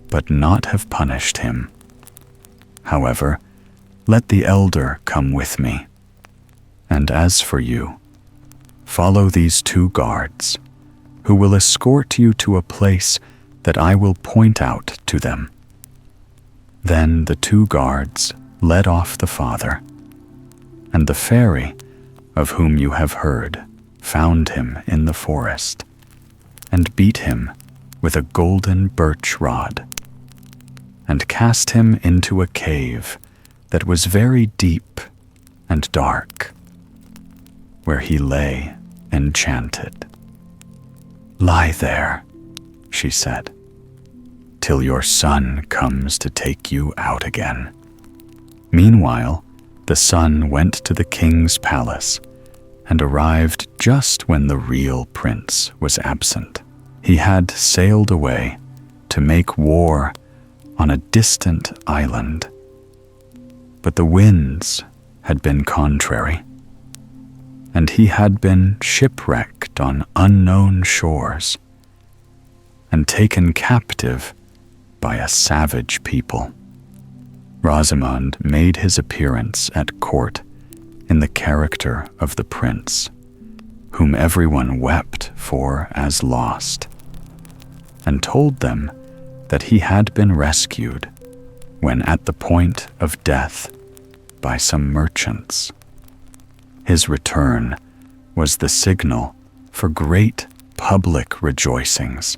but not have punished him. However, let the elder come with me. And as for you, follow these 2 guards, who will escort you to a place that I will point out to them." Then the 2 guards led off the father, and the fairy, of whom you have heard, found him in the forest, and beat him with a golden birch rod, and cast him into a cave that was very deep and dark, where he lay enchanted. "Lie there," she said, "till your son comes to take you out again." Meanwhile, the son went to the king's palace and arrived just when the real prince was absent. He had sailed away to make war on a distant island, but the winds had been contrary, and he had been shipwrecked on unknown shores and taken captive by a savage people. Rosamond made his appearance at court in the character of the prince, whom everyone wept for as lost, and told them that he had been rescued when at the point of death by some merchants. His return was the signal for great public rejoicings,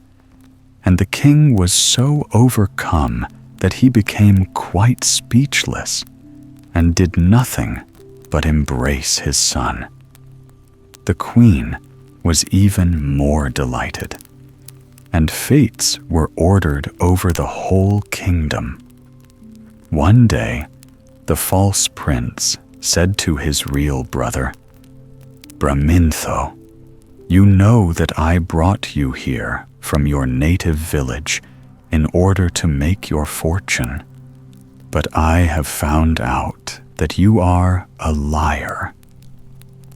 and the king was so overcome that he became quite speechless and did nothing but embrace his son. The queen was even more delighted, and fetes were ordered over the whole kingdom. One day, the false prince said to his real brother, "Bramintho, you know that I brought you here from your native village in order to make your fortune, but I have found out that you are a liar,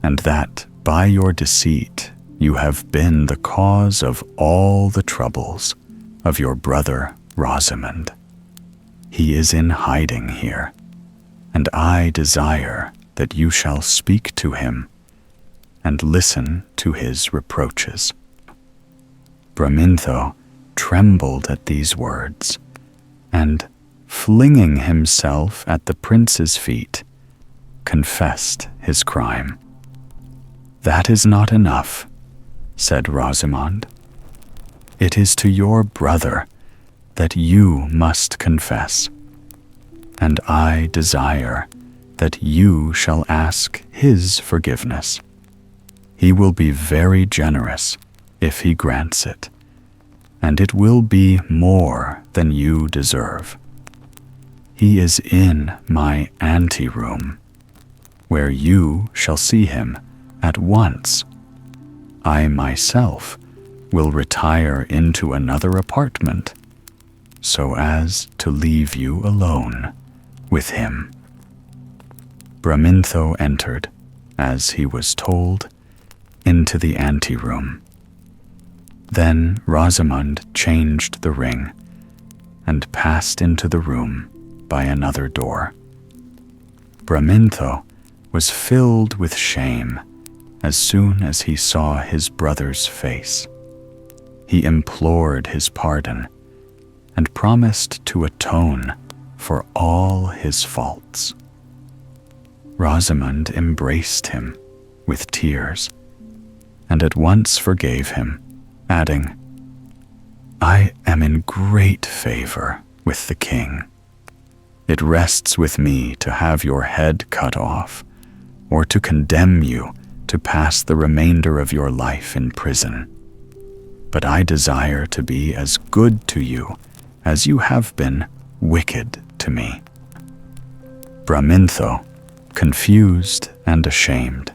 and that by your deceit you have been the cause of all the troubles of your brother Rosamond. He is in hiding here, and I desire that you shall speak to him and listen to his reproaches." Bramintho trembled at these words, and, flinging himself at the prince's feet, confessed his crime. "That is not enough," said Rosamond. "It is to your brother that you must confess, and I desire that you shall ask his forgiveness. He will be very generous if he grants it, and it will be more than you deserve. He is in my anteroom, where you shall see him at once. I myself will retire into another apartment, so as to leave you alone with him." Bramintho entered, as he was told, into the anteroom. Then Rosamond changed the ring and passed into the room by another door. Bramintho was filled with shame as soon as he saw his brother's face. He implored his pardon and promised to atone for all his faults. Rosamond embraced him with tears and at once forgave him, adding, "I am in great favor with the king. It rests with me to have your head cut off, or to condemn you to pass the remainder of your life in prison. But I desire to be as good to you as you have been wicked to me." Bramintho, confused and ashamed,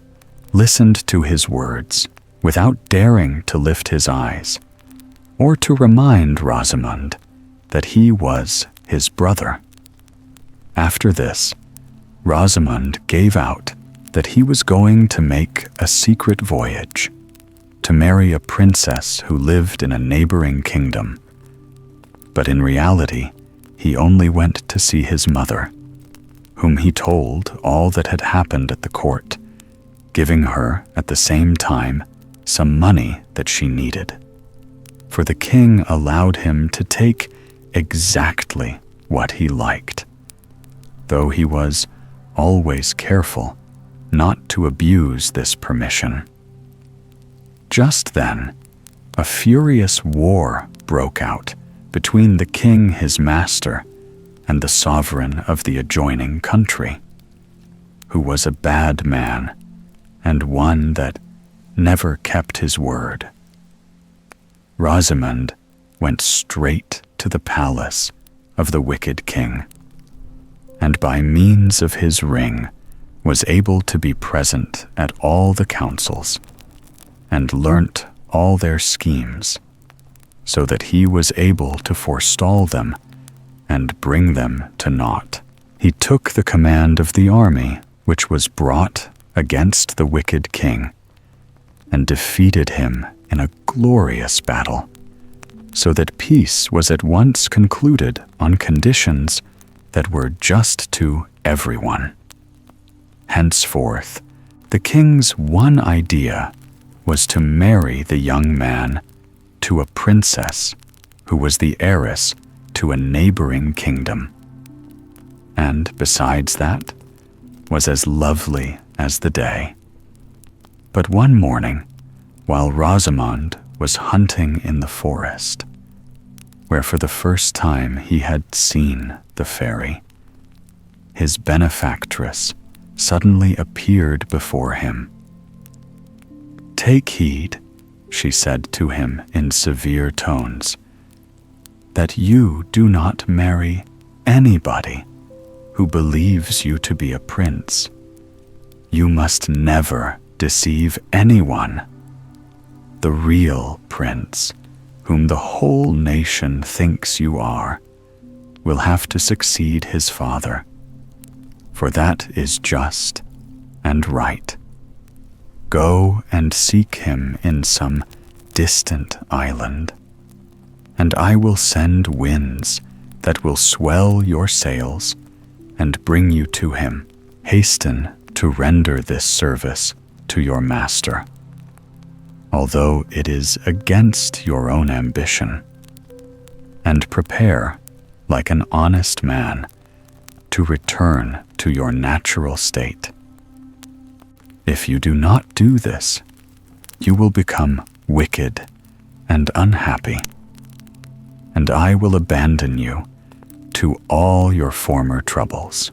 listened to his words without daring to lift his eyes, or to remind Rosamond that he was his brother. After this, Rosamund gave out that he was going to make a secret voyage to marry a princess who lived in a neighboring kingdom. But in reality, he only went to see his mother, whom he told all that had happened at the court, giving her at the same time some money that she needed. For the king allowed him to take exactly what he liked, though he was always careful not to abuse this permission. Just then, a furious war broke out between the king, his master, and the sovereign of the adjoining country, who was a bad man and one that never kept his word. Rosamund went straight to the palace of the wicked king, and by means of his ring was able to be present at all the councils, and learnt all their schemes, so that he was able to forestall them and bring them to naught. He took the command of the army which was brought against the wicked king, and defeated him in a glorious battle, so that peace was at once concluded on conditions that were just to everyone. Henceforth, the king's one idea was to marry the young man to a princess who was the heiress to a neighboring kingdom, and besides that, was as lovely as the day. But one morning, while Rosamund was hunting in the forest, where for the first time he had seen the fairy, his benefactress suddenly appeared before him. "Take heed," she said to him in severe tones, "that you do not marry anybody who believes you to be a prince. You must never deceive anyone. The real prince, whom the whole nation thinks you are, will have to succeed his father, for that is just and right. Go and seek him in some distant island, and I will send winds that will swell your sails and bring you to him. Hasten to render this service to your master, although it is against your own ambition, and prepare, like an honest man, to return to your natural state. If you do not do this, you will become wicked and unhappy, and I will abandon you to all your former troubles."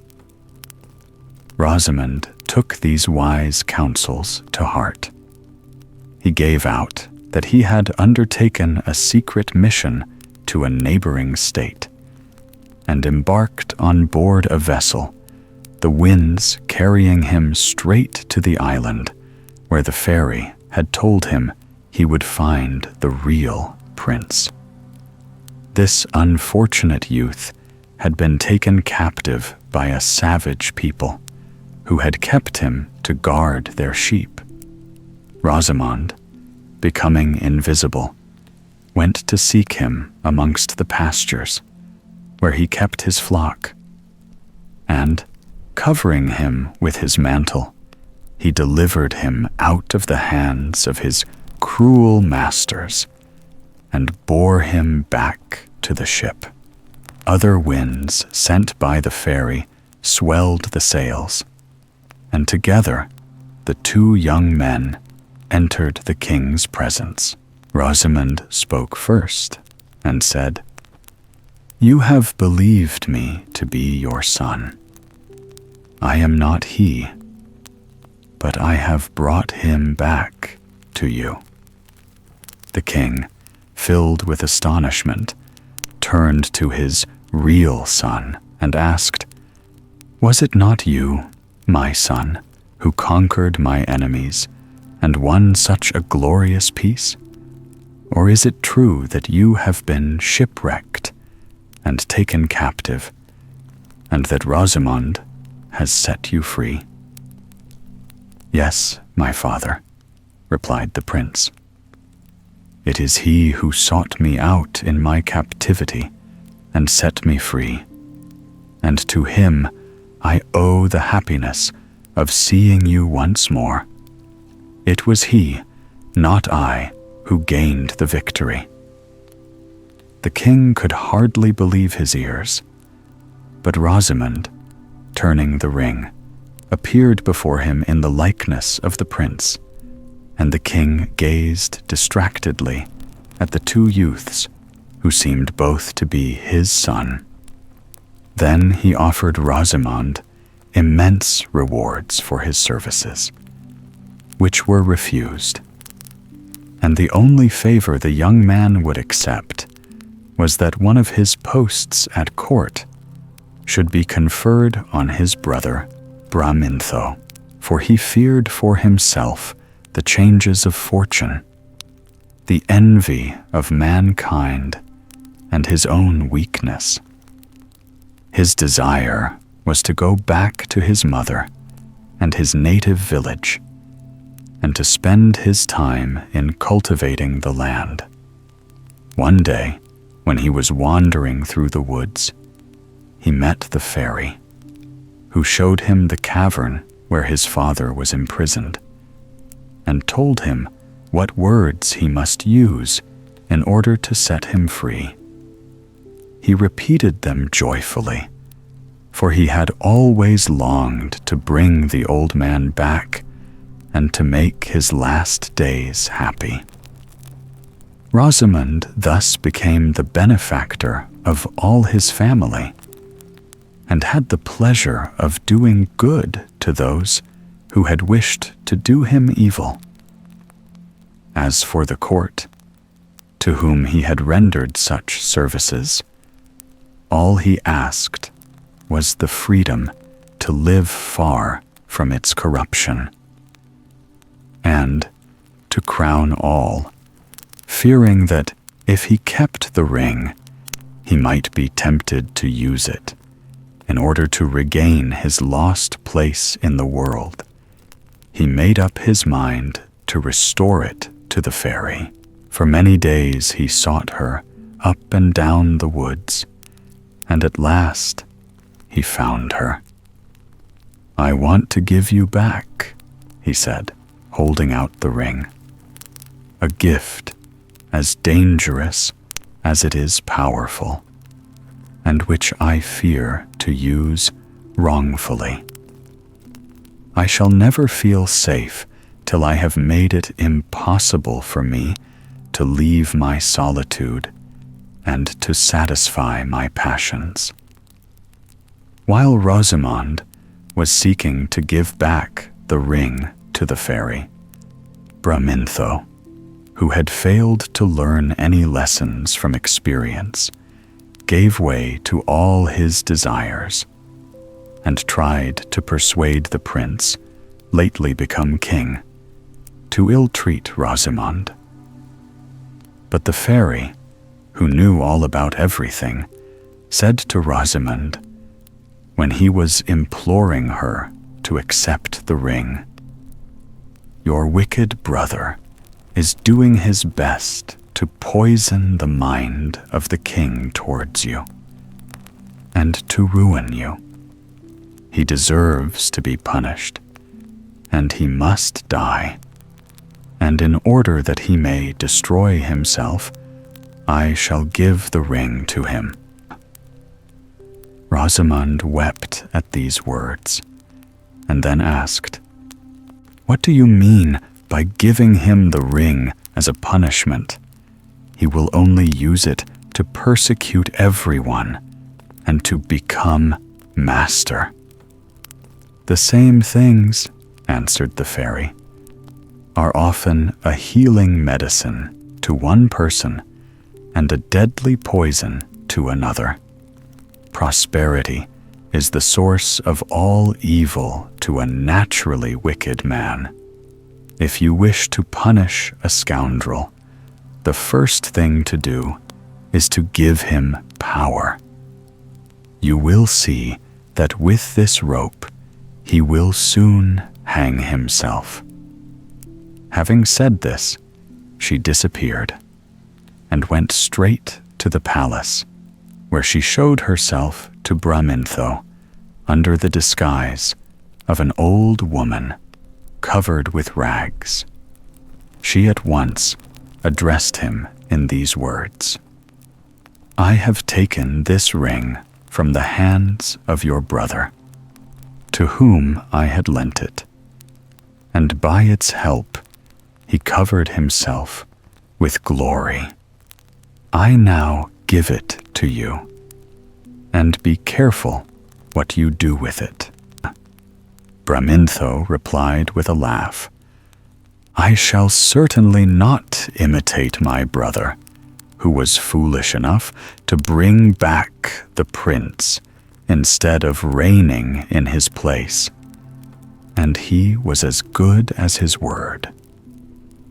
Rosamund took these wise counsels to heart. He gave out that he had undertaken a secret mission to a neighboring state, and embarked on board a vessel, the winds carrying him straight to the island where the fairy had told him he would find the real prince. This unfortunate youth had been taken captive by a savage people who had kept him to guard their sheep. Rosamund, becoming invisible, went to seek him amongst the pastures, where he kept his flock, and, covering him with his mantle, he delivered him out of the hands of his cruel masters, and bore him back to the ship. Other winds sent by the fairy swelled the sails, and together the two young men entered the king's presence. Rosamund spoke first and said, "You have believed me to be your son. I am not he, but I have brought him back to you." The king, filled with astonishment, turned to his real son and asked, "Was it not you, my son, who conquered my enemies and won such a glorious peace? Or is it true that you have been shipwrecked and taken captive, and that Rosamond has set you free." "Yes, my father," replied the prince. "It is he who sought me out in my captivity and set me free, and to him I owe the happiness of seeing you once more. It was he, not I, who gained the victory." The king could hardly believe his ears, but Rosamond, turning the ring, appeared before him in the likeness of the prince, and the king gazed distractedly at the two youths who seemed both to be his son. Then he offered Rosamond immense rewards for his services, which were refused, and the only favor the young man would accept was that one of his posts at court should be conferred on his brother Bramintho, for he feared for himself the changes of fortune, the envy of mankind, and his own weakness. His desire was to go back to his mother and his native village, and to spend his time in cultivating the land. One day, when he was wandering through the woods, he met the fairy, who showed him the cavern where his father was imprisoned, and told him what words he must use in order to set him free. He repeated them joyfully, for he had always longed to bring the old man back and to make his last days happy. Rosamond thus became the benefactor of all his family, and had the pleasure of doing good to those who had wished to do him evil. As for the court, to whom he had rendered such services, all he asked was the freedom to live far from its corruption. And, to crown all, fearing that if he kept the ring, he might be tempted to use it in order to regain his lost place in the world, he made up his mind to restore it to the fairy. For many days he sought her up and down the woods, and at last he found her. "I want to give you back," he said, holding out the ring. "A gift as dangerous as it is powerful, and which I fear to use wrongfully. I shall never feel safe till I have made it impossible for me to leave my solitude and to satisfy my passions." While Rosamond was seeking to give back the ring to the fairy, Bramintho, who had failed to learn any lessons from experience, gave way to all his desires, and tried to persuade the prince, lately become king, to ill-treat Rosamond. But the fairy, who knew all about everything, said to Rosamond, when he was imploring her to accept the ring, "Your wicked brother is doing his best to poison the mind of the king towards you, and to ruin you. He deserves to be punished, and he must die. And in order that he may destroy himself, I shall give the ring to him." Rosamond wept at these words, and then asked, "What do you mean by giving him the ring as a punishment? He will only use it to persecute everyone and to become master." "The same things," answered the fairy, "are often a healing medicine to one person and a deadly poison to another. Prosperity is the source of all evil to a naturally wicked man. If you wish to punish a scoundrel, the first thing to do is to give him power. You will see that with this rope he will soon hang himself." Having said this, she disappeared and went straight to the palace, where she showed herself to Bramintho under the disguise of an old woman covered with rags. She at once addressed him in these words: "I have taken this ring from the hands of your brother, to whom I had lent it, and by its help he covered himself with glory. I now give it to you, and be careful what you do with it." Bramintho replied with a laugh, "I shall certainly not imitate my brother, who was foolish enough to bring back the prince instead of reigning in his place. And he was as good as his word.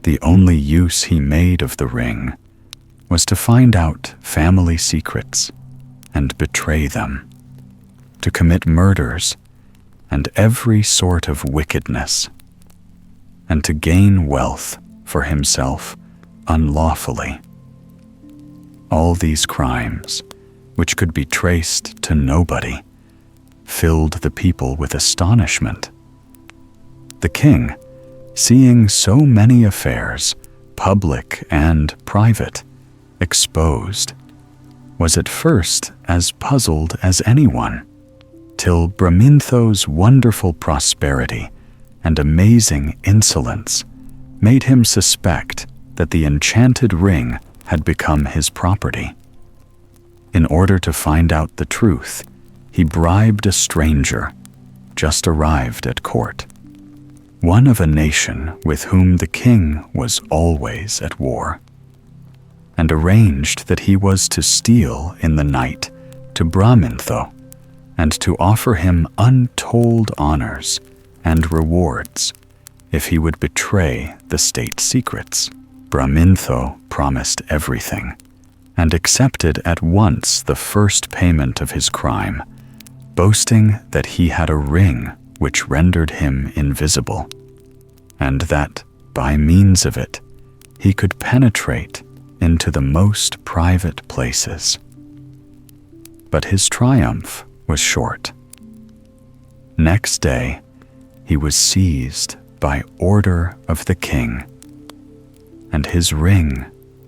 The only use he made of the ring was to find out family secrets and betray them, to commit murders and every sort of wickedness, and to gain wealth for himself unlawfully. All these crimes, which could be traced to nobody, filled the people with astonishment. The king, seeing so many affairs, public and private, exposed, was at first as puzzled as anyone, till Bramintho's wonderful prosperity and amazing insolence made him suspect that the enchanted ring had become his property. In order to find out the truth, he bribed a stranger, just arrived at court, one of a nation with whom the king was always at war, and arranged that he was to steal in the night to Bramintho, and to offer him untold honors and rewards if he would betray the state secrets. Bramintho promised everything, and accepted at once the first payment of his crime, boasting that he had a ring which rendered him invisible, and that, by means of it, he could penetrate into the most private places. But his triumph was short. Next day, he was seized by order of the king, and his ring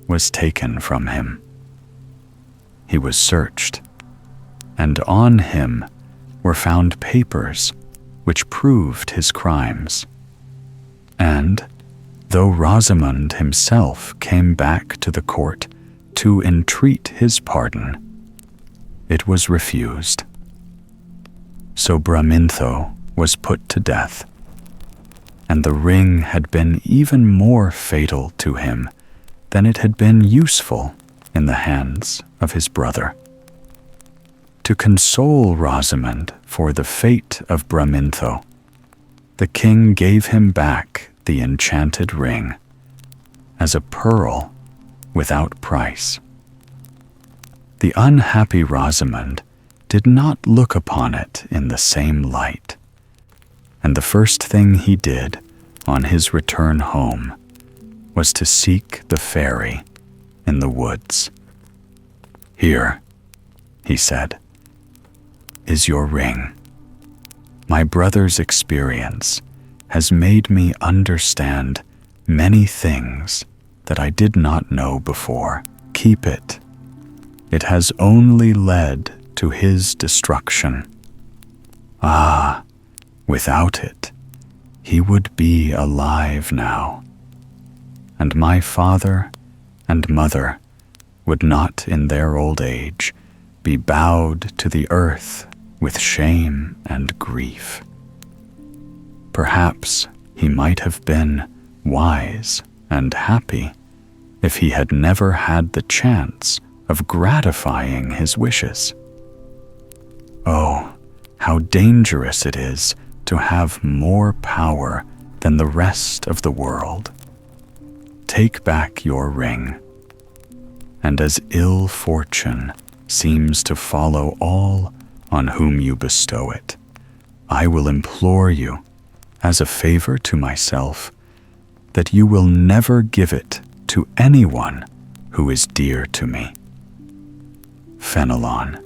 was taken from him. He was searched, and on him were found papers which proved his crimes. And, though Rosamond himself came back to the court to entreat his pardon, it was refused. So Bramintho was put to death, and the ring had been even more fatal to him than it had been useful in the hands of his brother. To console Rosamond for the fate of Bramintho, the king gave him back the enchanted ring as a pearl without price. The unhappy Rosamond did not look upon it in the same light, and the first thing he did on his return home was to seek the fairy in the woods. "Here," he said, "is your ring. My brother's experience has made me understand many things that I did not know before. Keep it. It has only led to his destruction. Ah, without it, he would be alive now, and my father and mother would not in their old age be bowed to the earth with shame and grief. Perhaps he might have been wise and happy if he had never had the chance of gratifying his wishes. Oh, how dangerous it is to have more power than the rest of the world. Take back your ring, and as ill fortune seems to follow all on whom you bestow it. I will implore you, as a favor to myself, that you will never give it to anyone who is dear to me. Fenelon.